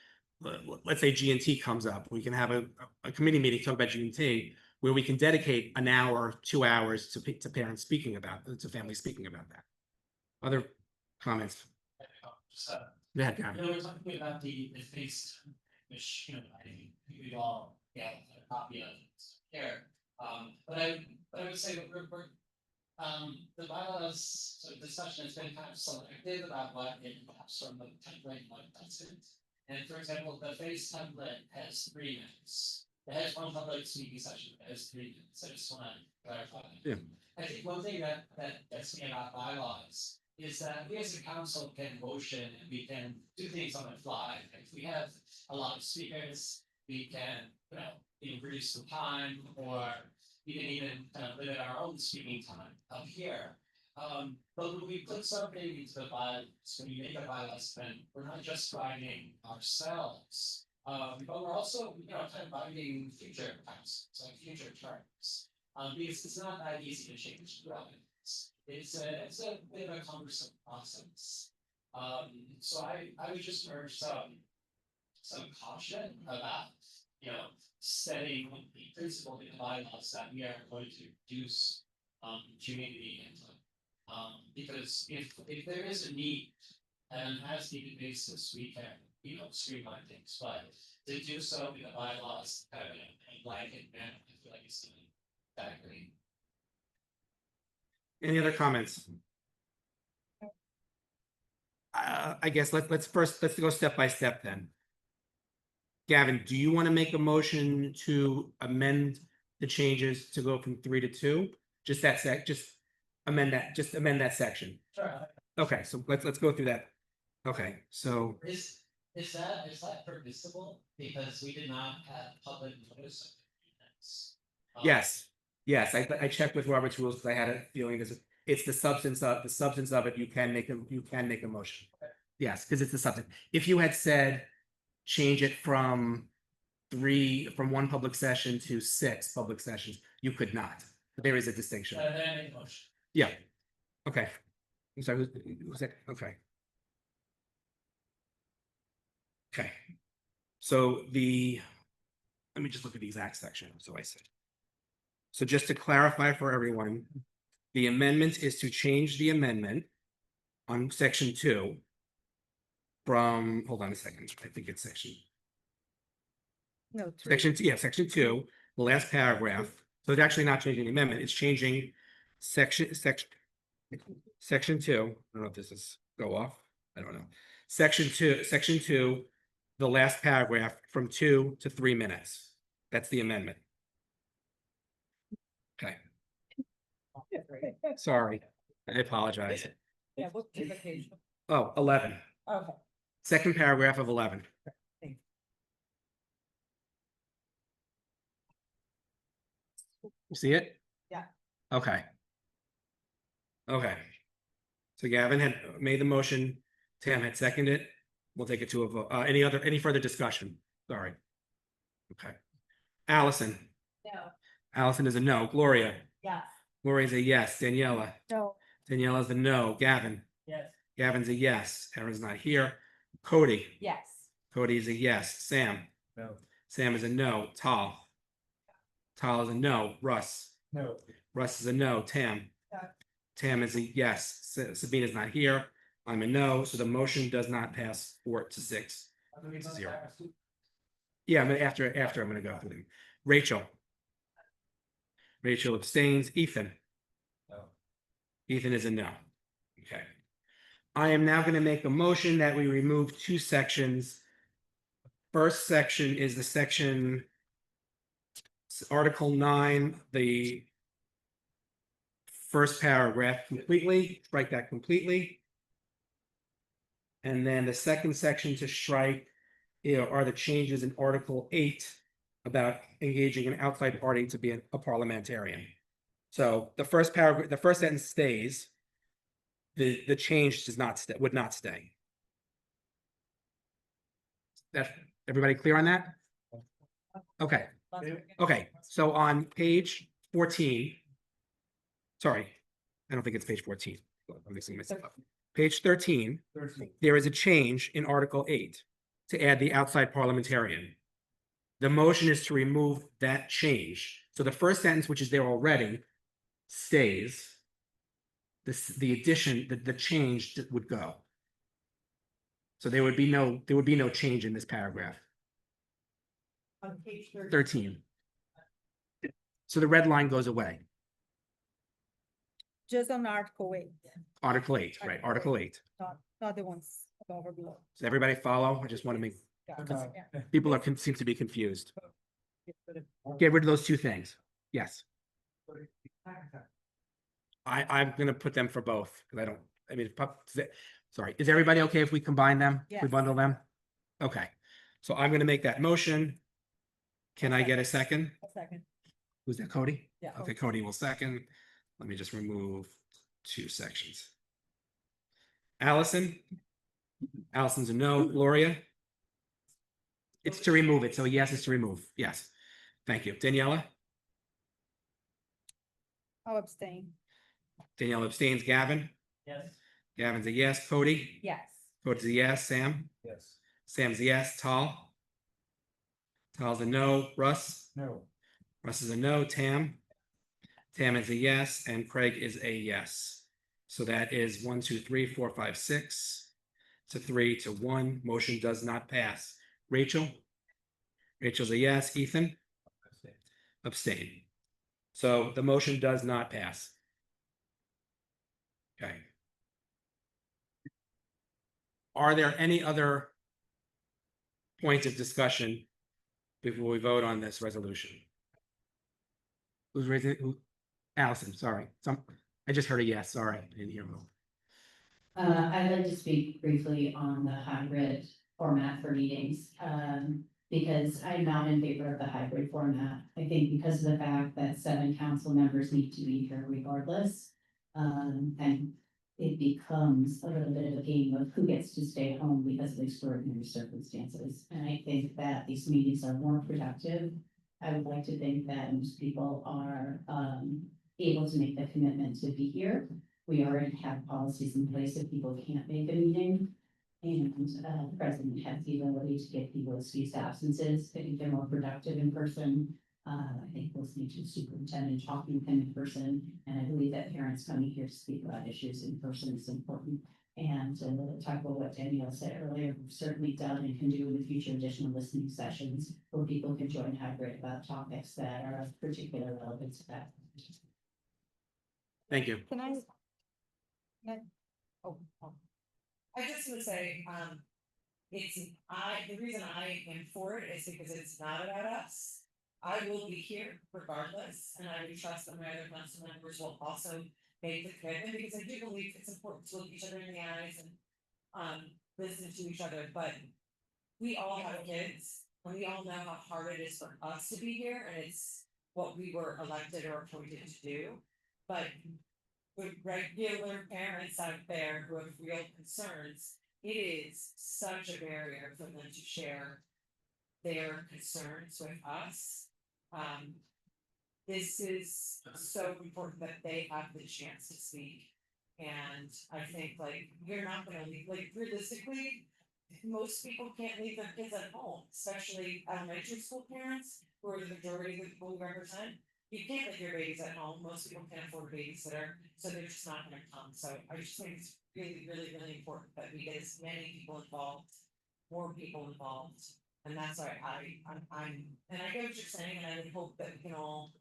let's say G&T comes up, we can have a committee meeting, talk about G&T, where we can dedicate an hour, 2 hours to parents speaking about, to families speaking about that. Other comments?
Just,
Go ahead, Gavin.
we're talking about the face, which, I think we all get a copy of here. But I would say that we're the bylaws, so discussion has been kind of selective about what it perhaps from the template and what doesn't. And for example, the face template has 3 minutes. It has 1 public speaking session, it has 3 minutes. I just want to clarify.
Yeah.
I think one thing that gets me about bylaws is that we as a council can motion and we can do things on the fly. If we have a lot of speakers, we can, reduce the time, or we can even kind of limit our own speaking time up here. But when we put something into the bylaws, when we make a bylaws, then we're not just binding ourselves, but we're also, kind of binding future councils, like future terms. Because it's not that easy to change the relevance. It's a bit of a cumbersome process. So I would just urge some caution about, setting the principle in the bylaws that we are going to reduce community input. Because if there is a need, and as needed basis, we can, streamline things, but to do so in the bylaws, kind of in a blanket manner, I feel like it's not that great.
Any other comments? I guess let's go step by step then. Gavin, do you want to make a motion to amend the changes to go from 3 to 2? Just amend that section.
Sure.
Okay, so let's go through that. Okay, so
Is that permissible? Because we did not have public notice of this.
yes, I checked with Robert's rules because I had a feeling it's the substance of it. You can make a motion.
Okay.
Yes, because it's the substance. If you had said change it from 1 public session to 6 public sessions, you could not. But there is a distinction.
Then I make a motion.
Yeah. Okay. I'm sorry, who's that? Okay. Okay. So let me just look at the exact section. So I said. So just to clarify for everyone, the amendment is to change the amendment on section 2 from, hold on a second, I think it's section 2, the last paragraph. So it's actually not changing the amendment, it's changing section 2. I don't know if this is go off. I don't know. Section 2, the last paragraph from 2 to 3 minutes. That's the amendment. Okay. Sorry, I apologize.
Yeah, what's the vacation?
Oh, 11.
Okay.
Second paragraph of 11. You see it?
Yeah.
Okay. Okay. So Gavin had made the motion. Tam had seconded it. We'll take it to a vote. Any further discussion? Sorry. Okay. Allison.
No.
Allison is a no. Gloria.
Yes.
Gloria's a yes. Daniela.
No.
Daniela's a no. Gavin.
Yes.
Gavin's a yes. Aaron's not here. Cody.
Yes.
Cody's a yes. Sam.
No.
Sam is a no. Tal. Tal is a no. Russ.
No.
Russ is a no. Tam.
No.
Tam is a yes. Sabina's not here. I'm a no. So the motion does not pass 4-6 to 0. Yeah, but after I'm going to go through them. Rachel. Rachel abstains. Ethan.
No.
Ethan is a no. Okay. I am now going to make a motion that we remove 2 sections first section is the section Article 9, the first paragraph completely, strike that completely. And then the second section to strike are the changes in Article 8 about engaging an outside party to be a parliamentarian. So the first paragraph, the first sentence stays. The change would not stay. That everybody clear on that? Okay. Okay, so on page 14. Sorry, I don't think it's page 14. I'm mixing myself up. Page 13, there is a change in Article 8 to add the outside parliamentarian. The motion is to remove that change. So the first sentence, which is there already, stays. The addition, the change would go. So there would be no change in this paragraph.
On page
13. So the red line goes away.
Just on Article 8,
Article 8, right, Article 8.
not the ones above or below.
Does everybody follow? I just want to make, people seem to be confused. Get rid of those two things. Yes. I'm gonna put them for both, because sorry, is everybody okay if we combine them? We
Yes.
bundle them? Okay, so I'm gonna make that motion. Can I get a second?
A second.
Who's that, Cody?
Yeah.
Okay, Cody will second. Let me just remove 2 sections. Allison? Allison's a no. Gloria? It's to remove it, so yes, it's to remove. Yes. Thank you. Daniela?
I'll abstain.
Daniela abstains. Gavin?
Yes.
Gavin's a yes. Cody?
Yes.
Cody's a yes. Sam?
Yes.
Sam's a yes. Tal? Tal's a no. Russ?
No.
Russ is a no. Tam? Tam is a yes, and Craig is a yes. So that is 1, 2, 3, 4, 5, 6 to 3 to 1. Motion does not pass. Rachel? Rachel's a yes. Ethan? Abstain. So the motion does not pass. Okay. Are there any other points of discussion before we vote on this resolution? Who's raising it? Allison, sorry. I just heard a yes. Sorry, I didn't hear a vote.
I'd like to speak briefly on the hybrid format for meetings, because I'm not in favor of the hybrid format. I think because of the fact that 7 council members need to be here regardless, and it becomes a little bit of a game of who gets to stay home because of extraordinary circumstances. And I think that these meetings are more productive. I would like to think that most people are able to make the commitment to be here. We already have policies in place if people can't make a meeting. And the president has the ability to get people excused absences. I think they're more productive in person. I think listening to the superintendent, talking with him in person, and I believe that parents coming here to speak about issues in person is important. And to talk about what Danielle said earlier, we've certainly done and can do in the future additional listening sessions where people can join hybrid about topics that are of particular relevance to that.
Thank you.
Can I?
I just want to say, the reason I am for it is because it's not about us. I will be here regardless, and I would trust that my other council members will also make the commitment, because I do believe it's important to look each other in the eyes and listen to each other, but we all have kids, and we all know how hard it is for us to be here, and it's what we were elected or appointed to do. But with regular parents out there who have real concerns, it is such a barrier for them to share their concerns with us. This is so important that they have the chance to speak. And I think you're not gonna leave, realistically, most people can't leave their kids at home, especially elementary school parents, who are the majority of the people we represent. You can't leave your babies at home. Most people can't afford a babysitter, so they're just not gonna come. So I just think it's really, really, really important that we get as many people involved, more people involved. And that's why and I get what you're saying, and I would hope that we can all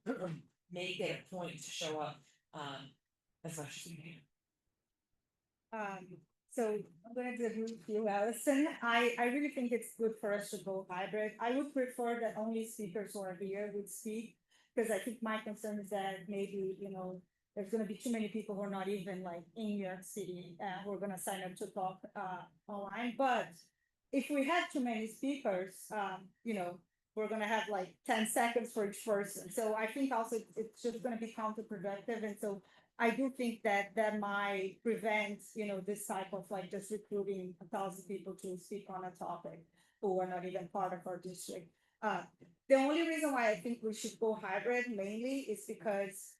make it a point to show up, as much as we can.
So I'm gonna agree with you, Allison. I really think it's good for us to go hybrid. I would prefer that only speakers who are here would speak. Because I think my concern is that maybe, there's gonna be too many people who are not even like in New York City, who are gonna sign up to talk, online. But if we have too many speakers, we're gonna have like 10 seconds for each person. So I think also it's just gonna be counterproductive. And so I do think that that might prevent, this type of like just recruiting 1,000 people to speak on a topic who are not even part of our district. The only reason why I think we should go hybrid mainly is because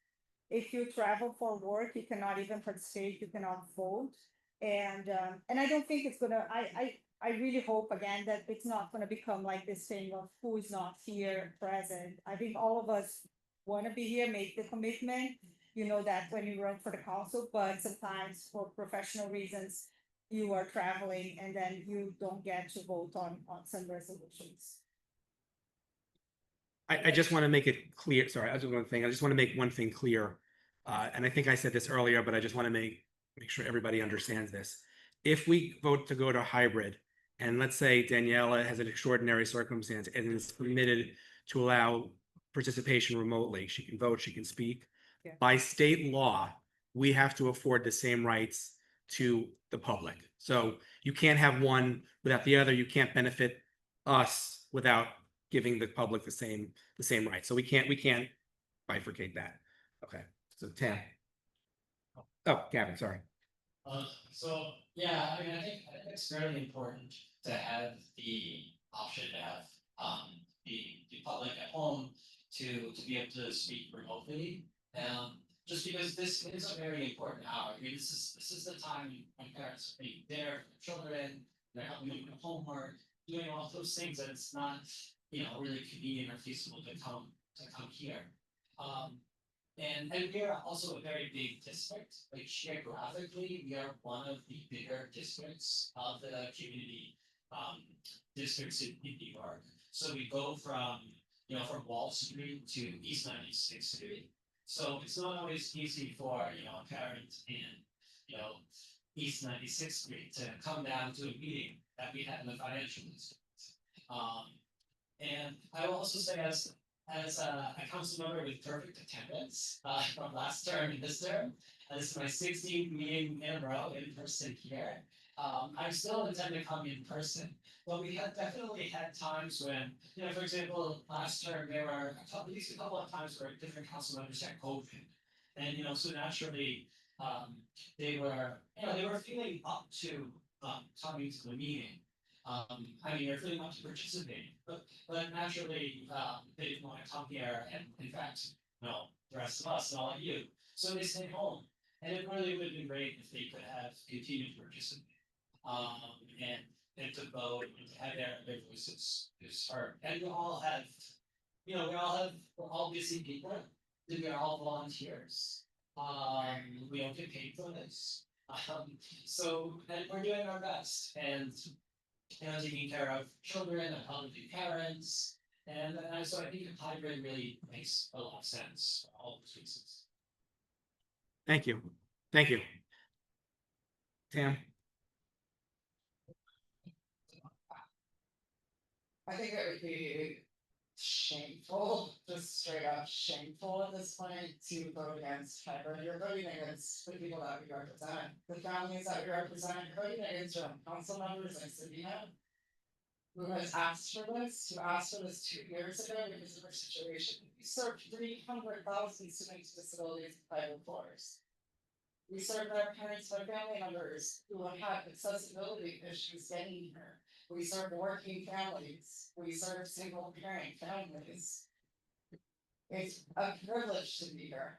if you travel for work, you cannot even participate, you cannot vote. And I don't think it's gonna, I really hope again that it's not gonna become like this thing of who is not here present. I think all of us wanna be here, make the commitment, that when you run for the council, but sometimes for professional reasons, you are traveling and then you don't get to vote on some resolutions.
I just want to make it clear, sorry, I just want to make one thing clear. And I think I said this earlier, but I just want to make sure everybody understands this. If we vote to go to hybrid, and let's say Daniela has an extraordinary circumstance and is permitted to allow participation remotely, she can vote, she can speak.
Yeah.
By state law, we have to afford the same rights to the public. So you can't have one without the other. You can't benefit us without giving the public the same rights. So we can't bifurcate that. Okay, so Tam. Oh, Gavin, sorry.
So, yeah, I mean, I think it's really important to have the option to have, the public at home to be able to speak remotely. Just because this is a very important hour. I mean, this is the time when parents are being there for their children, they're helping them with homework, doing all those things that it's not, really convenient or feasible to come here. And we are also a very big district, like geographically, we are one of the bigger districts of the community, districts in New York. So we go from, from Wall Street to East 96th Street. So it's not always easy for, a parent in, East 96th Street to come down to a meeting that we had in the financial district. And I will also say as a council member with perfect attendance, from last term and this term, this is my 16th meeting in a row in person here. I still intend to come in person, but we have definitely had times when, for example, last term, there were at least a couple of times where different council members had COVID. And, so naturally, they were feeling up to, coming to the meeting. I mean, they're feeling up to participating, but naturally, they didn't want to come here, and in fact, the rest of us and all of you, so they stayed home. And it really would have been great if they could have continued to participate, and to vote and to have their voices heard. And we all have, we're all busy people, and we're all volunteers. We don't get paid for this. So, and we're doing our best, and taking care of children and elderly parents. And so I think a hybrid really makes a lot of sense for all those reasons.
Thank you. Tam.
I think it would be shameful, just straight up shameful at this point to vote against hybrid. You're voting against the people that we represent, the families that we represent, you're voting against your own council members like Sabina, who has asked for this, who asked for this 2 years ago because of our situation. We served 300,000 students with disabilities in private floors. We serve their parents, their family members who have had accessibility issues getting here. We serve working families. We serve single parent families. It's a privilege to be here.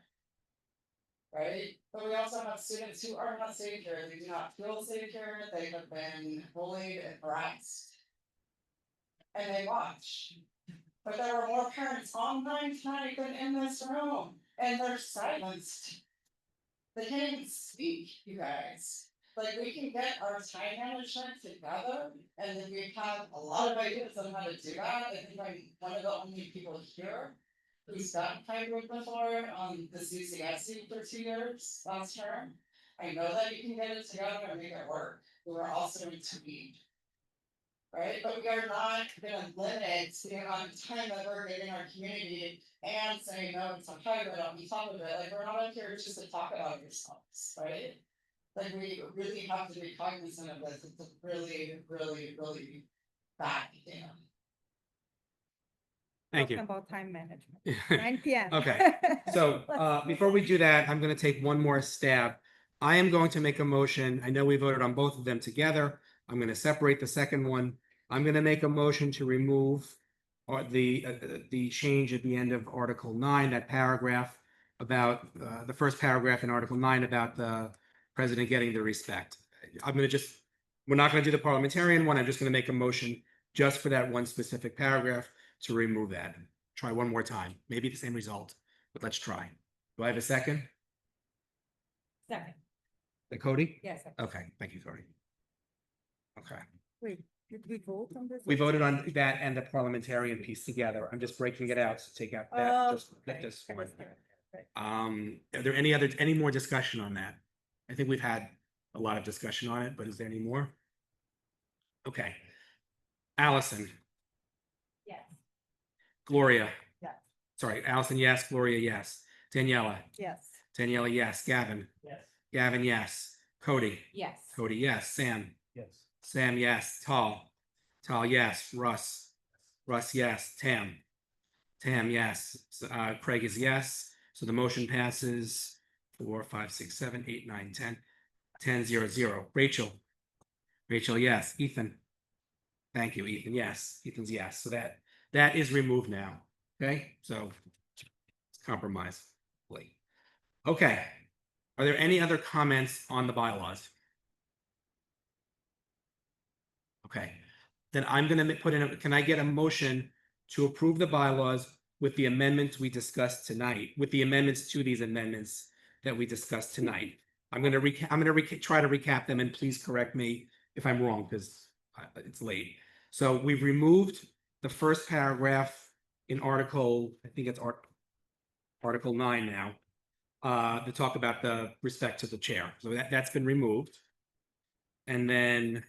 Right? But we also have students who are not safe here. They do not feel safe here. They have been bullied and harassed. And they watch. But there were more parents online tonight than in this room. And they're silenced. They can't even speak, you guys. Like, we can get our time management together, and then we have a lot of ideas on how to do that. I think I'm one of the only people here who's done hybrid before on the CCSC for 2 years last term. I know that you can get it together and make it work, but we're also going to need. Right, but we are not gonna limit the amount of time that we're giving our community and saying, no, it's a hybrid on top of it, like, we're not up here just to talk about yourselves, right? Like, we really have to be cognizant of this, it's a really, really, really bad thing.
Thank you.
Talking about time management. 9 p.m.
Okay, so before we do that, I'm going to take one more stab. I am going to make a motion. I know we voted on both of them together. I'm going to separate the second one. I'm going to make a motion to remove the change at the end of Article 9, that paragraph about the first paragraph in Article 9 about the president getting the respect. We're not going to do the parliamentarian one. I'm just going to make a motion just for that one specific paragraph to remove that. Try one more time. Maybe the same result, but let's try. Do I have a second?
Second.
Cody?
Yes.
Okay, thank you, Cody. Okay.
Wait, did we vote on this?
We voted on that and the parliamentarian piece together. I'm just breaking it out to take out that,
Oh,
just
okay.
this one. Are there any more discussion on that? I think we've had a lot of discussion on it, but is there any more? Okay. Allison,
Yes.
Gloria,
Yes.
sorry, Allison, yes, Gloria, yes. Daniela,
Yes.
Daniela, yes. Gavin,
Yes.
Gavin, yes. Cody,
Yes.
Cody, yes. Sam,
Yes.
Sam, yes. Tal, yes. Russ, yes. Tam, yes. Craig is yes. So the motion passes 4, 5, 6, 7, 8, 9, 10, 10, 0, 0. Rachel, yes. Ethan, thank you, Ethan, yes. Ethan's yes. So that is removed now. Okay, so it's compromised. Okay, are there any other comments on the bylaws? Okay, then I'm gonna put in, can I get a motion to approve the bylaws with the amendments we discussed tonight, with the amendments to these amendments that we discussed tonight? I'm gonna try to recap them, and please correct me if I'm wrong, because it's late. So we've removed the first paragraph in Article, I think it's Article 9 now, to talk about the respect to the chair. So that's been removed. And then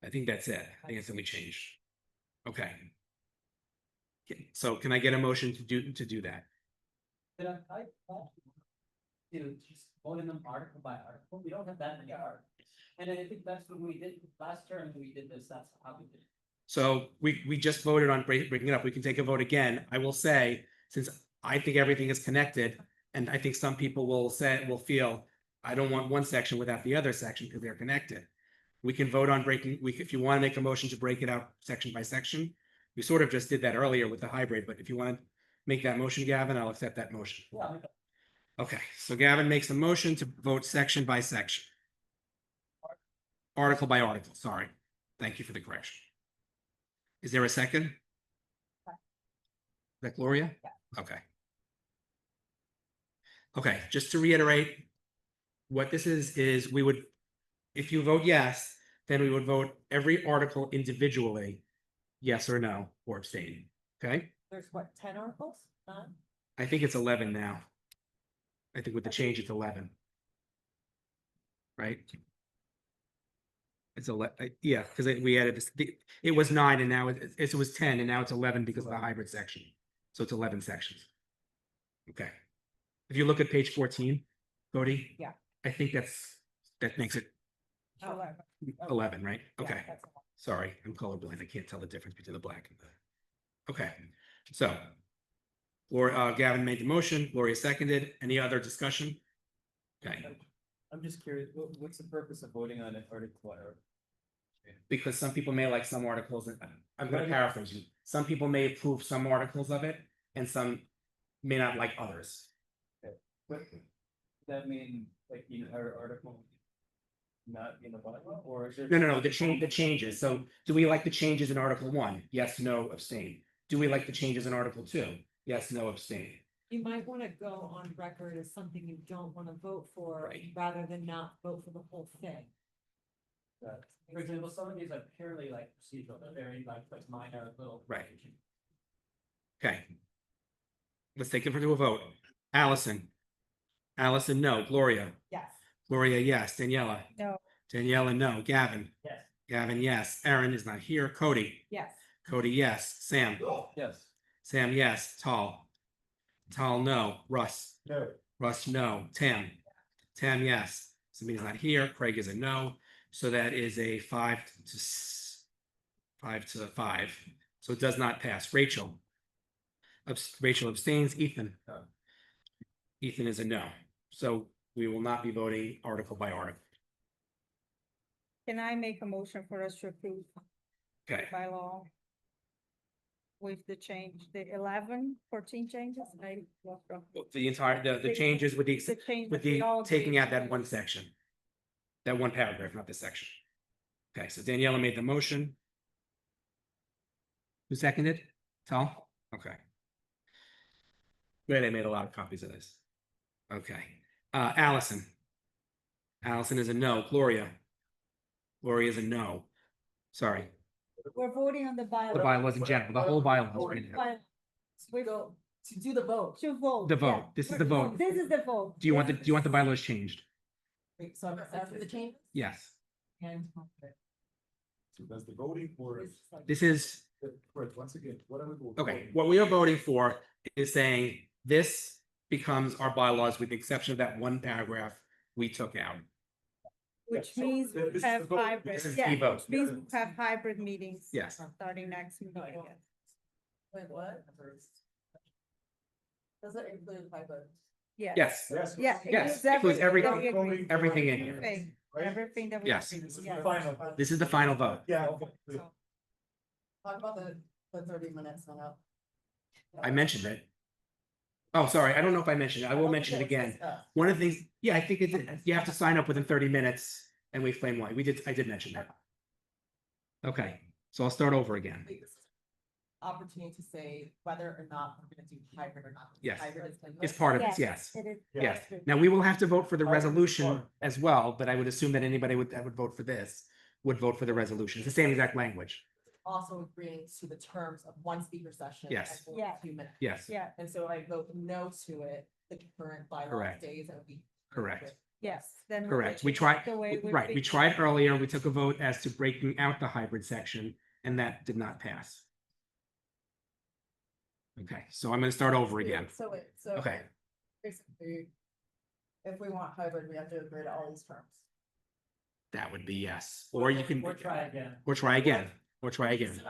I think that's it. I think it's only changed. Okay. So can I get a motion to do that?
Just voting them article by article. We don't have that many articles. And I think that's what we did last term. We did this. That's how we did it.
So we just voted on breaking it up. We can take a vote again. I will say, since I think everything is connected, and I think some people will feel, I don't want one section without the other section because they're connected. We can vote on if you want to make a motion to break it out section by section. We sort of just did that earlier with the hybrid, but if you want to make that motion, Gavin, I'll accept that motion.
Yeah.
Okay, so Gavin makes a motion to vote section by section. Article by article, sorry. Thank you for the correction. Is there a second? Is that Gloria? Yeah. Okay. Okay, just to reiterate, what this is we would, if you vote yes, then we would vote every article individually, yes or no, or abstain. Okay?
There's what, 10 articles?
I think it's 11 now. I think with the change, it's 11. Right? It's 11, yeah, because we added this, it was 9 and now it was 10 and now it's 11 because of the hybrid section. So it's 11 sections. Okay. If you look at page 14, Cody.
Yeah.
I think that makes it 11, right? Okay.
Yeah,
Sorry, I'm colorblind. I can't tell the difference between the black and the. Okay, so Gavin made the motion, Gloria seconded. Any other discussion? Okay.
I'm just curious, what's the purpose of voting on an article?
Because some people may like some articles, and I'm going to paraphrase you. Some people may approve some articles of it, and some may not like others.
But does that mean like the entire article not in the bylaw, or is there?
No, the changes. So do we like the changes in Article 1? Yes, no, abstain. Do we like the changes in Article 2? Yes, no, abstain.
You might want to go on record as something you don't want to vote for, rather than not vote for the whole thing.
For example, some of these are purely like procedural, they're very like minor little.
Right. Okay. Let's take it to a vote. Allison, Allison, no. Gloria?
Yes.
Gloria, yes. Daniela?
No.
Daniela, no. Gavin?
Yes.
Gavin, yes. Aaron is not here. Cody?
Yes.
Cody, yes. Sam?
Yes.
Sam, yes. Tal? Tal, no. Russ?
No.
Russ, no. Tam? Tam, yes. Samina's not here. Craig is a no. So that is a 5-5. So it does not pass. Rachel? Rachel abstains. Ethan?
No.
Ethan is a no. So we will not be voting article by article.
Can I make a motion for us to approve
Okay.
by law? With the change, the 14 changes,
The entire, the changes with the,
change
with
that we
the
all
taking
agreed
out that
to.
one section. That one paragraph, not the section. Okay, so Daniela made the motion. Who seconded? Tal? Okay. Good, I made a lot of copies of this. Okay. Allison. Allison is a no. Gloria. Gloria is a no. Sorry.
We're voting on the bylaw.
The bylaws in general, the whole bylaws right now.
We go to do the vote. To vote.
The vote.
yeah.
This is the vote.
This is the vote.
Do you want the bylaws changed?
Wait, so I'm after the change?
Yes.
And.
So does the voting for?
This is,
Right, once again, what are we voting?
okay, what we are voting for is saying this becomes our bylaws with the exception of that one paragraph we took out.
Which means we
This is
have
the vote.
hybrid,
This is
yeah,
the vote.
which means we have hybrid meetings.
Yes.
Starting next meeting.
Wait, what? Does it include hybrid?
Yes.
Yes.
Yes.
Yeah.
Yes, includes everything,
Everything.
everything in here.
Everything,
Right?
everything that we.
Yes.
This is the
Yes.
final.
This is the final vote.
Yeah.
Talk about the 30 minutes hung up.
I mentioned it. Oh, sorry, I don't know if I mentioned it. I will mention it again. One of the things, yeah, I think you have to sign up within 30 minutes and we explain why. I did mention that. Okay, so I'll start over again.
Opportunity to say whether or not we're gonna do hybrid or not.
Yes.
Hybrid is.
It's part of it, yes.
It is.
Yes. Now, we will have to vote for the resolution as well, but I would assume that anybody that would vote for this would vote for the resolution. It's the same exact language.
Also agreeing to the terms of one speaker session.
Yes.
and
Yeah.
2 minutes.
Yes,
Yeah,
And so I vote no to it, the current bylaw
Correct.
stays and we.
correct,
yes, then.
correct. We
change
tried,
the way we
right, we
think.
tried earlier, we took a vote as to breaking out the hybrid section, and that did not pass. Okay, so I'm gonna start over again.
So
Okay,
basically, if we want hybrid, we have to agree to all these terms.
that would be yes, or you can,
Or try again.
or try again, or try again.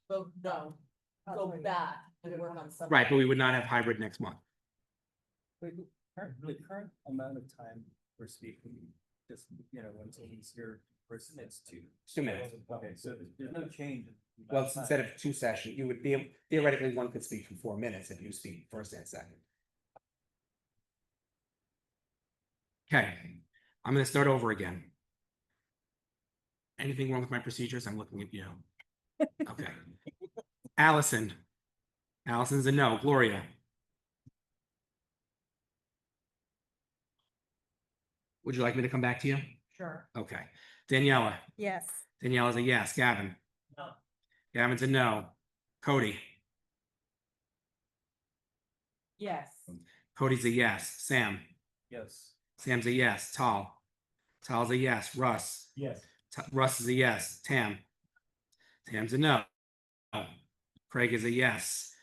Vote no, go back and work on something.
Right, but we would not have hybrid next month.
The current amount of time we're speaking, just, when someone's here, person, it's 2.
2 minutes.
Okay, so there's no change.
Well, instead of 2 sessions, you would be, theoretically, one could speak for 4 minutes if you speak first and second. Okay, I'm gonna start over again. Anything wrong with my procedures? I'm looking at you. Okay. Allison. Allison's a no. Gloria. Would you like me to come back to you?
Sure.
Okay. Daniela.
Yes.
Daniela's a yes. Gavin.
No.
Gavin's a no. Cody.
Yes.
Cody's a yes. Sam.
Yes.
Sam's a yes. Tal. Tal's a yes. Russ.
Yes.
Russ is a yes. Tam. Tam's a no. Craig is a yes.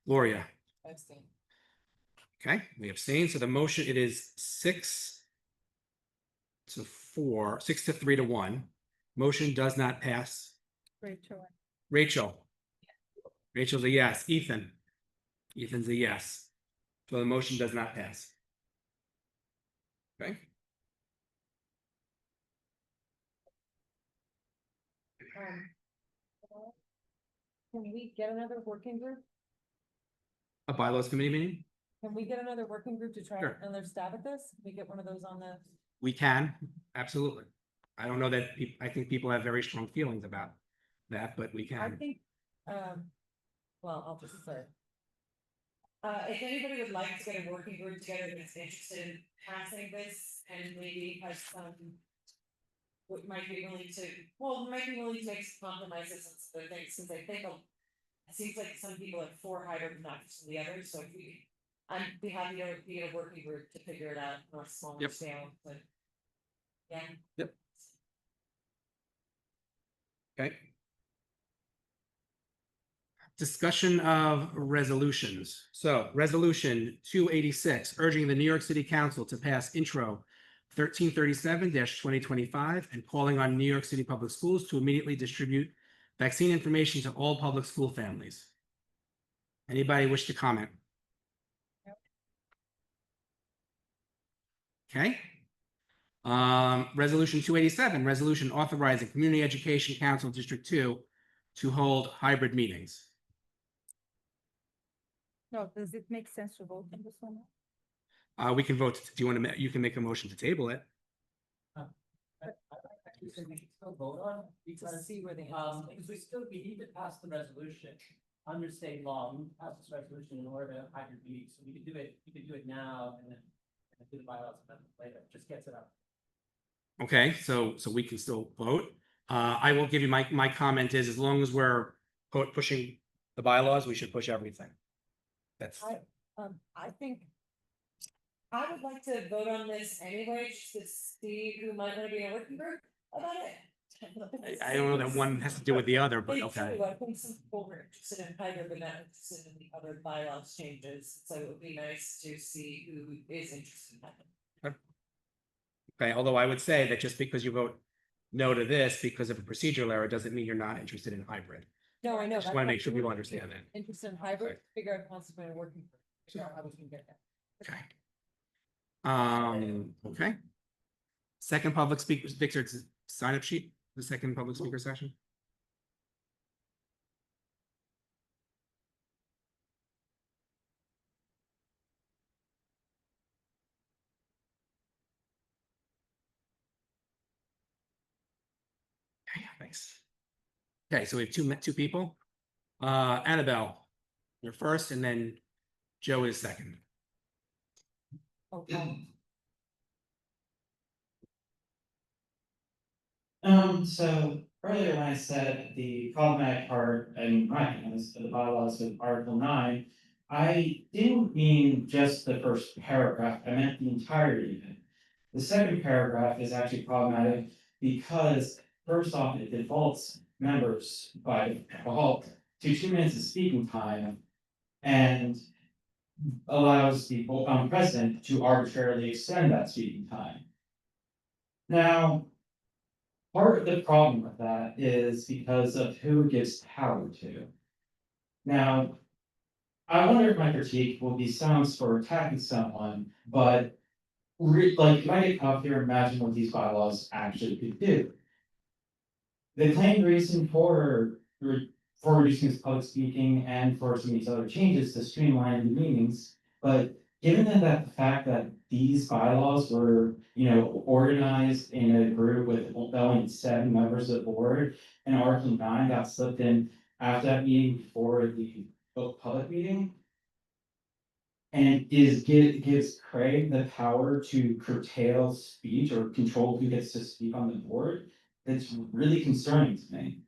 Gloria.
Abstain.
Okay, we abstain. So the motion, it is 6 to 3 to 1. Motion does not pass.
Rachel.
Rachel. Rachel's a yes. Ethan. Ethan's a yes. So the motion does not pass. Okay.
Can we get another working group?
A bylaws committee meeting?
Can we get another working group to try
Sure.
another stab at this? Can we get one of those on the?
We can, absolutely. I don't know that, I think people have very strong feelings about that, but we
I
can.
think, well, I'll just say.
If anybody would like to get a working group together that's interested in passing this and maybe has some. What might be willing to, might be willing to make some compromises and some other things, since I think it seems like some people have 4 hybrid, not just the others, so if we. I'm be happy to be a working group to figure it out on a smaller
Yep.
scale, but. Yeah.
Yep. Okay. Discussion of resolutions. So resolution 286, urging the New York City Council to pass intro 1337-2025 and calling on New York City Public Schools to immediately distribute vaccine information to all public school families. Anybody wish to comment? Okay. Resolution 287, resolution authorizing Community Education Council District 2 to hold hybrid meetings.
No, does it make sense to vote on this one?
We can vote. Do you want to, you can make a motion to table it.
We can still vote on it because
see where they.
because we need to pass the resolution under state law. We pass this resolution in order to hybrid meetings. So we could do it now and then do the bylaws amendment later. Just gets it up.
Okay, so we can still vote. I will give you my comment is as long as we're pushing the bylaws, we should push everything. That's
I think. I would like to vote on this anyway, just to see who might want to be a working group about it.
I don't know that one has to do with the other, but
Me
okay.
too. I think some people were interested in hybrid, but not interested in the other bylaws changes, so it would be nice to see who is interested in that.
Okay, although I would say that just because you vote no to this because of a procedural error doesn't mean you're not interested in hybrid.
No, I know.
Just want to make sure people understand that.
Interested in hybrid, figure out consequent working group, figure out how we can get that.
Okay. Okay. Second public speaker, Victor, sign up sheet, the second public speaker session. Okay, thanks. Okay, so we have two people. Annabelle, you're first, and then Joe is second.
Okay.
So earlier when I said the problematic part, in my opinion, is the bylaws of Article 9, I didn't mean just the first paragraph, I meant the entirety of it. The second paragraph is actually problematic because first off, it defaults members by default to 2 minutes of speaking time and allows the president to arbitrarily extend that speaking time. Now, part of the problem with that is because of who it gives power to. Now, I wonder if my critique will be sounds for attacking someone, but like if I get caught here, imagine what these bylaws actually could do. The claimed reason for reducing public speaking and for some of these other changes to streamline the meetings, but given that the fact that these bylaws were, organized in a group with only 7 members of the board, and Article 9 got slipped in after that meeting before the public meeting, and gives Craig the power to curtail speech or control who gets to speak on the board, that's really concerning to me.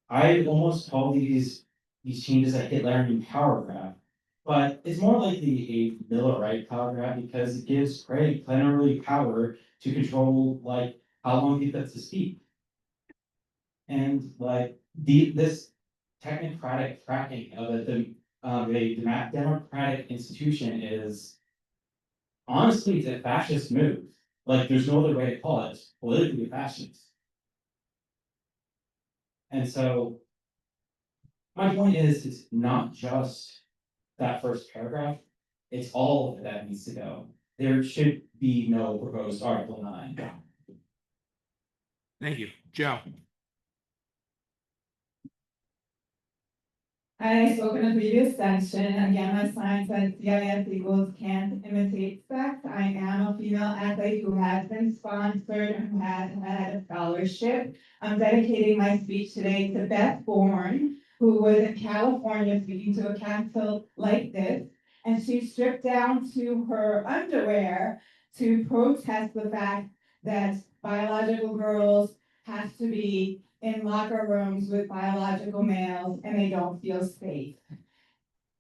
I almost call these changes a Hitlerian power grab, but it's more likely a Millerite power grab because it gives Craig plenary power to control like how long he gets to speak. And like this technocratic cracking of a democratic institution is honestly it's a fascist move. Like there's no other way to call it. It's politically fascist. And so my point is, it's not just that first paragraph, it's all of that needs to go. There should be no proposed Article 9.
Thank you. Joe.
I spoke in a previous section, again, my sign says CIS equals can't imitate sex. I am a female athlete who has been sponsored and who has had a scholarship. I'm dedicating my speech today to Beth Bourne, who was in California speaking to a council like this, and she stripped down to her underwear to protest the fact that biological girls have to be in locker rooms with biological males and they don't feel safe.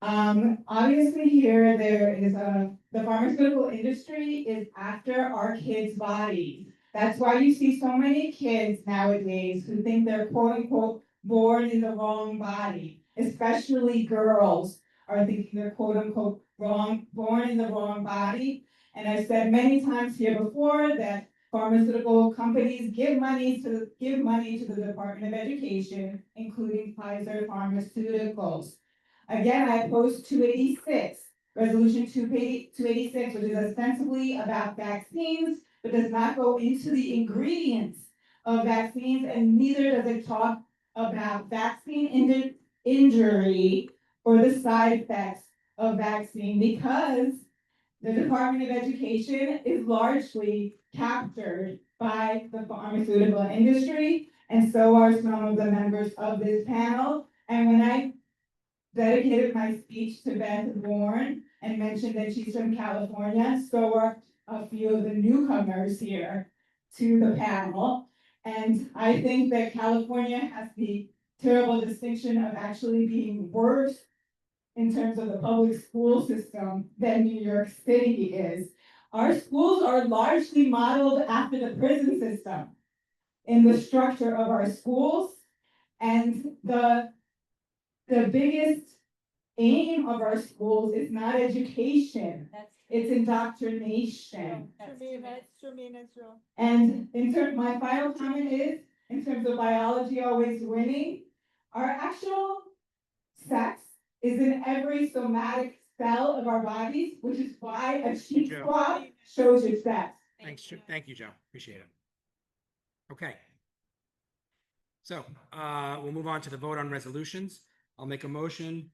Obviously here, there is the pharmaceutical industry is after our kids' bodies. That's why you see so many kids nowadays who think they're quote unquote born in the wrong body, especially girls are thinking they're quote unquote born in the wrong body. And I've said many times here before that pharmaceutical companies give money to the Department of Education, including Pfizer Pharmaceuticals. Again, I oppose 286, resolution 286, which is ostensibly about vaccines, but does not go into the ingredients of vaccines, and neither does it talk about vaccine injury or the side effects of vaccine, because the Department of Education is largely captured by the pharmaceutical industry, and so are some of the members of this panel. And when I dedicated my speech to Beth Warren and mentioned that she's from California, so are a few of the newcomers here to the panel. And I think that California has the terrible distinction of actually being worse in terms of the public school system than New York City is. Our schools are largely modeled after the prison system in the structure of our schools, and the biggest aim of our schools is not education, it's indoctrination. And my final comment is, in terms of biology always winning, our actual sex is in every somatic cell of our bodies, which is why a cheek swab shows your sex.
Thank you, Joe. Appreciate it. Okay. So, we'll move on to the vote on resolutions. I'll make a motion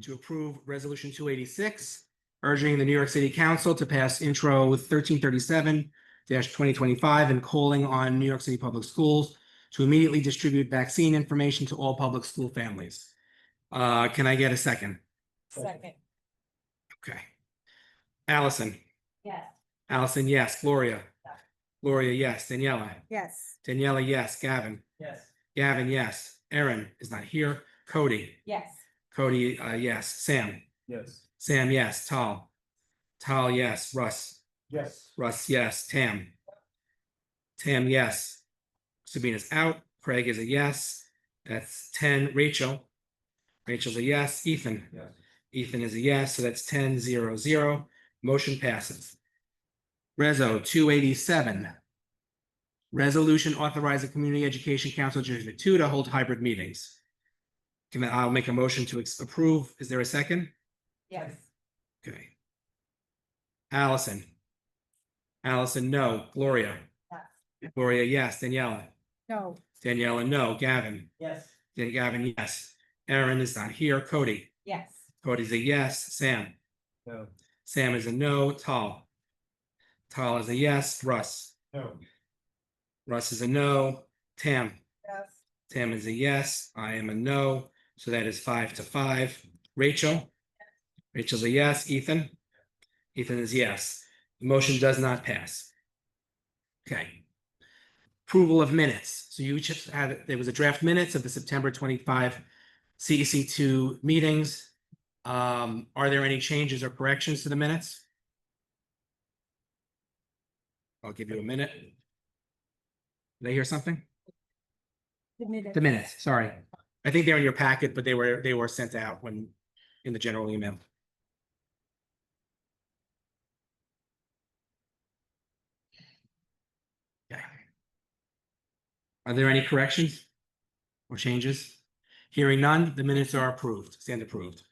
to approve resolution 286, urging the New York City Council to pass intro 1337-2025 and calling on New York City Public Schools to immediately distribute vaccine information to all public school families. Can I get a second?
Second.
Okay. Allison.
Yes.
Allison, yes. Gloria. Gloria, yes. Daniela.
Yes.
Daniela, yes. Gavin.
Yes.
Gavin, yes. Erin is not here. Cody.
Yes.
Cody, yes. Sam.
Yes.
Sam, yes. Tal. Tal, yes. Russ.
Yes.
Russ, yes. Tam. Tam, yes. Sabina's out. Craig is a yes. That's 10. Rachel. Rachel's a yes. Ethan.
Yes.
Ethan is a yes. So that's 10-0-0. Motion passes. Reso 287. Resolution authorizing Community Education Council District 2 to hold hybrid meetings. I'll make a motion to approve. Is there a second?
Yes.
Okay. Allison. Allison, no. Gloria.
Yes.
Gloria, yes. Daniela.
No.
Daniela, no. Gavin.
Yes.
Gavin, yes. Erin is not here. Cody.
Yes.
Cody's a yes. Sam.
No.
Sam is a no. Tal. Tal is a yes. Russ.
No.
Russ is a no. Tam.
Yes.
Tam is a yes. I am a no. So that is 5-5. Rachel. Rachel's a yes. Ethan. Ethan is yes. The motion does not pass. Okay. Approval of minutes. So you each had, there was a draft minutes of the September 25 CEC2 meetings. Are there any changes or corrections to the minutes? I'll give you a minute. Did I hear something? The minutes, sorry. I think they're in your packet, but they were sent out when in the general email. Okay. Are there any corrections or changes? Hearing none, the minutes are approved, stand approved.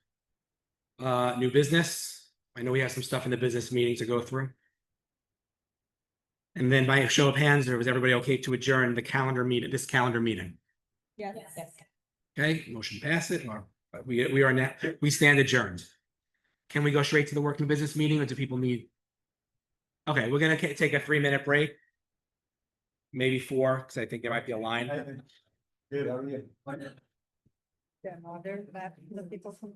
New business. I know we have some stuff in the business meeting to go through. And then by a show of hands, was everybody okay to adjourn the calendar meeting, this calendar meeting?
Yes.
Okay, motion pass it, or we stand adjourned. Can we go straight to the working business meeting, or do people need? Okay, we're gonna take a 3-minute break. Maybe 4, because I think there might be a line.
Good, how are you?
Yeah, no, there's that, the people from.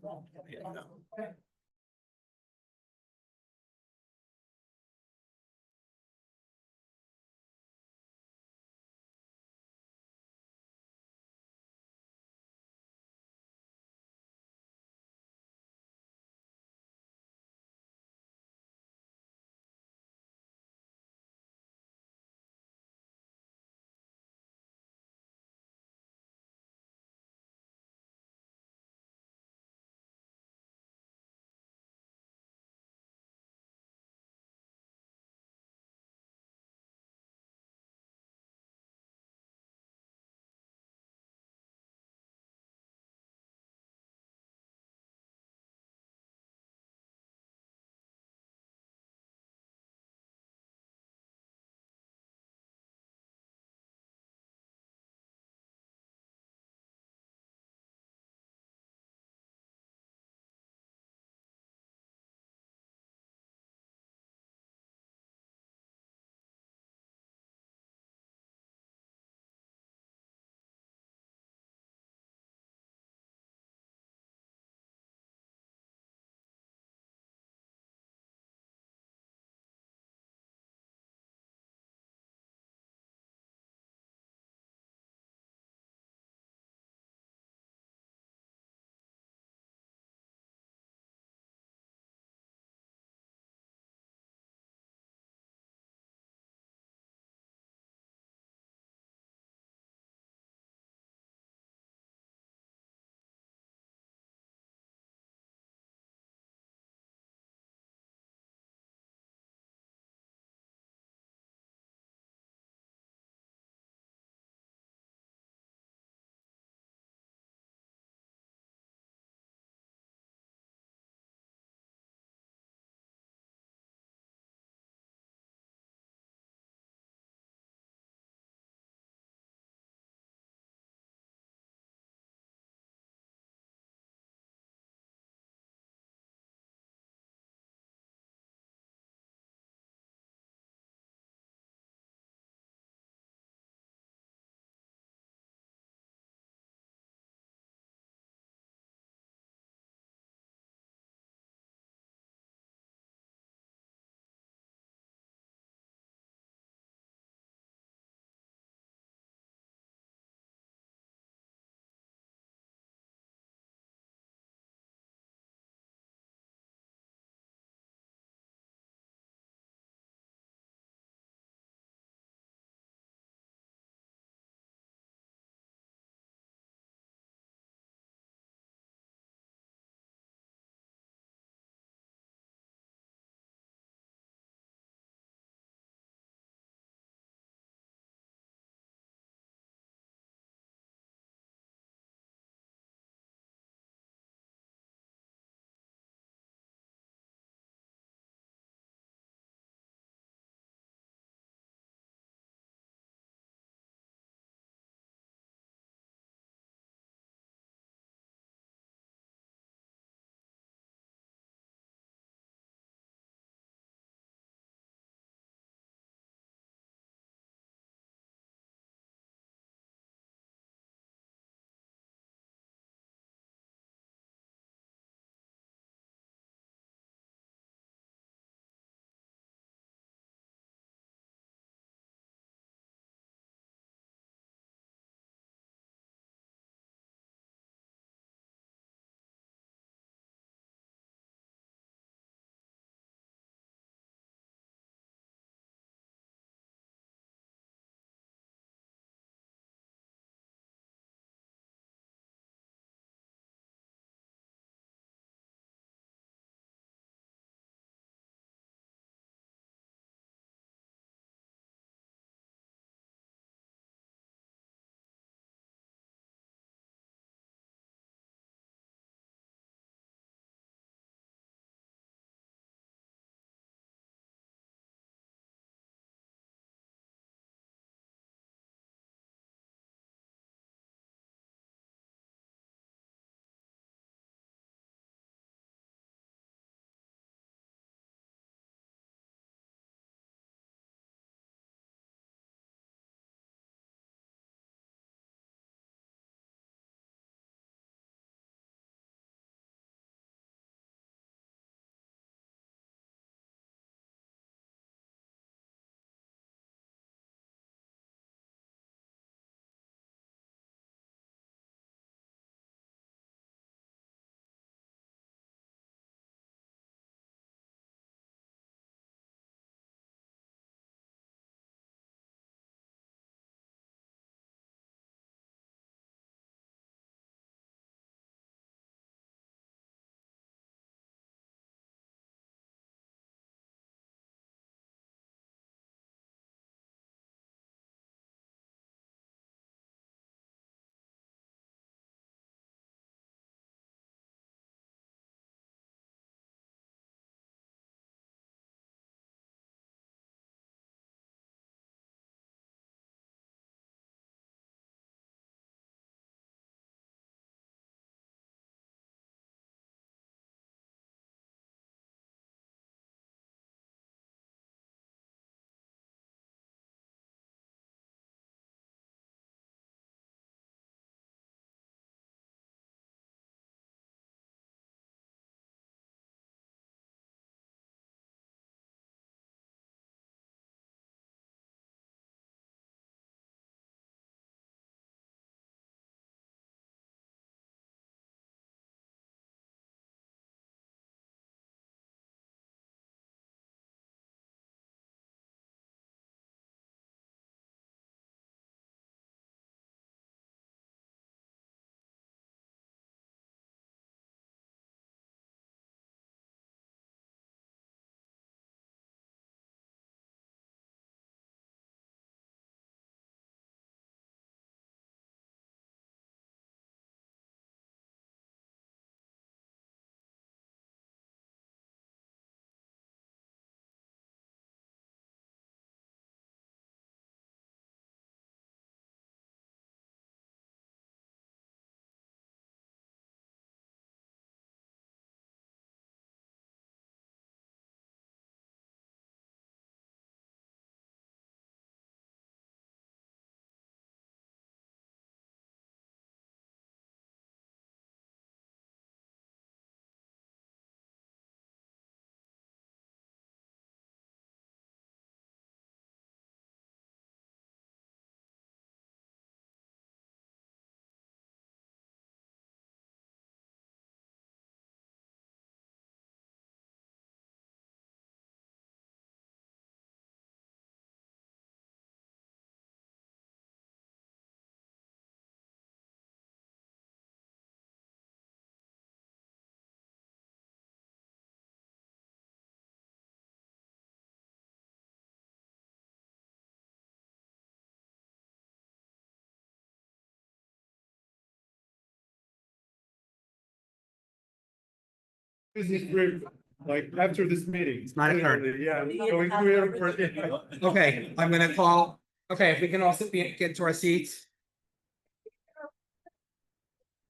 This is great, like after this meeting.
It's not occurred.
Literally, yeah, going through everything.
Okay, I'm gonna call, okay, if we can also get to our seats.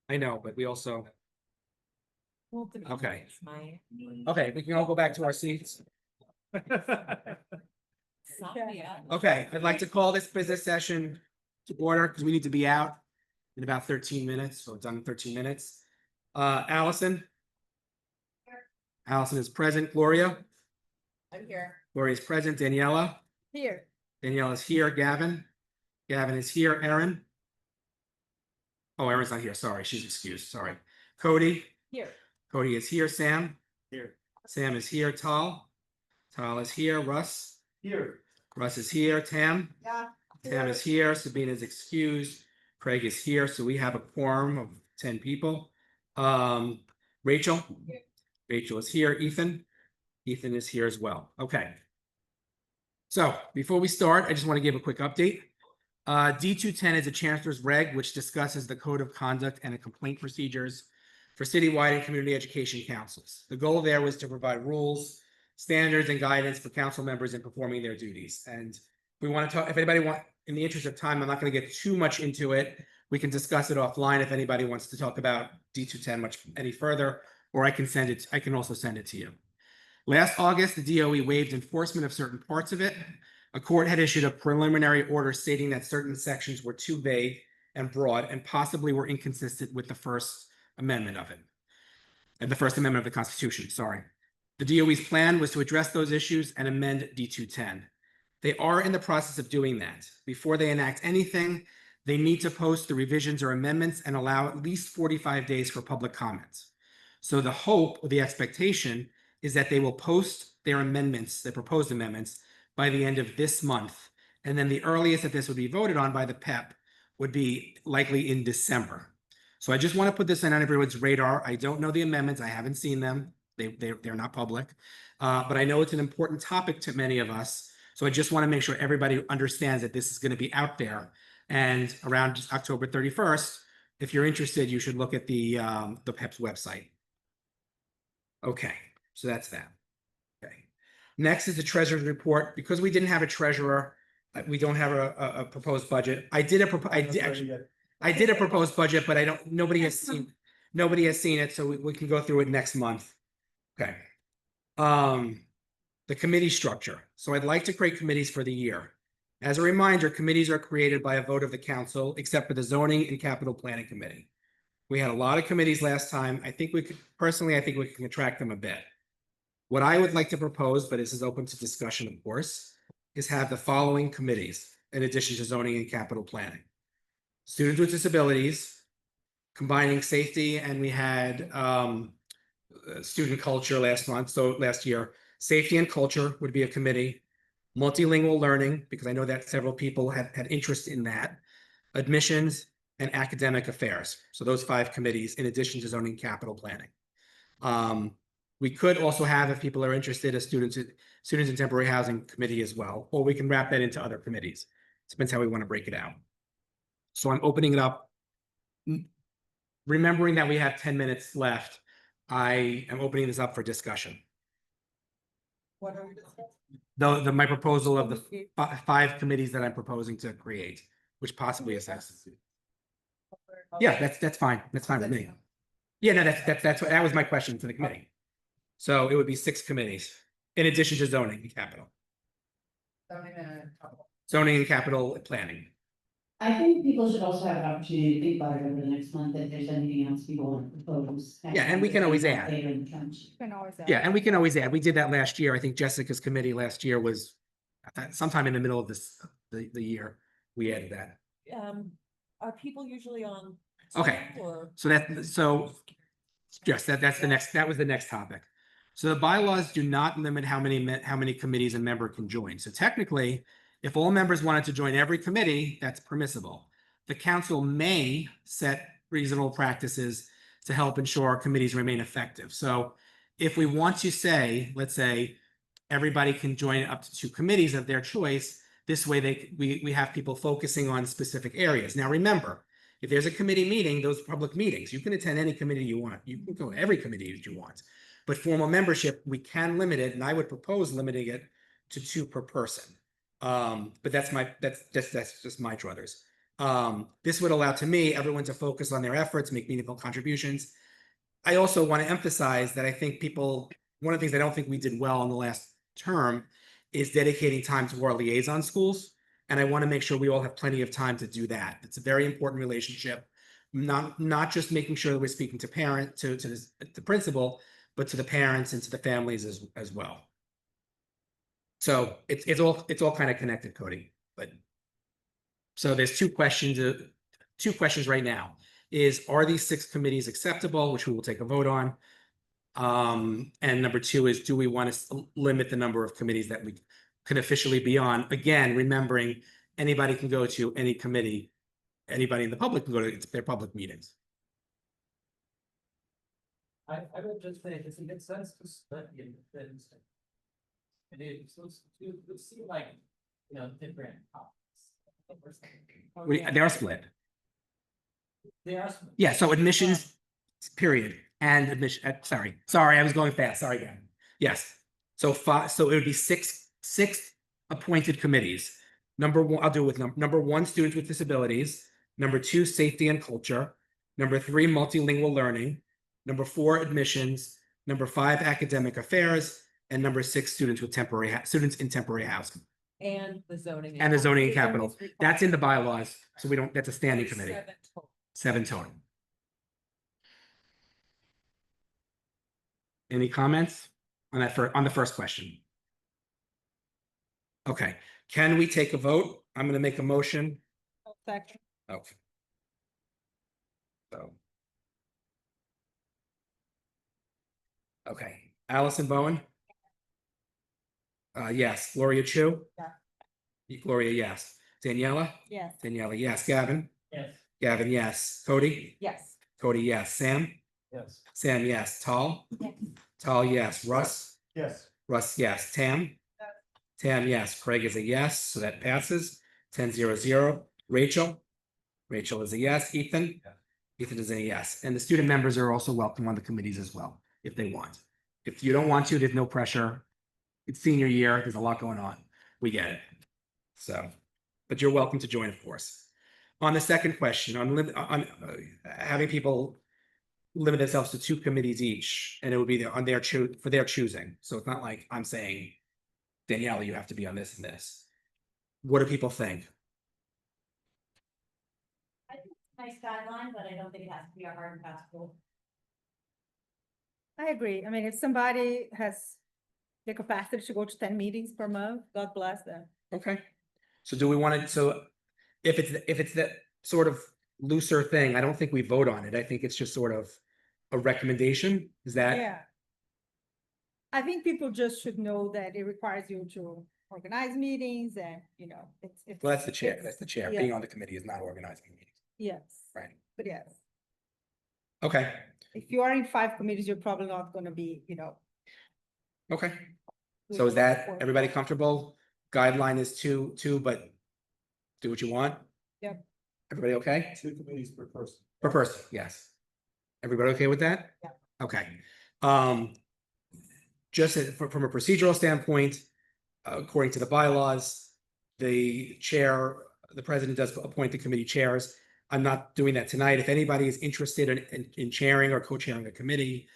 I know, but we also, okay. Okay, we can all go back to our seats. Okay, I'd like to call this business session to order because we need to be out in about 13 minutes, so it's done in 13 minutes. Allison? Allison is present. Gloria?
I'm here.
Gloria is present. Daniela?
Here.
Daniela is here. Gavin? Gavin is here. Erin? Oh, Erin's not here. Sorry, she's excused. Sorry. Cody?
Here.
Cody is here. Sam?
Here.
Sam is here. Tal? Tal is here. Russ?
Here.
Russ is here. Tam?
Yeah.
Tam is here. Sabina is excused. Craig is here. So we have a quorum of 10 people. Rachel? Rachel is here. Ethan? Ethan is here as well. Okay. So before we start, I just want to give a quick update. D210 is a chancellor's reg, which discusses the code of conduct and the complaint procedures for citywide and community education councils. The goal there was to provide rules, standards, and guidance for council members in performing their duties. And we want to talk, if anybody wants, in the interest of time, I'm not going to get too much into it. We can discuss it offline if anybody wants to talk about D210 any further, or I can also send it to you. Last August, the DOE waived enforcement of certain parts of it. A court had issued a preliminary order stating that certain sections were too vague and broad and possibly were inconsistent with the First Amendment of it. And the First Amendment of the Constitution, sorry. The DOE's plan was to address those issues and amend D210. They are in the process of doing that. Before they enact anything, they need to post the revisions or amendments and allow at least 45 days for public comments. So the hope or the expectation is that they will post their amendments, their proposed amendments, by the end of this month. And then the earliest that this would be voted on by the PEP would be likely in December. So I just want to put this on everyone's radar. I don't know the amendments. I haven't seen them. They're not public. But I know it's an important topic to many of us. So I just want to make sure everybody understands that this is going to be out there. And around October 31st, if you're interested, you should look at the PEP's website. Okay, so that's that. Okay. Next is the treasurer's report. Because we didn't have a treasurer, we don't have a proposed budget. I did a proposed budget, but nobody has seen it, so we can go through it next month. Okay. The committee structure. So I'd like to create committees for the year. As a reminder, committees are created by a vote of the council, except for the zoning and capital planning committee. We had a lot of committees last time. I think we can contract them a bit. What I would like to propose, but this is open to discussion, of course, is have the following committees in addition to zoning and capital planning. Students with disabilities, combining safety, and we had student culture last year. Safety and culture would be a committee. Multilingual learning, because I know that several people had interest in that. Admissions and academic affairs. So those 5 committees in addition to zoning and capital planning. We could also have, if people are interested, a students in temporary housing committee as well, or we can wrap that into other committees. Depends how we want to break it out. So I'm opening it up. Remembering that we have 10 minutes left, I am opening this up for discussion.
What are we discussing?
My proposal of the 5 committees that I'm proposing to create, which possibly is that. Yeah, that's fine. That's fine with me. Yeah, no, that was my question to the committee. So it would be 6 committees in addition to zoning and capital. Zoning and capital planning.
I think people should also have an opportunity to think about it over the next month if there's anything else people want to propose.
Yeah, and we can always add. Yeah, and we can always add. We did that last year. I think Jessica's committee last year was sometime in the middle of the year. We added that.
Are people usually on?
Okay, yes, that was the next topic. So the bylaws do not limit how many committees a member can join. So technically, if all members wanted to join every committee, that's permissible. The council may set reasonable practices to help ensure committees remain effective. So if we want to say, let's say, everybody can join up to 2 committees of their choice, this way we have people focusing on specific areas. Now remember, if there's a committee meeting, those public meetings, you can attend any committee you want. You can go to every committee that you want. But formal membership, we can limit it, and I would propose limiting it to 2 per person. But that's just my druthers. This would allow to me, everyone to focus on their efforts, make meaningful contributions. I also want to emphasize that I think one of the things I don't think we did well in the last term is dedicating time to our liaison schools. And I want to make sure we all have plenty of time to do that. It's a very important relationship, not just making sure that we're speaking to the principal, but to the parents and to the families as well. So it's all kind of connected, Cody. But so there's 2 questions right now. Are these 6 committees acceptable, which we will take a vote on? And number 2 is, do we want to limit the number of committees that we can officially be on? Again, remembering anybody can go to any committee, anybody in the public can go to their public meetings.
I would just say, does it make sense to split the things? And it seem like, different topics.
They are split.
They are split.
Yeah, so admissions, period, and admission, sorry, I was going fast, sorry again. Yes, so it would be six appointed committees. Number 1, I'll do it with number 1, students with disabilities. Number 2, safety and culture. Number 3, multilingual learning. Number 4, admissions. Number 5, academic affairs. And number 6, students in temporary housing.
And the zoning.
And the zoning and capital. That's in the bylaws, so that's a standing committee. 7 total. Any comments on the first question? Okay, can we take a vote? I'm going to make a motion.
Second.
Okay. So. Okay, Allison Bowen? Yes. Gloria Chu?
Yeah.
Gloria, yes. Daniela?
Yes.
Daniela, yes. Gavin?
Yes.
Gavin, yes. Cody?
Yes.
Cody, yes. Sam?
Yes.
Sam, yes. Tal?
Yes.
Tal, yes. Russ?
Yes.
Russ, yes. Tam? Tam, yes. Craig is a yes, so that passes. 10-0-0. Rachel? Rachel is a yes. Ethan? Ethan is a yes. And the student members are also welcome on the committees as well, if they want. If you don't want to, there's no pressure. It's senior year. There's a lot going on. We get it. So, but you're welcome to join, of course. On the second question, on having people limit themselves to 2 committees each, and it would be for their choosing. So it's not like I'm saying, Daniela, you have to be on this and this. What do people think?
I think it's a nice guideline, but I don't think it has to be a hard and fast rule.
I agree. I mean, if somebody has the capacity to go to 10 meetings per month, God bless them.
Okay. So do we want to, so if it's that sort of looser thing, I don't think we vote on it. I think it's just sort of a recommendation. Is that?
Yeah. I think people just should know that it requires you to organize meetings and, it's.
Well, that's the chair. That's the chair.
Yeah.
Being on the committee is not organizing meetings.
Yes.
Right.
But yes,
Okay.
if you are in 5 committees, you're probably not gonna be,
Okay. So is that everybody comfortable? Guideline is two, but do what you want?
Yep.
Everybody okay?
2 committees per person.
Per person, yes. Everybody okay with that?
Yeah.
Okay. Just from a procedural standpoint, according to the bylaws, the president does appoint the committee chairs. I'm not doing that tonight. If anybody is interested in chairing or co-chairing a committee,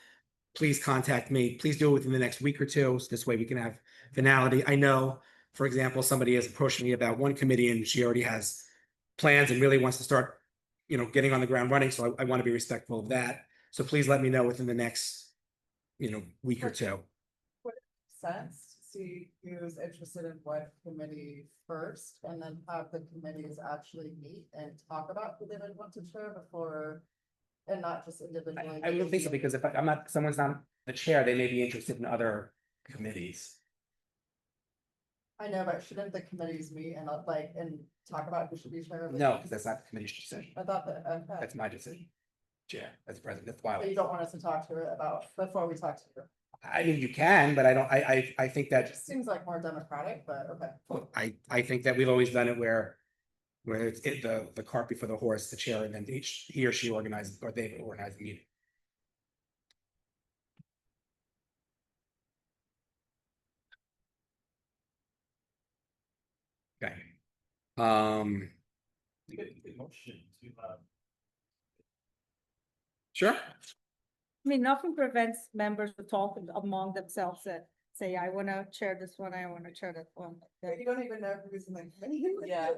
please contact me. Please do it within the next week or 2. So this way we can have finality. I know, for example, somebody has approached me about one committee and she already has plans and really wants to start, getting on the ground running. So I want to be respectful of that. So please let me know within the next, week or 2.
Sense to see who's interested in what committee first, and then have the committees actually meet and talk about who they would want to chair before, and not just individually.
I don't think so, because if someone's not the chair, they may be interested in other committees.
I know, but shouldn't the committees meet and and talk about who should be chair?
No, because that's not the committee's decision.
I thought that, okay.
That's my decision. Chair, as president, that's
But
why.
you don't want us to talk to her about, before we talk to her.
I mean, you can, but I think
It
that,
just seems like more democratic, but okay.
I think that we've always done it where it's the cart before the horse, the chair, and then he or she organizes, or they organize the meeting. Sure.
I mean, nothing prevents members to talk among themselves and say, I wanna chair this one, I wanna chair that one.
You don't even know who's in the committee. Yeah.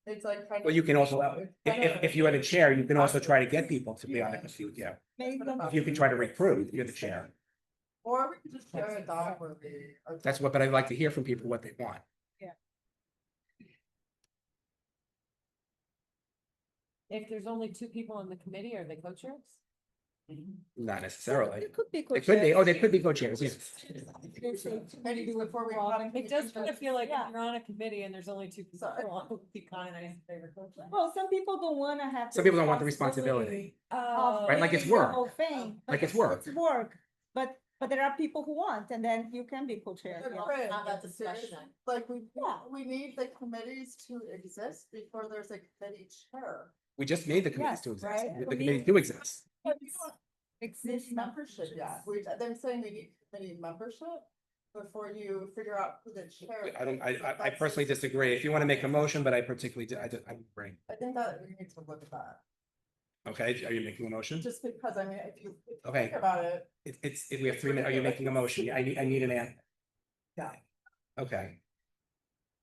It's like. kind
Well,
of-
you can also, if you had a chair, you can also try to get people to be on it, yeah. If you can try to recruit, you're the chair.
Or we could just share a doc where we. are-
That's what, but I'd like to hear from people what they want.
If there's only two people on the committee, are they co-chairs?
Not necessarily.
It could be.
They could be, oh, they could be co-chairs, yes.
Before we.
It does kind of feel like if you're on a committee and there's only two people, it would be kind of nice if they were co-chairs.
Well, some people don't wanna have.
Some people don't want the responsibility. Right, like it's
doing the
work.
whole thing,
Like
but
it's work.
It's work, but there are people who want, and then you can be co-chair. yeah.
Right.
Have that discussion.
Like we,
Yeah.
we need the committees to exist before there's a committee chair.
We just made the committees
Yes,
to exist.
right?
The committees do exist.
Exists
Membership, yeah, they're saying we need committee membership before you figure out who the chair.
I personally disagree. If you want to make a motion, but I particularly, I agree.
I think that we need to look at that,
Okay, are you making a motion?
just because, I mean, if you
Okay.
think about it.
If we have 3 minutes, are you making a motion? I need an answer.
Yeah.
Okay,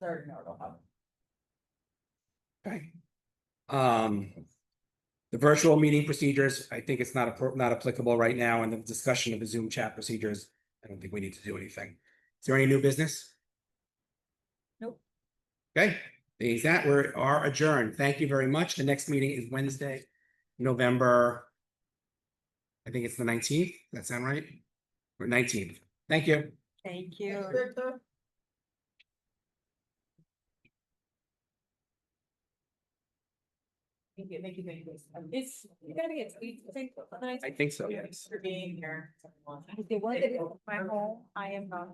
There, no, it'll happen.
okay. The virtual meeting procedures, I think it's not applicable right now, and the discussion of the Zoom chat procedures, I don't think we need to do anything. Is there any new business?
Nope.
Okay, being that, we are adjourned. Thank you very much. The next meeting is Wednesday, November. I think it's the 19th. Does that sound right? Or 19th. Thank you.
Thank you.
Victor?
Thank you. It's, you gotta get,
I think so, yes.
For being here.
If they want to go to my home, I am not.